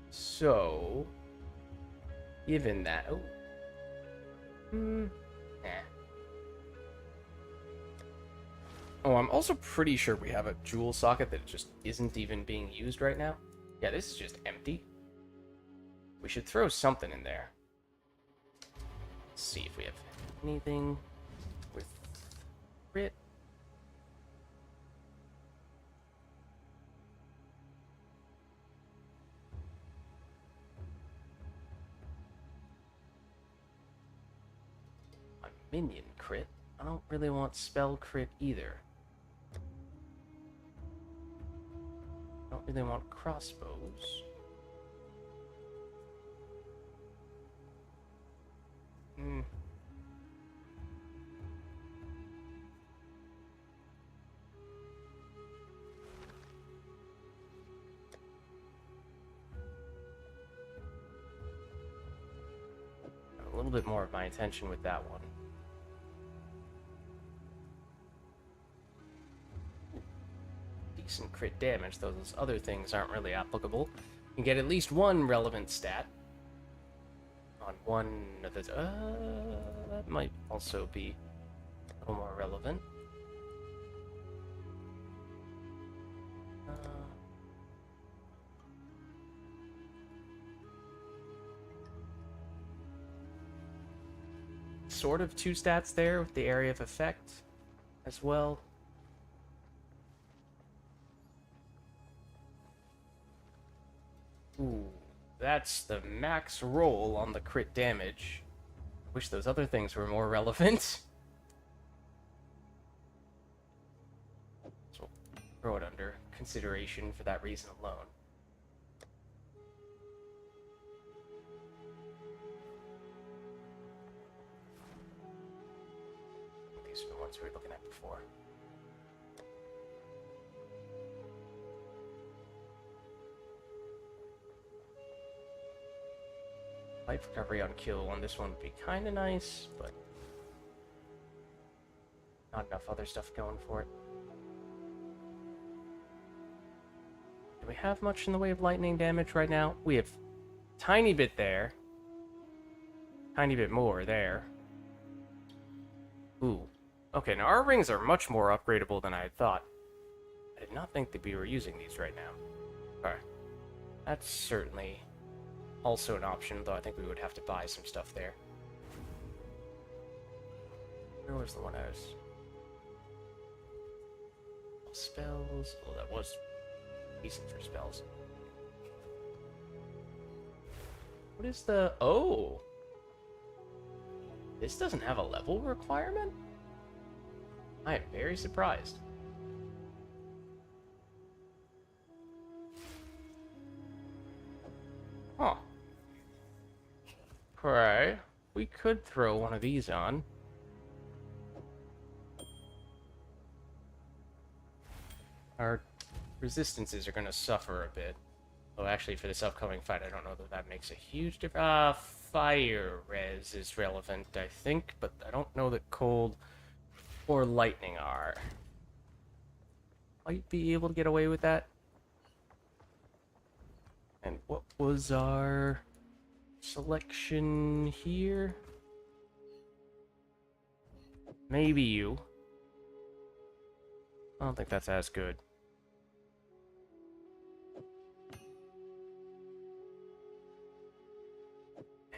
So, given that... Oh, I'm also pretty sure we have a jewel socket that just isn't even being used right now. Yeah, this is just empty. We should throw something in there. Let's see if we have anything with crit. A minion crit. I don't really want spell crit either. I don't really want crossbows. A little bit more of my attention with that one. Decent crit damage, though those other things aren't really applicable. You can get at least one relevant stat on one of the... that might also be a little more relevant. Sort of two stats there with the area of effect as well. Ooh, that's the max roll on the crit damage. Wish those other things were more relevant. So we'll throw it under consideration for that reason alone. These are the ones we were looking at before. Life recovery on kill on this one would be kind of nice, but not enough other stuff going for it. Do we have much in the way of lightning damage right now? We have a tiny bit there. Tiny bit more there. Ooh. Okay, now our rings are much more upgradable than I had thought. I did not think that we were using these right now. Alright. That's certainly also an option, though I think we would have to buy some stuff there. Where was the one I was... Spells... Oh, that was decent for spells. What is the... Oh! This doesn't have a level requirement? I am very surprised. Huh. Okay. We could throw one of these on. Our resistances are going to suffer a bit. Oh, actually, for this upcoming fight, I don't know that that makes a huge difference. Fire res is relevant, I think, but I don't know that cold or lightning are. Might be able to get away with that. And what was our selection here? Maybe you. I don't think that's as good.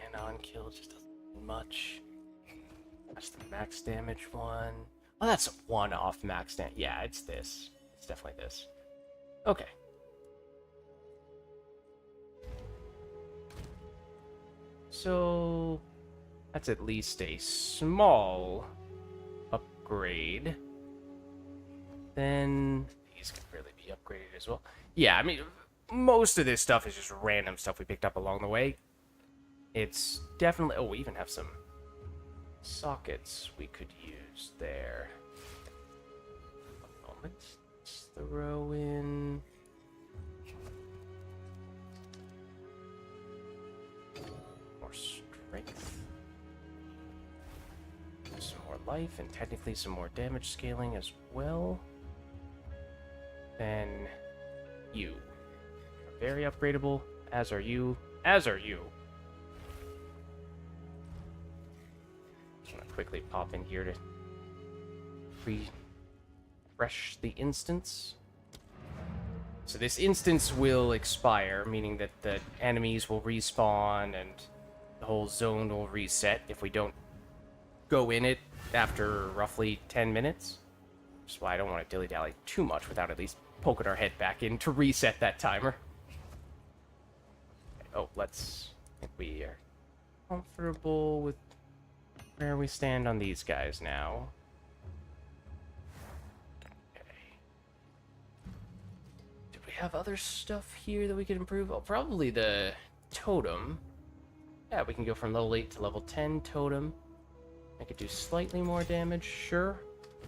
And on kill just doesn't do much. That's the max damage one. Oh, that's a one-off max damage. Yeah, it's this. It's definitely this. Okay. So that's at least a small upgrade. Then these can really be upgraded as well. Yeah, I mean, most of this stuff is just random stuff we picked up along the way. It's definitely... Oh, we even have some sockets we could use there. Let's throw in... more strength. Some more life, and technically some more damage scaling as well. Then you. Are very upgradable, as are you. As are you. Just want to quickly pop in here to refresh the instance. So this instance will expire, meaning that the enemies will respawn and the whole zone will reset if we don't go in it after roughly 10 minutes. Which is why I don't want to dilly-dally too much without at least poking our head back in to reset that timer. Okay, oh, let's... I think we are comfortable with where we stand on these guys now. Okay. Do we have other stuff here that we can improve? Oh, probably the totem. Yeah, we can go from level 8 to level 10 totem. I could do slightly more damage, sure.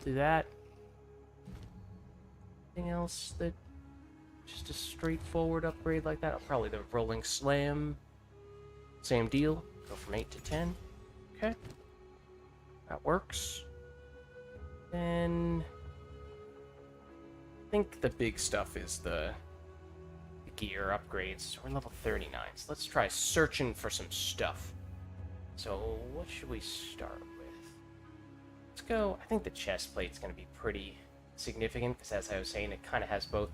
Do that. Anything else that... just a straightforward upgrade like that? Probably the rolling slam. Same deal. Go from 8 to 10. Okay. That works. Then... I think the big stuff is the gear upgrades. We're level 39, so let's try searching for some stuff. So, what should we start with? Let's go... I think the chest plate's going to be pretty significant, because as I was saying, it kind of has both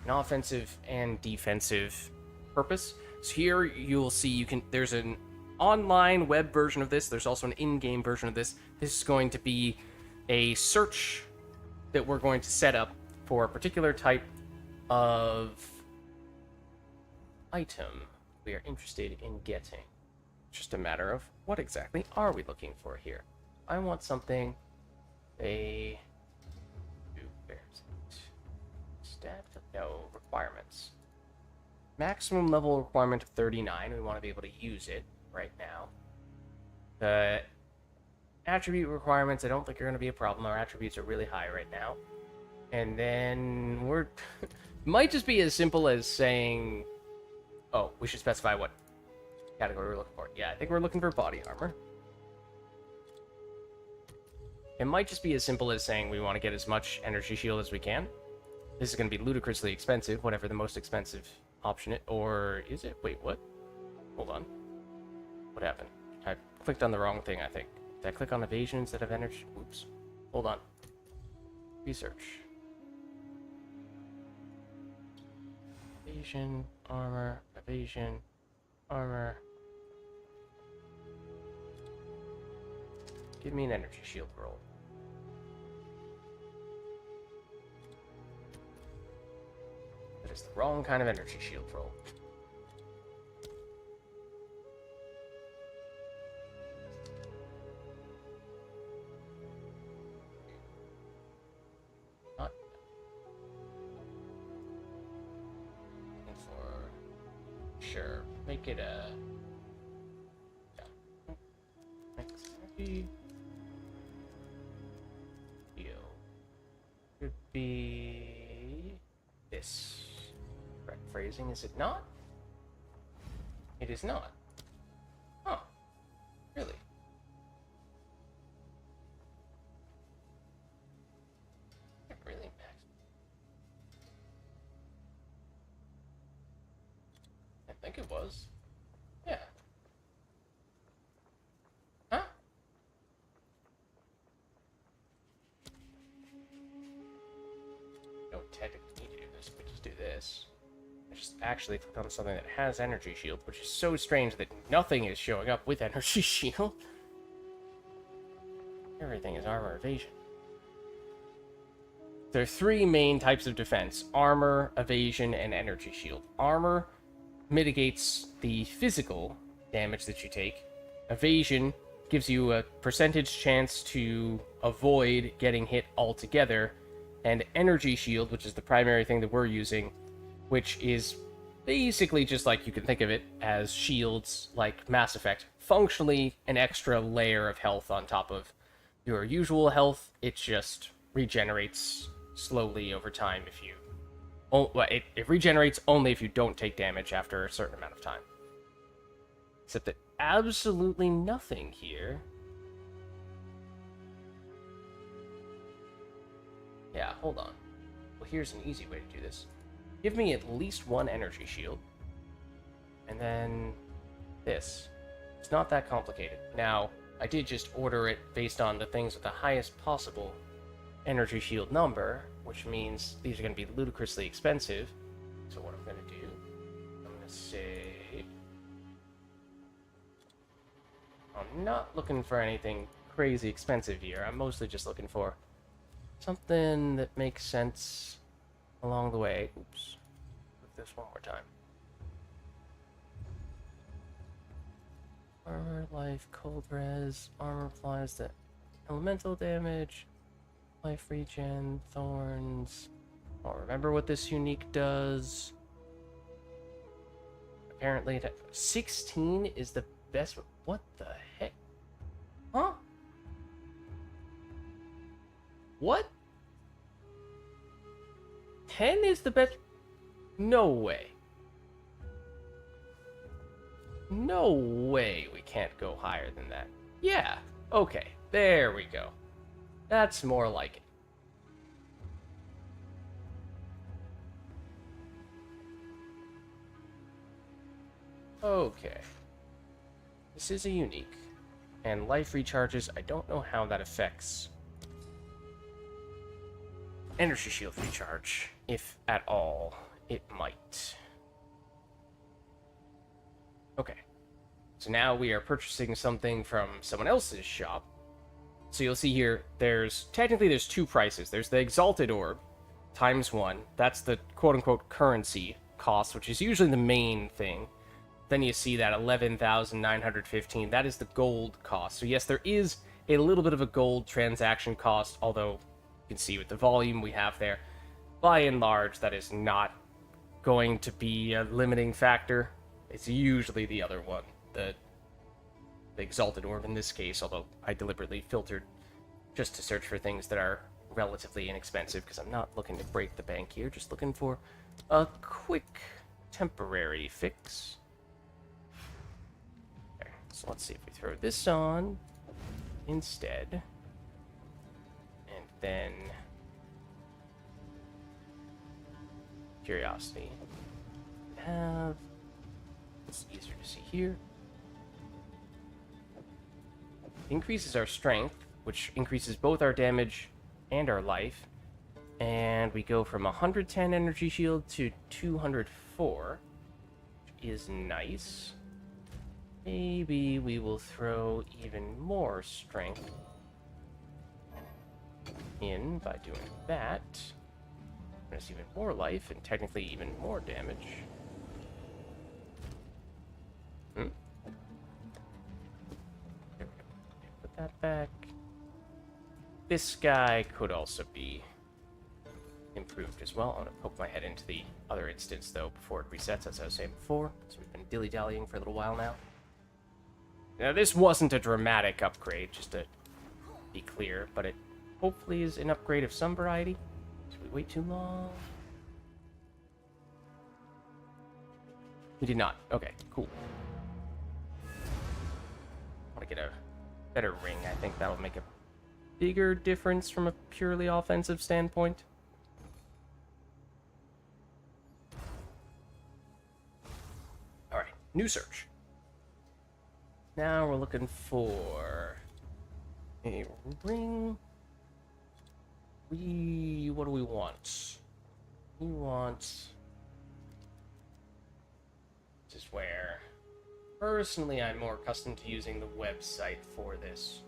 an offensive and defensive purpose. So here you'll see you can... There's an online web version of this. There's also an in-game version of this. This is going to be a search that we're going to set up for a particular type of item we are interested in getting. It's just a matter of what exactly are we looking for here. I want something... Where's it? Stat? No, requirements. Maximum level requirement of 39. We want to be able to use it right now. The attribute requirements, I don't think are going to be a problem. Our attributes are really high right now. And then we're... might just be as simple as saying... Oh, we should specify what category we're looking for. Yeah, I think we're looking for body armor. It might just be as simple as saying we want to get as much energy shield as we can. This is going to be ludicrously expensive, whatever the most expensive option is. Or is it? Wait, what? Hold on. What happened? I clicked on the wrong thing, I think. Did I click on evasion instead of energy? Oops. Hold on. Research. Evasion, armor, evasion, armor. Give me an energy shield roll. That is the wrong kind of energy shield roll. Not. Looking for... Sure. Make it a... Yeah. Next. Could be this. Correct phrasing, is it not? It is not. Huh. Really? It really max. I think it was. Yeah. Huh? Don't technically need to do this, but just do this. I just actually clicked on something that has energy shield, which is so strange that nothing is showing up with energy shield. Everything is armor evasion. There are three main types of defense: armor, evasion, and energy shield. Armor mitigates the physical damage that you take. Evasion gives you a percentage chance to avoid getting hit altogether. And energy shield, which is the primary thing that we're using, which is basically just like you can think of it as shields like Mass Effect. Functionally, an extra layer of health on top of your usual health. It just regenerates slowly over time if you... Oh, well, it regenerates only if you don't take damage after a certain amount of time. Except that absolutely nothing here. Yeah, hold on. Well, here's an easy way to do this. Give me at least one energy shield. And then this. It's not that complicated. Now, I did just order it based on the things with the highest possible energy shield number, which means these are going to be ludicrously expensive. So what I'm going to do, I'm going to say... I'm not looking for anything crazy expensive here. I'm mostly just looking for something that makes sense along the way. Oops. Do this one more time. Armor, life, cold res, armor applies to elemental damage, life regen, thorns. I don't remember what this unique does. Apparently, 16 is the best. What the heck? Huh? What? 10 is the best? No way. No way we can't go higher than that. Yeah, okay, there we go. That's more like it. Okay. This is a unique. And life recharges, I don't know how that affects energy shield recharge, if at all. It might. Okay. So now we are purchasing something from someone else's shop. So you'll see here, there's two prices. There's the Exalted Orb, times 1. That's the quote-unquote currency cost, which is usually the main thing. Then you see that 11,915. That is the gold cost. So yes, there is a little bit of a gold transaction cost, although you can see with the volume we have there, by and large, that is not going to be a limiting factor. It's usually the other one, the Exalted Orb in this case, although I deliberately filtered just to search for things that are relatively inexpensive, because I'm not looking to break the bank here, just looking for a quick temporary fix. Okay, so let's see if we throw this on instead, and then curiosity. Have... It's easier to see here. Increases our strength, which increases both our damage and our life. And we go from 110 energy shield to 204, which is nice. Maybe we will throw even more strength in by doing that. There's even more life and technically even more damage. Put that back. This guy could also be improved as well. I'm gonna poke my head into the other instance though before it resets, as I was saying before. So we've been dilly-dallying for a little while now. Now this wasn't a dramatic upgrade, just to be clear, but it hopefully is an upgrade of some variety. Did we wait too long? We did not. Okay, cool. I want to get a better ring. I think that'll make a bigger difference from a purely offensive standpoint. Alright, new search. Now we're looking for a ring. What do we want? We want... This is where, personally, I'm more accustomed to using the website for this.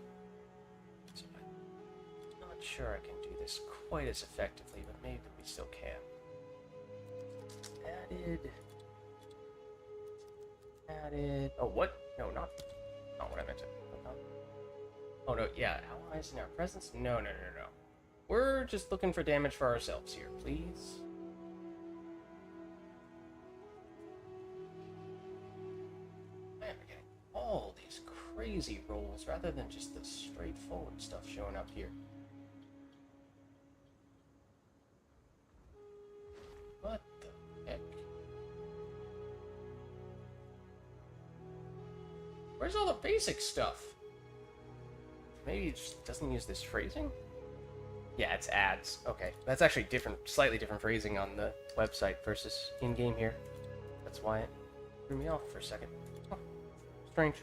So I'm not sure I can do this quite as effectively, but maybe we still can. Added... Oh, what? No, not what I meant to... Oh, no, yeah, allies in our presence? No. We're just looking for damage for ourselves here, please. crazy rolls rather than just the straightforward stuff showing up here. What the heck? Where's all the basic stuff? Maybe it just doesn't use this phrasing? Yeah, it's ads. Okay, that's actually different, slightly different phrasing on the website versus in-game here. That's why it threw me off for a second. Oh, strange.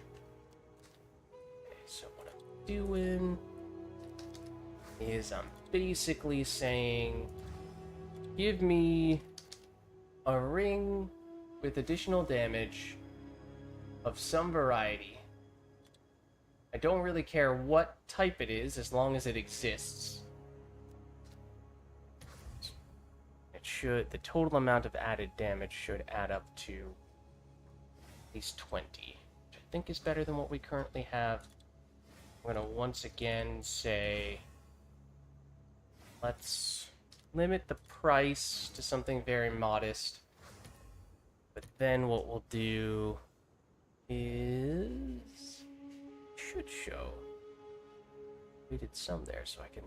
Okay, so what I'm doing is I'm basically saying, give me a ring with additional damage of some variety. I don't really care what type it is as long as it exists. The total amount of added damage should add up to at least 20, which I think is better than what we currently have. I'm going to once again say, let's limit the price to something very modest. But then what we'll do is, should show. We did some there, so I can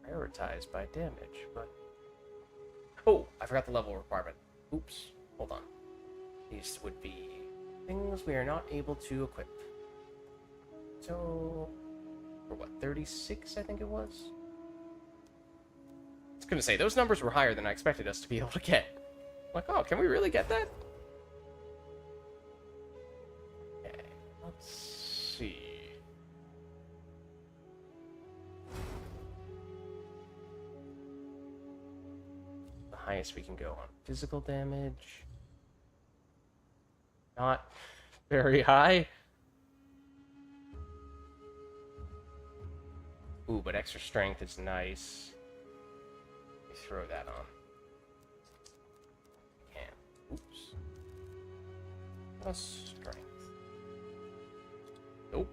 prioritize by damage, but oh, I forgot the level requirement. Oops, hold on. These would be things we are not able to equip. So, for what, 36, I think it was? I was gonna say, those numbers were higher than I expected us to be able to get. Like, oh, can we really get that? Okay, let's see. Highest we can go on physical damage. Not very high. Ooh, but extra strength is nice. Let me throw that on. Can. Oops. Plus strength. Nope.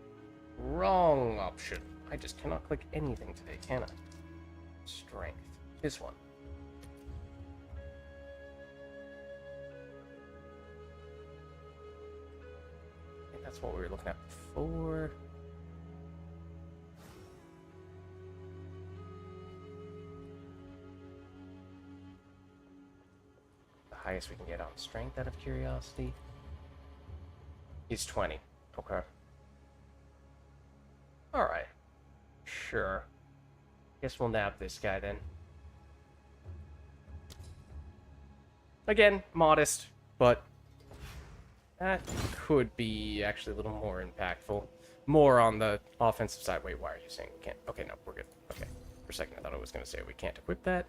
Wrong option. I just cannot click anything today, can I? Strength. This one. That's what we were looking at before. The highest we can get on strength, out of curiosity, is 20. Okay. Alright. Sure. Guess we'll nab this guy then. Again, modest, but that could be actually a little more impactful. More on the offensive side. Wait, why are you saying we can't? Okay, no, we're good. Okay. For a second, I thought I was going to say we can't equip that.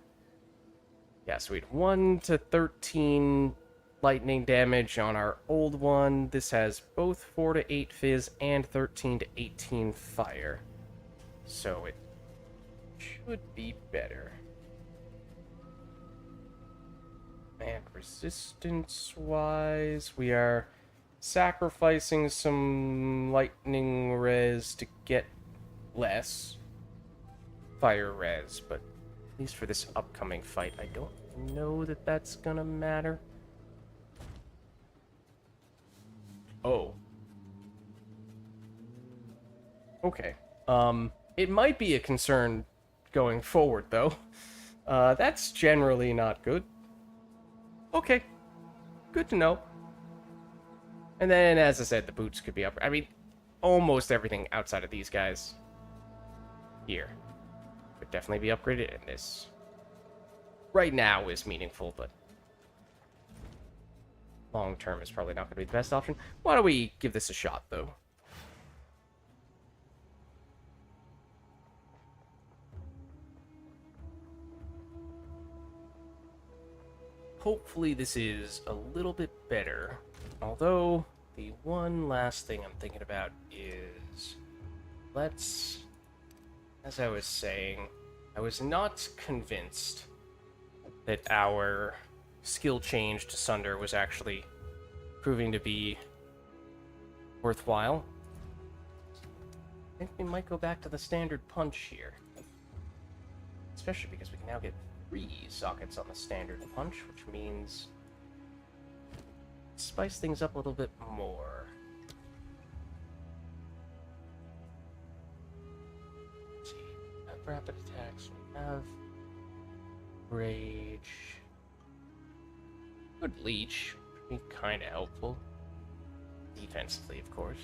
Yeah, sweet. 1 to 13 lightning damage on our old one. This has both 4 to 8 fizz and 13 to 18 fire. So it should be better. And resistance-wise, we are sacrificing some lightning res to get less fire res, but at least for this upcoming fight, I don't know that that's gonna matter. Oh. Okay. It might be a concern going forward, though. That's generally not good. Okay. Good to know. And then, as I said, the boots could be up. I mean, almost everything outside of these guys here could definitely be upgraded, and this right now is meaningful, but long term is probably not going to be the best option. Why don't we give this a shot, though? Hopefully this is a little bit better. Although, the one last thing I'm thinking about is, let's, as I was saying, I was not convinced that our skill change to Sunder was actually proving to be worthwhile. I think we might go back to the standard punch here. Especially because we can now get 3 sockets on the standard punch, which means spice things up a little bit more. rapid attacks. We have rage. Good leech. Be kind of helpful. Defensively, of course.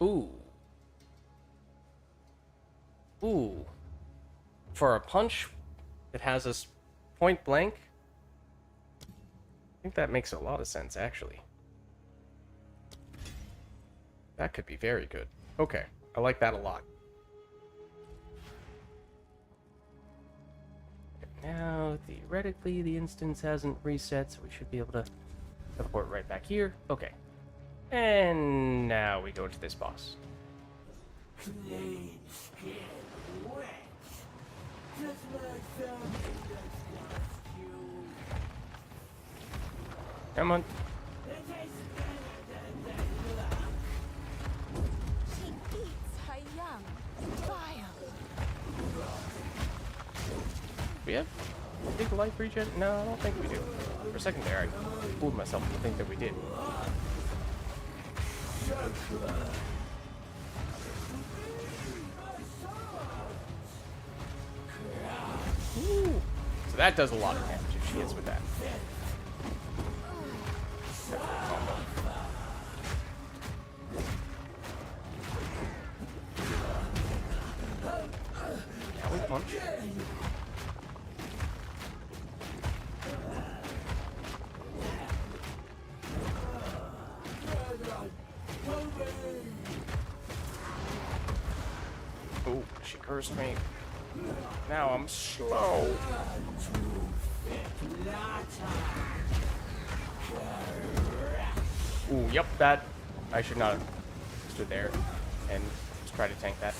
Ooh. Ooh. For a punch that has us point blank, I think that makes a lot of sense, actually. That could be very good. Okay, I like that a lot. Now, theoretically, the instance hasn't reset, so we should be able to teleport right back here. Okay. And now we go to this boss. Come on. She eats her young. Vile. We have big life regen? No, I don't think we do. For a second there, I fooled myself to think that we did. Ooh. So that does a lot of damage if she hits with that. Now we punch. Oh, she cursed me. Now I'm slow. Ooh, yep, that. I should not have stood there and just try to tank that.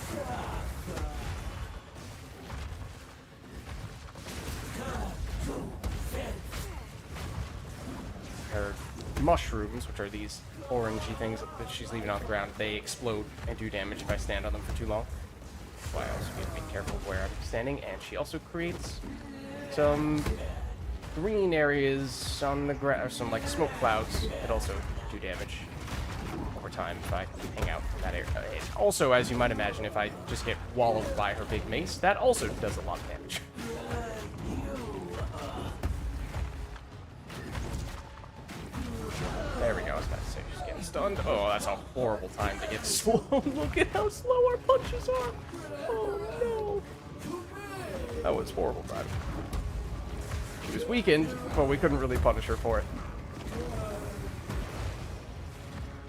Her mushrooms, which are these orangey things that she's leaving on the ground, they explode and do damage if I stand on them for too long. That's why I also need to be careful of where I'm standing. And she also creates some green areas on the ground, or some like smoke clouds that also do damage over time if I hang out in that area. Also, as you might imagine, if I just get walloped by her big mace, that also does a lot of damage. There we go, I was about to say she's getting stunned. Oh, that's a horrible time to get slow. Look at how slow our punches are. Oh no. That was horrible time. She was weakened, but we couldn't really punish her for it.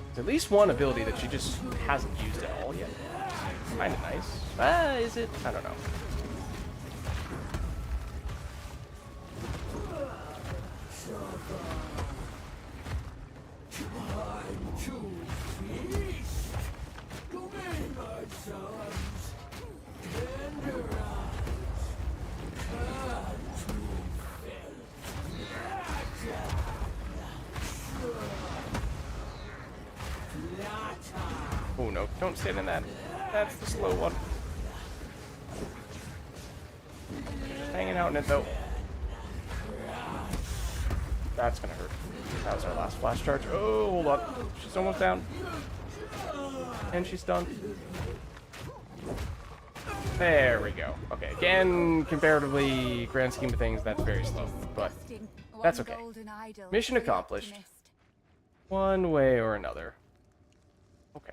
There's at least one ability that she just hasn't used at all yet. Kinda nice. Is it? I don't know. Oh no, don't stand in that. That's the slow one. Just hanging out in it though. That's gonna hurt. That was our last flash charge. Oh, hold on. She's almost down. And she's done. There we go. Okay, again, comparatively, grand scheme of things, that's very slow. But that's okay. Mission accomplished. One way or another. Okay.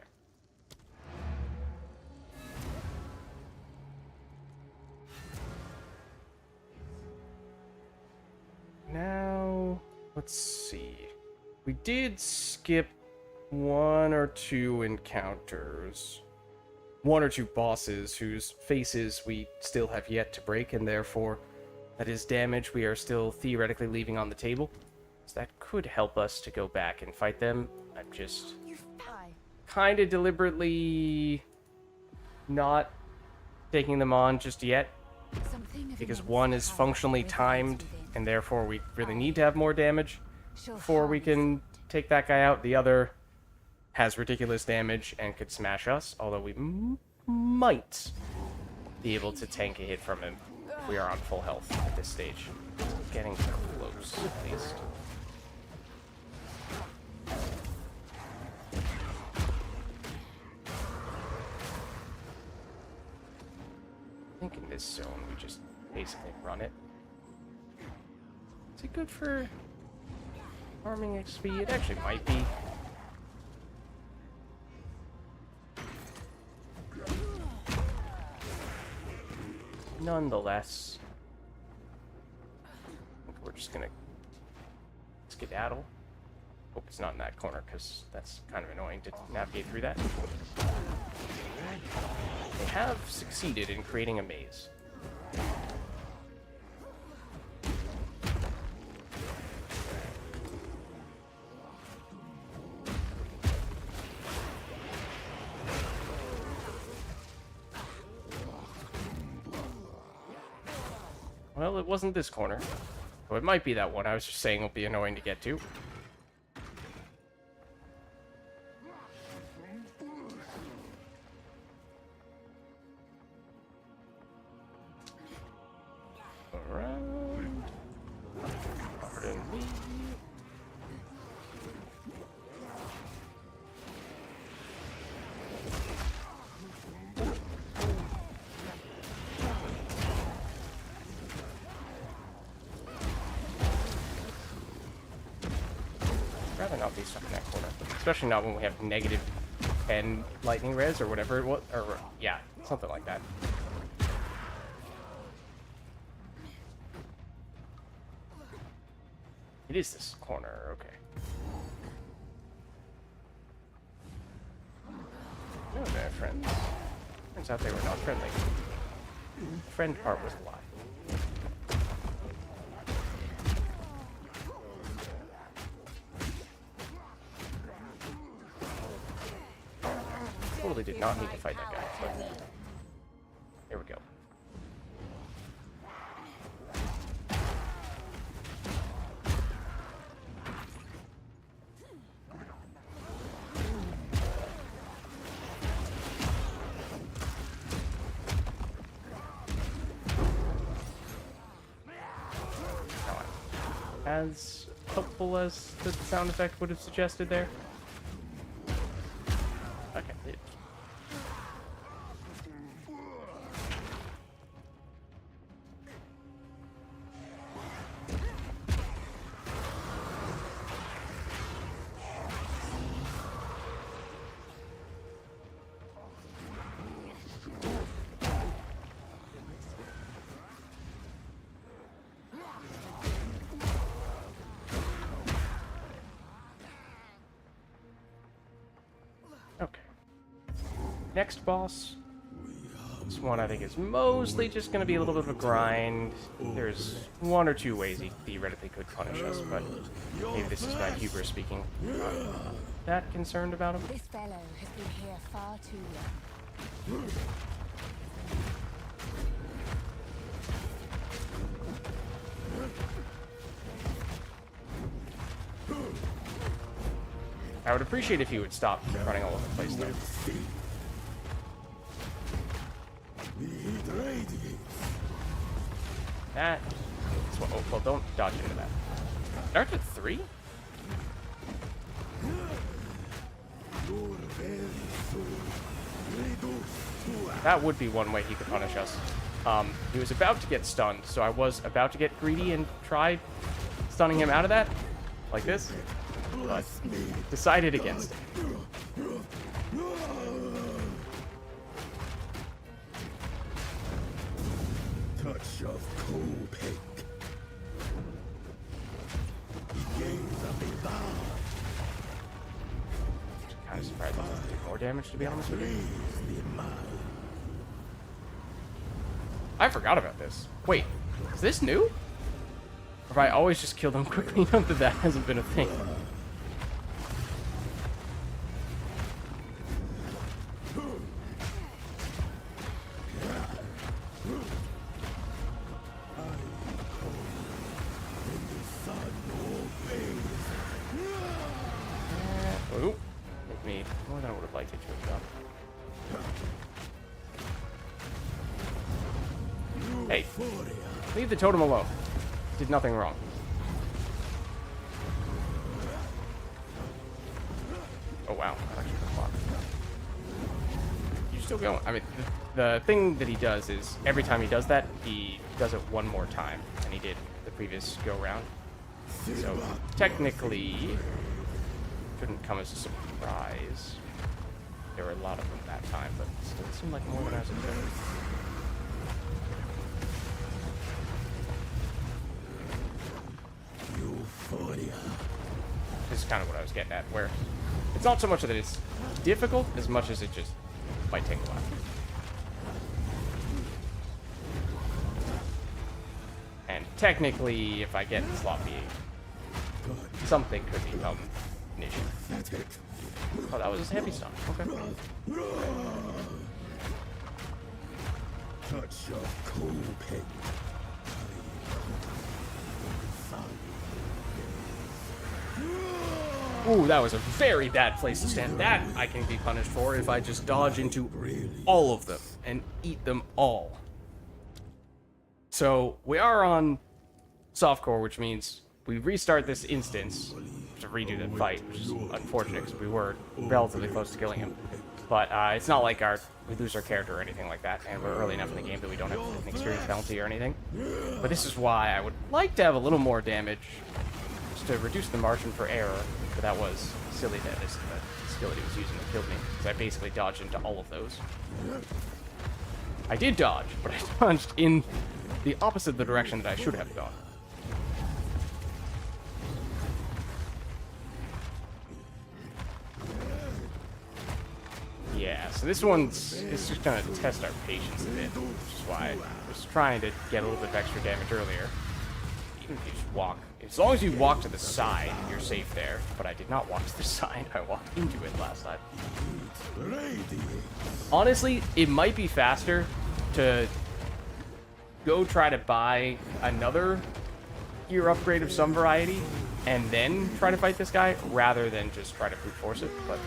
Now, let's see. We did skip one or two encounters. One or two bosses whose faces we still have yet to break, and therefore, that is damage we are still theoretically leaving on the table. So that could help us to go back and fight them. I'm just kind of deliberately not taking them on just yet, because one is functionally timed, and therefore we really need to have more damage before we can take that guy out. The other has ridiculous damage and could smash us, although we might be able to tank a hit from him if we are on full health at this stage. Getting close, at least. think in this zone we just basically run it. Is it good for farming XP? It actually might be. Nonetheless, I think we're just gonna skedaddle. Hope it's not in that corner, because that's kind of annoying to navigate through that. They have succeeded in creating a maze. Well, it wasn't this corner. So it might be that one. I was just saying it'll be annoying to get to. Around. Pardon me. Rather not be stuck in that corner, especially not when we have negative 10 lightning res or whatever it was, or yeah, something like that. It is this corner, okay. No, they're friends. Turns out they were not friendly. The friend part was a lie. Totally did not need to fight that guy, but here we go. As helpful as the sound effect would have suggested there. Okay. Okay. Next boss. This one I think is mostly just going to be a little bit of a grind. There's one or two ways he theoretically could punish us, but maybe this is my hubris speaking. That concerned about him? This fellow has been here far too long. I would appreciate if he would stop running all over the place, though. That is what. Oh, well, don't dodge into that. Starts with 3? That would be one way he could punish us. He was about to get stunned, so I was about to get greedy and try stunning him out of that, like this, but decided against it. Touch of cold pink. Kind of surprised that doesn't do more damage, to be honest with you. I forgot about this. Wait, is this new? Or have I always just killed him quickly enough that that hasn't been a thing? Oh, took me more than I would have liked it to have done. Hey, leave the totem alone. Did nothing wrong. Oh wow, that actually took a lot. still going. I mean, the thing that he does is every time he does that, he does it one more time than he did the previous go-round. So technically, shouldn't come as a surprise. There were a lot of them that time, but still seemed like more than I was expecting. This is kind of what I was getting at, where it's not so much that it's difficult as much as it just might take a while. And technically, if I get sloppy, something could become an issue. Oh, that was heavy stuff. Okay. Touch of cold paint. Ooh, that was a very bad place to stand. That I can be punished for if I just dodge into all of them and eat them all. So we are on softcore, which means we restart this instance to redo the fight, which is unfortunate because we were relatively close to killing him. But it's not like we lose our character or anything like that, and we're early enough in the game that we don't have an experience penalty or anything. But this is why I would like to have a little more damage, just to reduce the margin for error. But that was silly that the skill that he was using that killed me, because I basically dodged into all of those. I did dodge, but I dodged in the opposite of the direction that I should have gone. Yeah, so this one's it's just gonna test our patience a bit, which is why I was trying to get a little bit of extra damage earlier. Even if you just walk, as long as you walk to the side, you're safe there. But I did not walk to the side, I walked into it last time. Honestly, it might be faster to go try to buy another gear upgrade of some variety, and then try to fight this guy, rather than just try to brute force it, but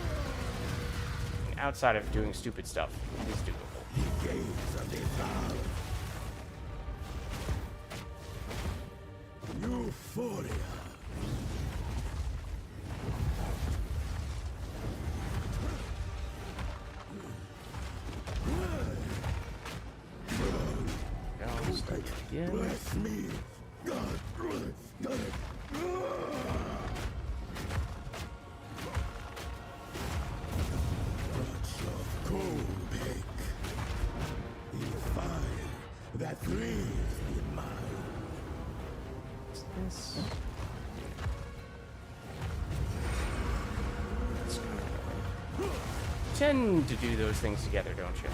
outside of doing stupid stuff, it is doable. Euphoria. Go, start again. Bless me, God. Touch of cold pick. The fire that breathes in my This. Tend to do those things together, don't you?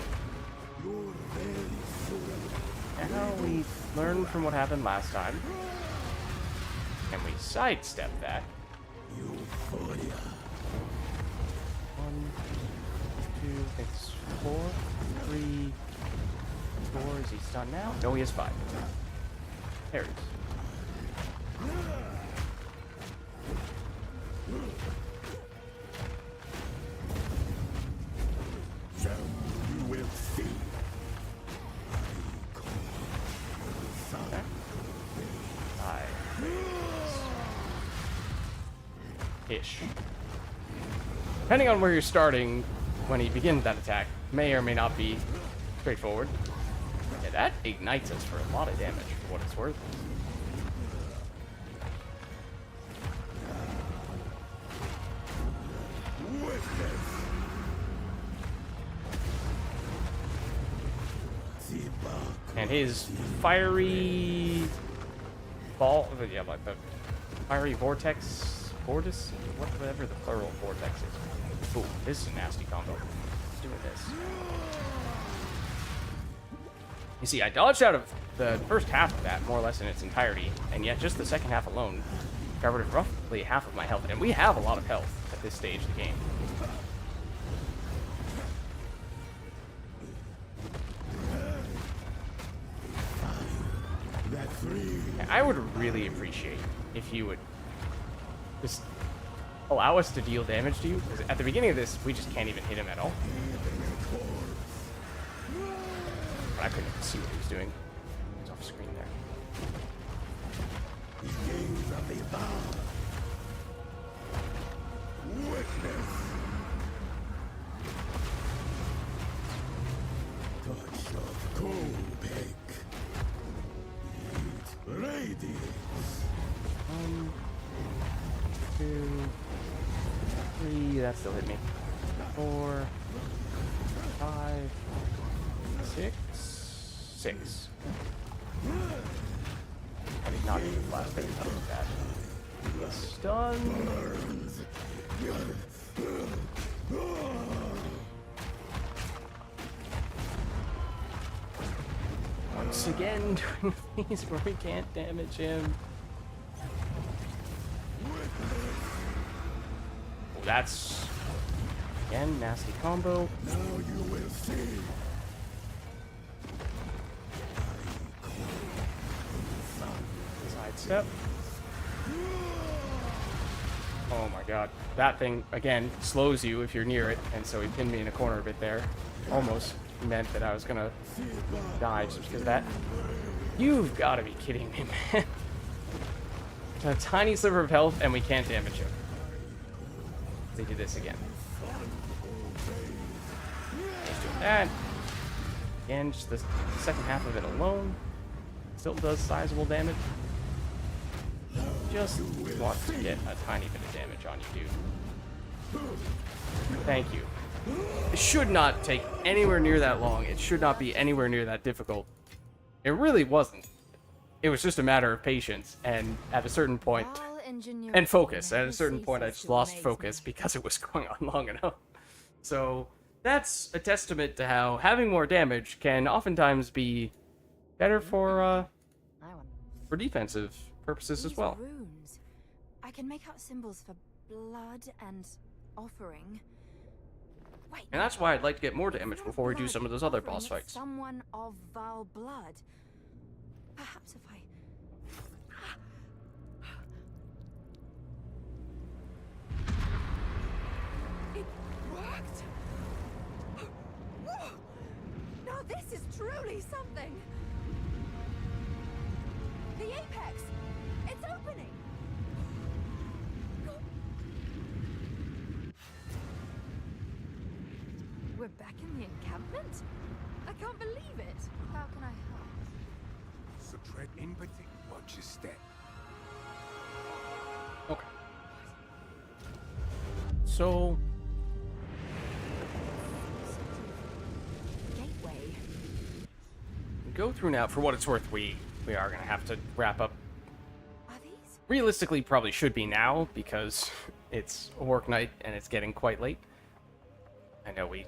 Now we learn from what happened last time, and we sidestep that. 1, 2, I think it's 4, 3, 4. Is he stunned now? No, he has 5. There he is. So you will see. Okay. Ish. Depending on where you're starting when he begins that attack, may or may not be straightforward. Yeah, that ignites us for a lot of damage, for what it's worth. And his fiery ball, yeah, like the fiery vortex, vortex, whatever the plural vortex is. Ooh, this is a nasty combo. Let's do this. You see, I dodged out of the first half of that, more or less in its entirety, and yet just the second half alone covered roughly half of my health, and we have a lot of health at this stage of the game. I would really appreciate if you would just allow us to deal damage to you, because at the beginning of this, we just can't even hit him at all. But I couldn't even see what he was doing. He was off screen there. Kopek. It radiates. 1, 2, 3. That still hit me. 4, 5, 6. 6. I did not even last thing that was bad. Stun. Once again, doing things where we can't damage him. Oh, that's again nasty combo. Now you will see. Sidestep. Oh my god. That thing, again, slows you if you're near it, and so he pinned me in a corner a bit there. Almost meant that I was gonna die just because of that. You've got to be kidding me, man. A tiny sliver of health, and we can't damage him. They do this again. Let's do that. Again, just the second half of it alone still does sizable damage. Just want to get a tiny bit of damage on you, dude. Thank you. It should not take anywhere near that long. It should not be anywhere near that difficult. It really wasn't. It was just a matter of patience, and at a certain point, and focus. At a certain point, I just lost focus because it was going on long enough. So that's a testament to how having more damage can oftentimes be better for defensive purposes as well. Runes. I can make out symbols for blood and offering. Wait, And that's why I'd like to get more damage before we do blood some of those other offering boss of fights. Someone of vile blood. Perhaps if I. It worked. Now this is truly something. The apex. It's opening. We're back in the encampment? I can't believe it. How can I help? So tread in particular. Watch your step. Okay. So, Gateway. go through now. For what it's worth, we are going to have to wrap up. Are these? Realistically, probably should be now, because it's a work night and it's getting quite late. I know we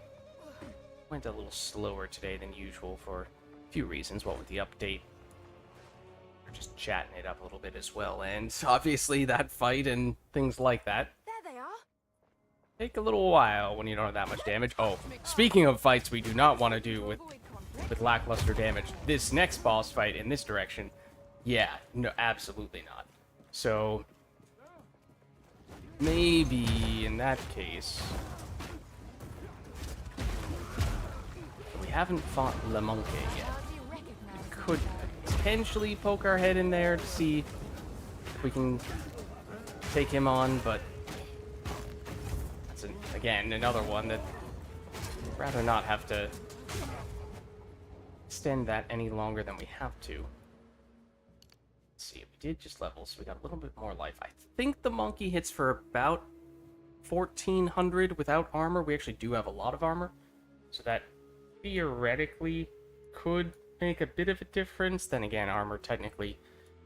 went a little slower today than usual for a few reasons. What with the update, we're just chatting it up a little bit as well, and obviously that fight and things like that There they are. take a little while when you don't have that much damage. Oh, speaking of fights we do not want to do with lackluster damage, this next boss fight in this direction, yeah, no, absolutely not. So maybe in that case, we haven't fought Le Monkey yet. How do you recognize them? Could potentially poke our head in there to see if we can take him on, but that's again another one that I'd rather not have to extend that any longer than we have to. Let's see, we did just level, so we got a little bit more life. I think the monkey hits for about 1400 without armor. We actually do have a lot of armor, so that theoretically could make a bit of a difference. Then again, armor technically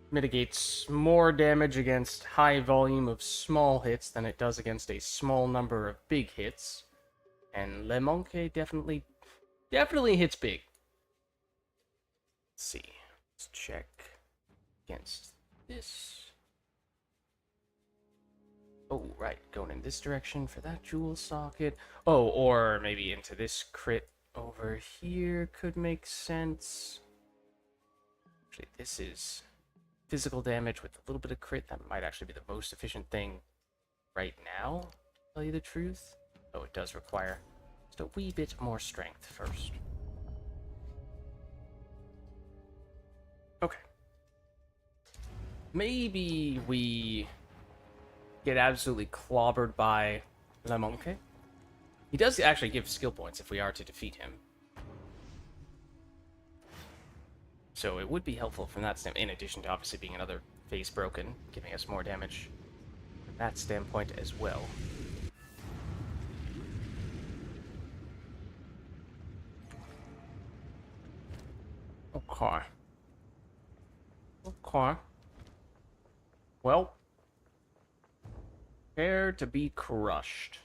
mitigates more damage against high volume of small hits than it does against a small number of big hits. And Le Monkey definitely hits big. Let's see. Let's check against this. Oh, right. Going in this direction for that jewel socket. Oh, or maybe into this crit over here could make sense. Actually, this is physical damage with a little bit of crit. That might actually be the most efficient thing right now, to tell you the truth. Oh, it does require just a wee bit more strength first. Okay. Maybe we get absolutely clobbered by Le Monkey. He does actually give skill points if we are to defeat him. So it would be helpful from that standpoint, in addition to obviously being another face broken, giving us more damage from that standpoint as well. Okay. Okay. Well, prepare to be crushed.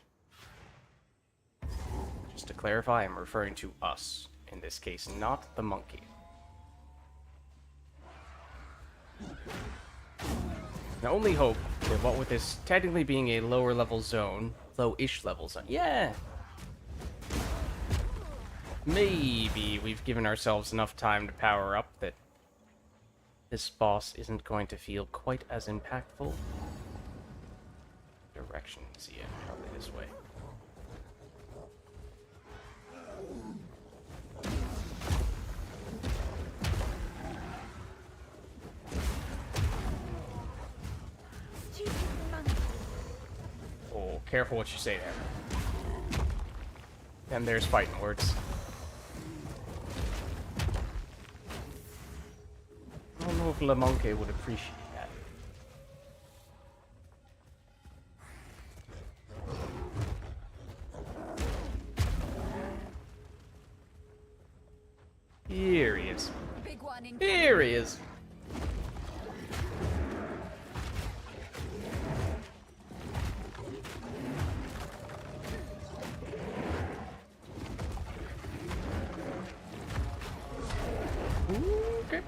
Just to clarify, I'm referring to us in this case, not the monkey. The only hope that what with this technically being a lower level zone, low-ish level zone, yeah, maybe we've given ourselves enough time to power up that this boss isn't going to feel quite as impactful. Directions, yeah, probably this way. Oh, careful what you say there. And there's fighting words. I don't know if Le Monkey would appreciate that. Here he is. Big one in Here he is. Okay.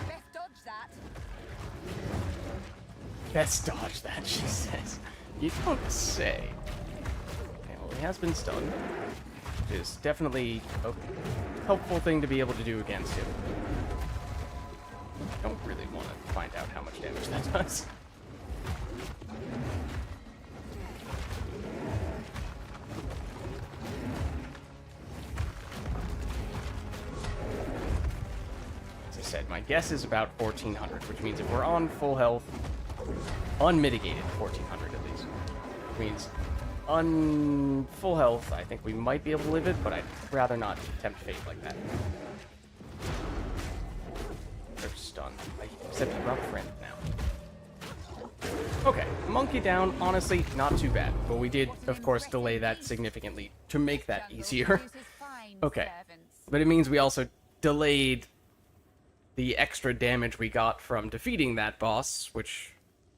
Best dodge that. Best dodge that, she says. You don't say. Okay, well, he has been stunned. Which is definitely a helpful thing to be able to do against him. I don't really want to find out how much damage that does. As I said, my guess is about 1400, which means if we're on full health, unmitigated 1400 at least, which means full health, I think we might be able to live it, but I'd rather not tempt fate like that. They're stunned. Except he brought friend now. Okay, monkey down, honestly, not too bad. But we did, of course, delay that significantly to make that easier. Okay, but it means we also delayed the extra damage we got from defeating that boss, which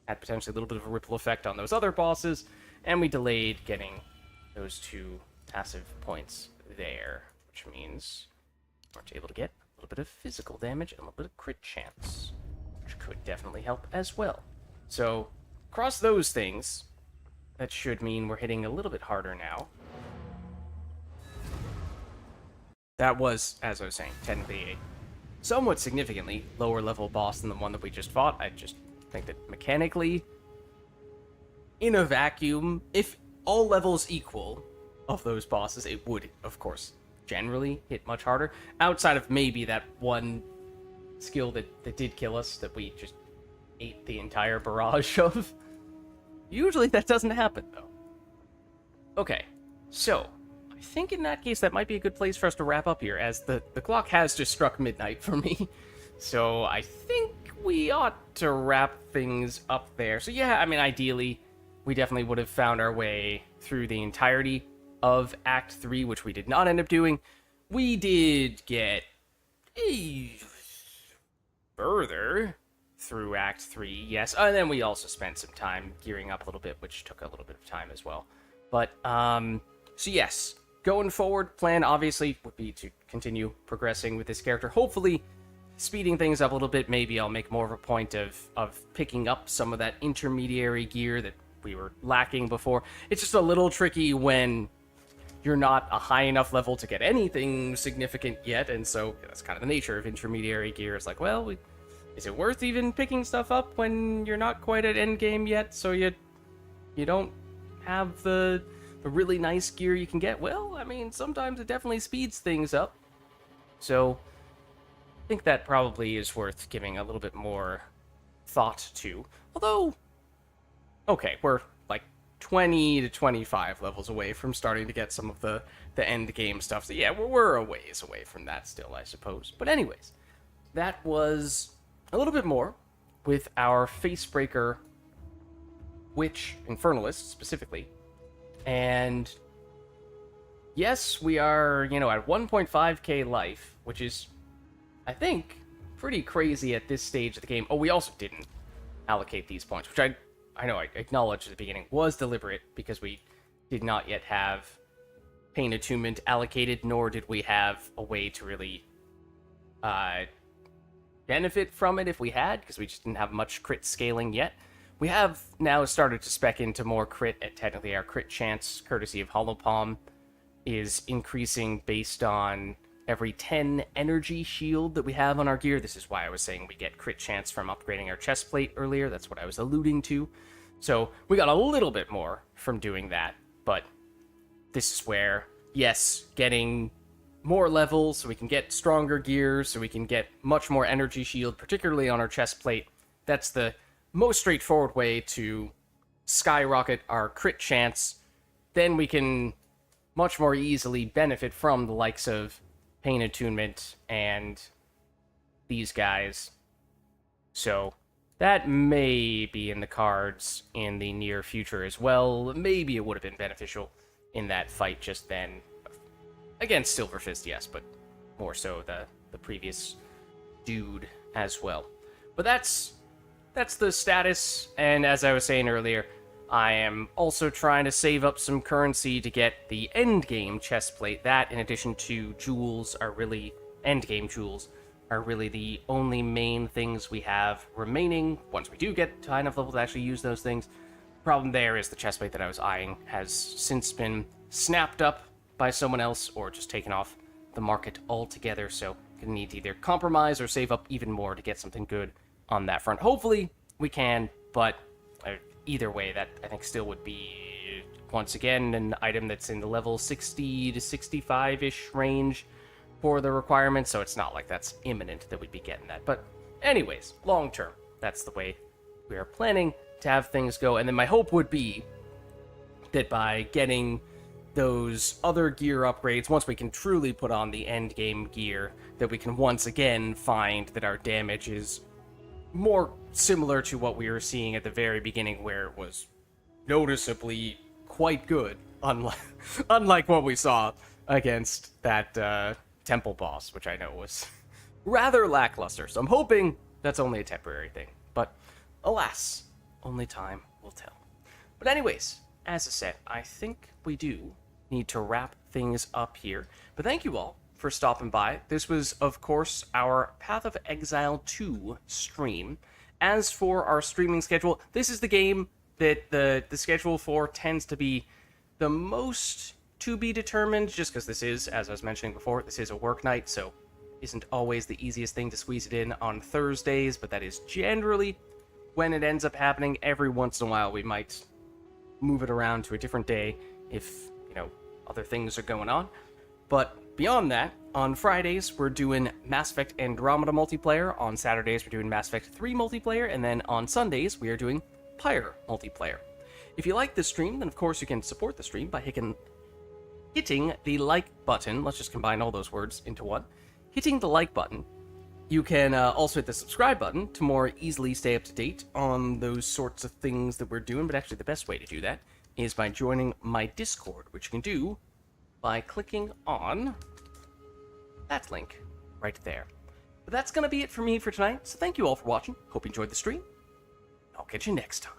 had potentially a little bit of a ripple effect on those other bosses, and we delayed getting those 2 passive points there, which means we weren't able to get a little bit of physical damage and a little bit of crit chance, which could definitely help as well. So, across those things, that should mean we're hitting a little bit harder now. That was, as I was saying, technically a somewhat significantly lower level boss than the one that we just fought. I just think that mechanically, in a vacuum, if all levels equal of those bosses, it would, of course, generally hit much harder. Outside of maybe that one skill that did kill us, that we just ate the entire barrage of. Usually that doesn't happen, though. Okay, so I think in that case that might be a good place for us to wrap up here, as the clock has just struck midnight for me. So I think we ought to wrap things up there. So yeah, I mean, ideally, we definitely would have found our way through the entirety of Act 3, which we did not end up doing. We did get further through Act 3, yes. And then we also spent some time gearing up a little bit, which took a little bit of time as well. But, so yes, going forward, plan obviously would be to continue progressing with this character. Hopefully, speeding things up a little bit. Maybe I'll make more of a point of picking up some of that intermediary gear that we were lacking before. It's just a little tricky when you're not a high enough level to get anything significant yet, and so that's kind of the nature of intermediary gear. It's like, well, is it worth even picking stuff up when you're not quite at endgame yet, so you don't have the really nice gear you can get? Well, I mean, sometimes it definitely speeds things up. So I think that probably is worth giving a little bit more thought to. Although, okay, we're like 20 to 25 levels away from starting to get some of the end game stuff. So yeah, we're a ways away from that still, I suppose. But anyways, that was a little bit more with our Facebreaker Witch Infernalist specifically. And yes, we are, at 1.5k life, which is, I think, pretty crazy at this stage of the game. Oh, we also didn't allocate these points, which I know I acknowledged at the beginning was deliberate, because we did not yet have Pain Attunement allocated, nor did we have a way to really benefit from it if we had, because we just didn't have much crit scaling yet. We have now started to spec into more crit, and technically our crit chance, courtesy of Hollow Palm, is increasing based on every 10 energy shield that we have on our gear. This is why I was saying we get crit chance from upgrading our chest plate earlier. That's what I was alluding to. So we got a little bit more from doing that, but this is where, yes, getting more levels so we can get stronger gear, so we can get much more energy shield, particularly on our chest plate. That's the most straightforward way to skyrocket our crit chance. Then we can much more easily benefit from the likes of Pain Attunement and these guys. So that may be in the cards in the near future as well. Maybe it would have been beneficial in that fight just then. Against Silver Fist, yes, but more so the previous dude as well. But that's the status, and as I was saying earlier, I am also trying to save up some currency to get the endgame chest plate. That, in addition to jewels, are really... endgame jewels are really the only main things we have remaining once we do get to high enough level to actually use those things. Problem there is the chest plate that I was eyeing has since been snapped up by someone else or just taken off the market altogether, so gonna need to either compromise or save up even more to get something good on that front. Hopefully we can, but either way, that I think still would be, once again, an item that's in the level 60 to 65-ish range for the requirements, so it's not like that's imminent that we'd be getting that. But anyways, long term, that's the way we are planning to have things go. And then my hope would be that by getting those other gear upgrades, once we can truly put on the end game gear, that we can once again find that our damage is more similar to what we were seeing at the very beginning, where it was noticeably quite good, unlike what we saw against that temple boss, which I know was rather lackluster. So I'm hoping that's only a temporary thing, but alas, only time will tell. But anyways, as I said, I think we do need to wrap things up here. But thank you all for stopping by. This was, of course, our Path of Exile 2 stream. As for our streaming schedule, this is the game that the schedule for tends to be the most to be determined, just because this is, as I was mentioning before, this is a work night, so isn't always the easiest thing to squeeze it in on Thursdays, but that is generally when it ends up happening. Every once in a while we might move it around to a different day if, other things are going on. But beyond that, on Fridays we're doing Mass Effect Andromeda multiplayer, on Saturdays we're doing Mass Effect 3 multiplayer, and then on Sundays we are doing Pyre multiplayer. If you like this stream, then of course you can support the stream by hitting the like button. Let's just combine all those words into one. Hitting the like button. You can also hit the subscribe button to more easily stay up to date on those sorts of things that we're doing, but actually the best way to do that is by joining my Discord, which you can do by clicking on that link right there. But that's going to be it for me for tonight, so thank you all for watching. Hope you enjoyed the stream. I'll catch you next time.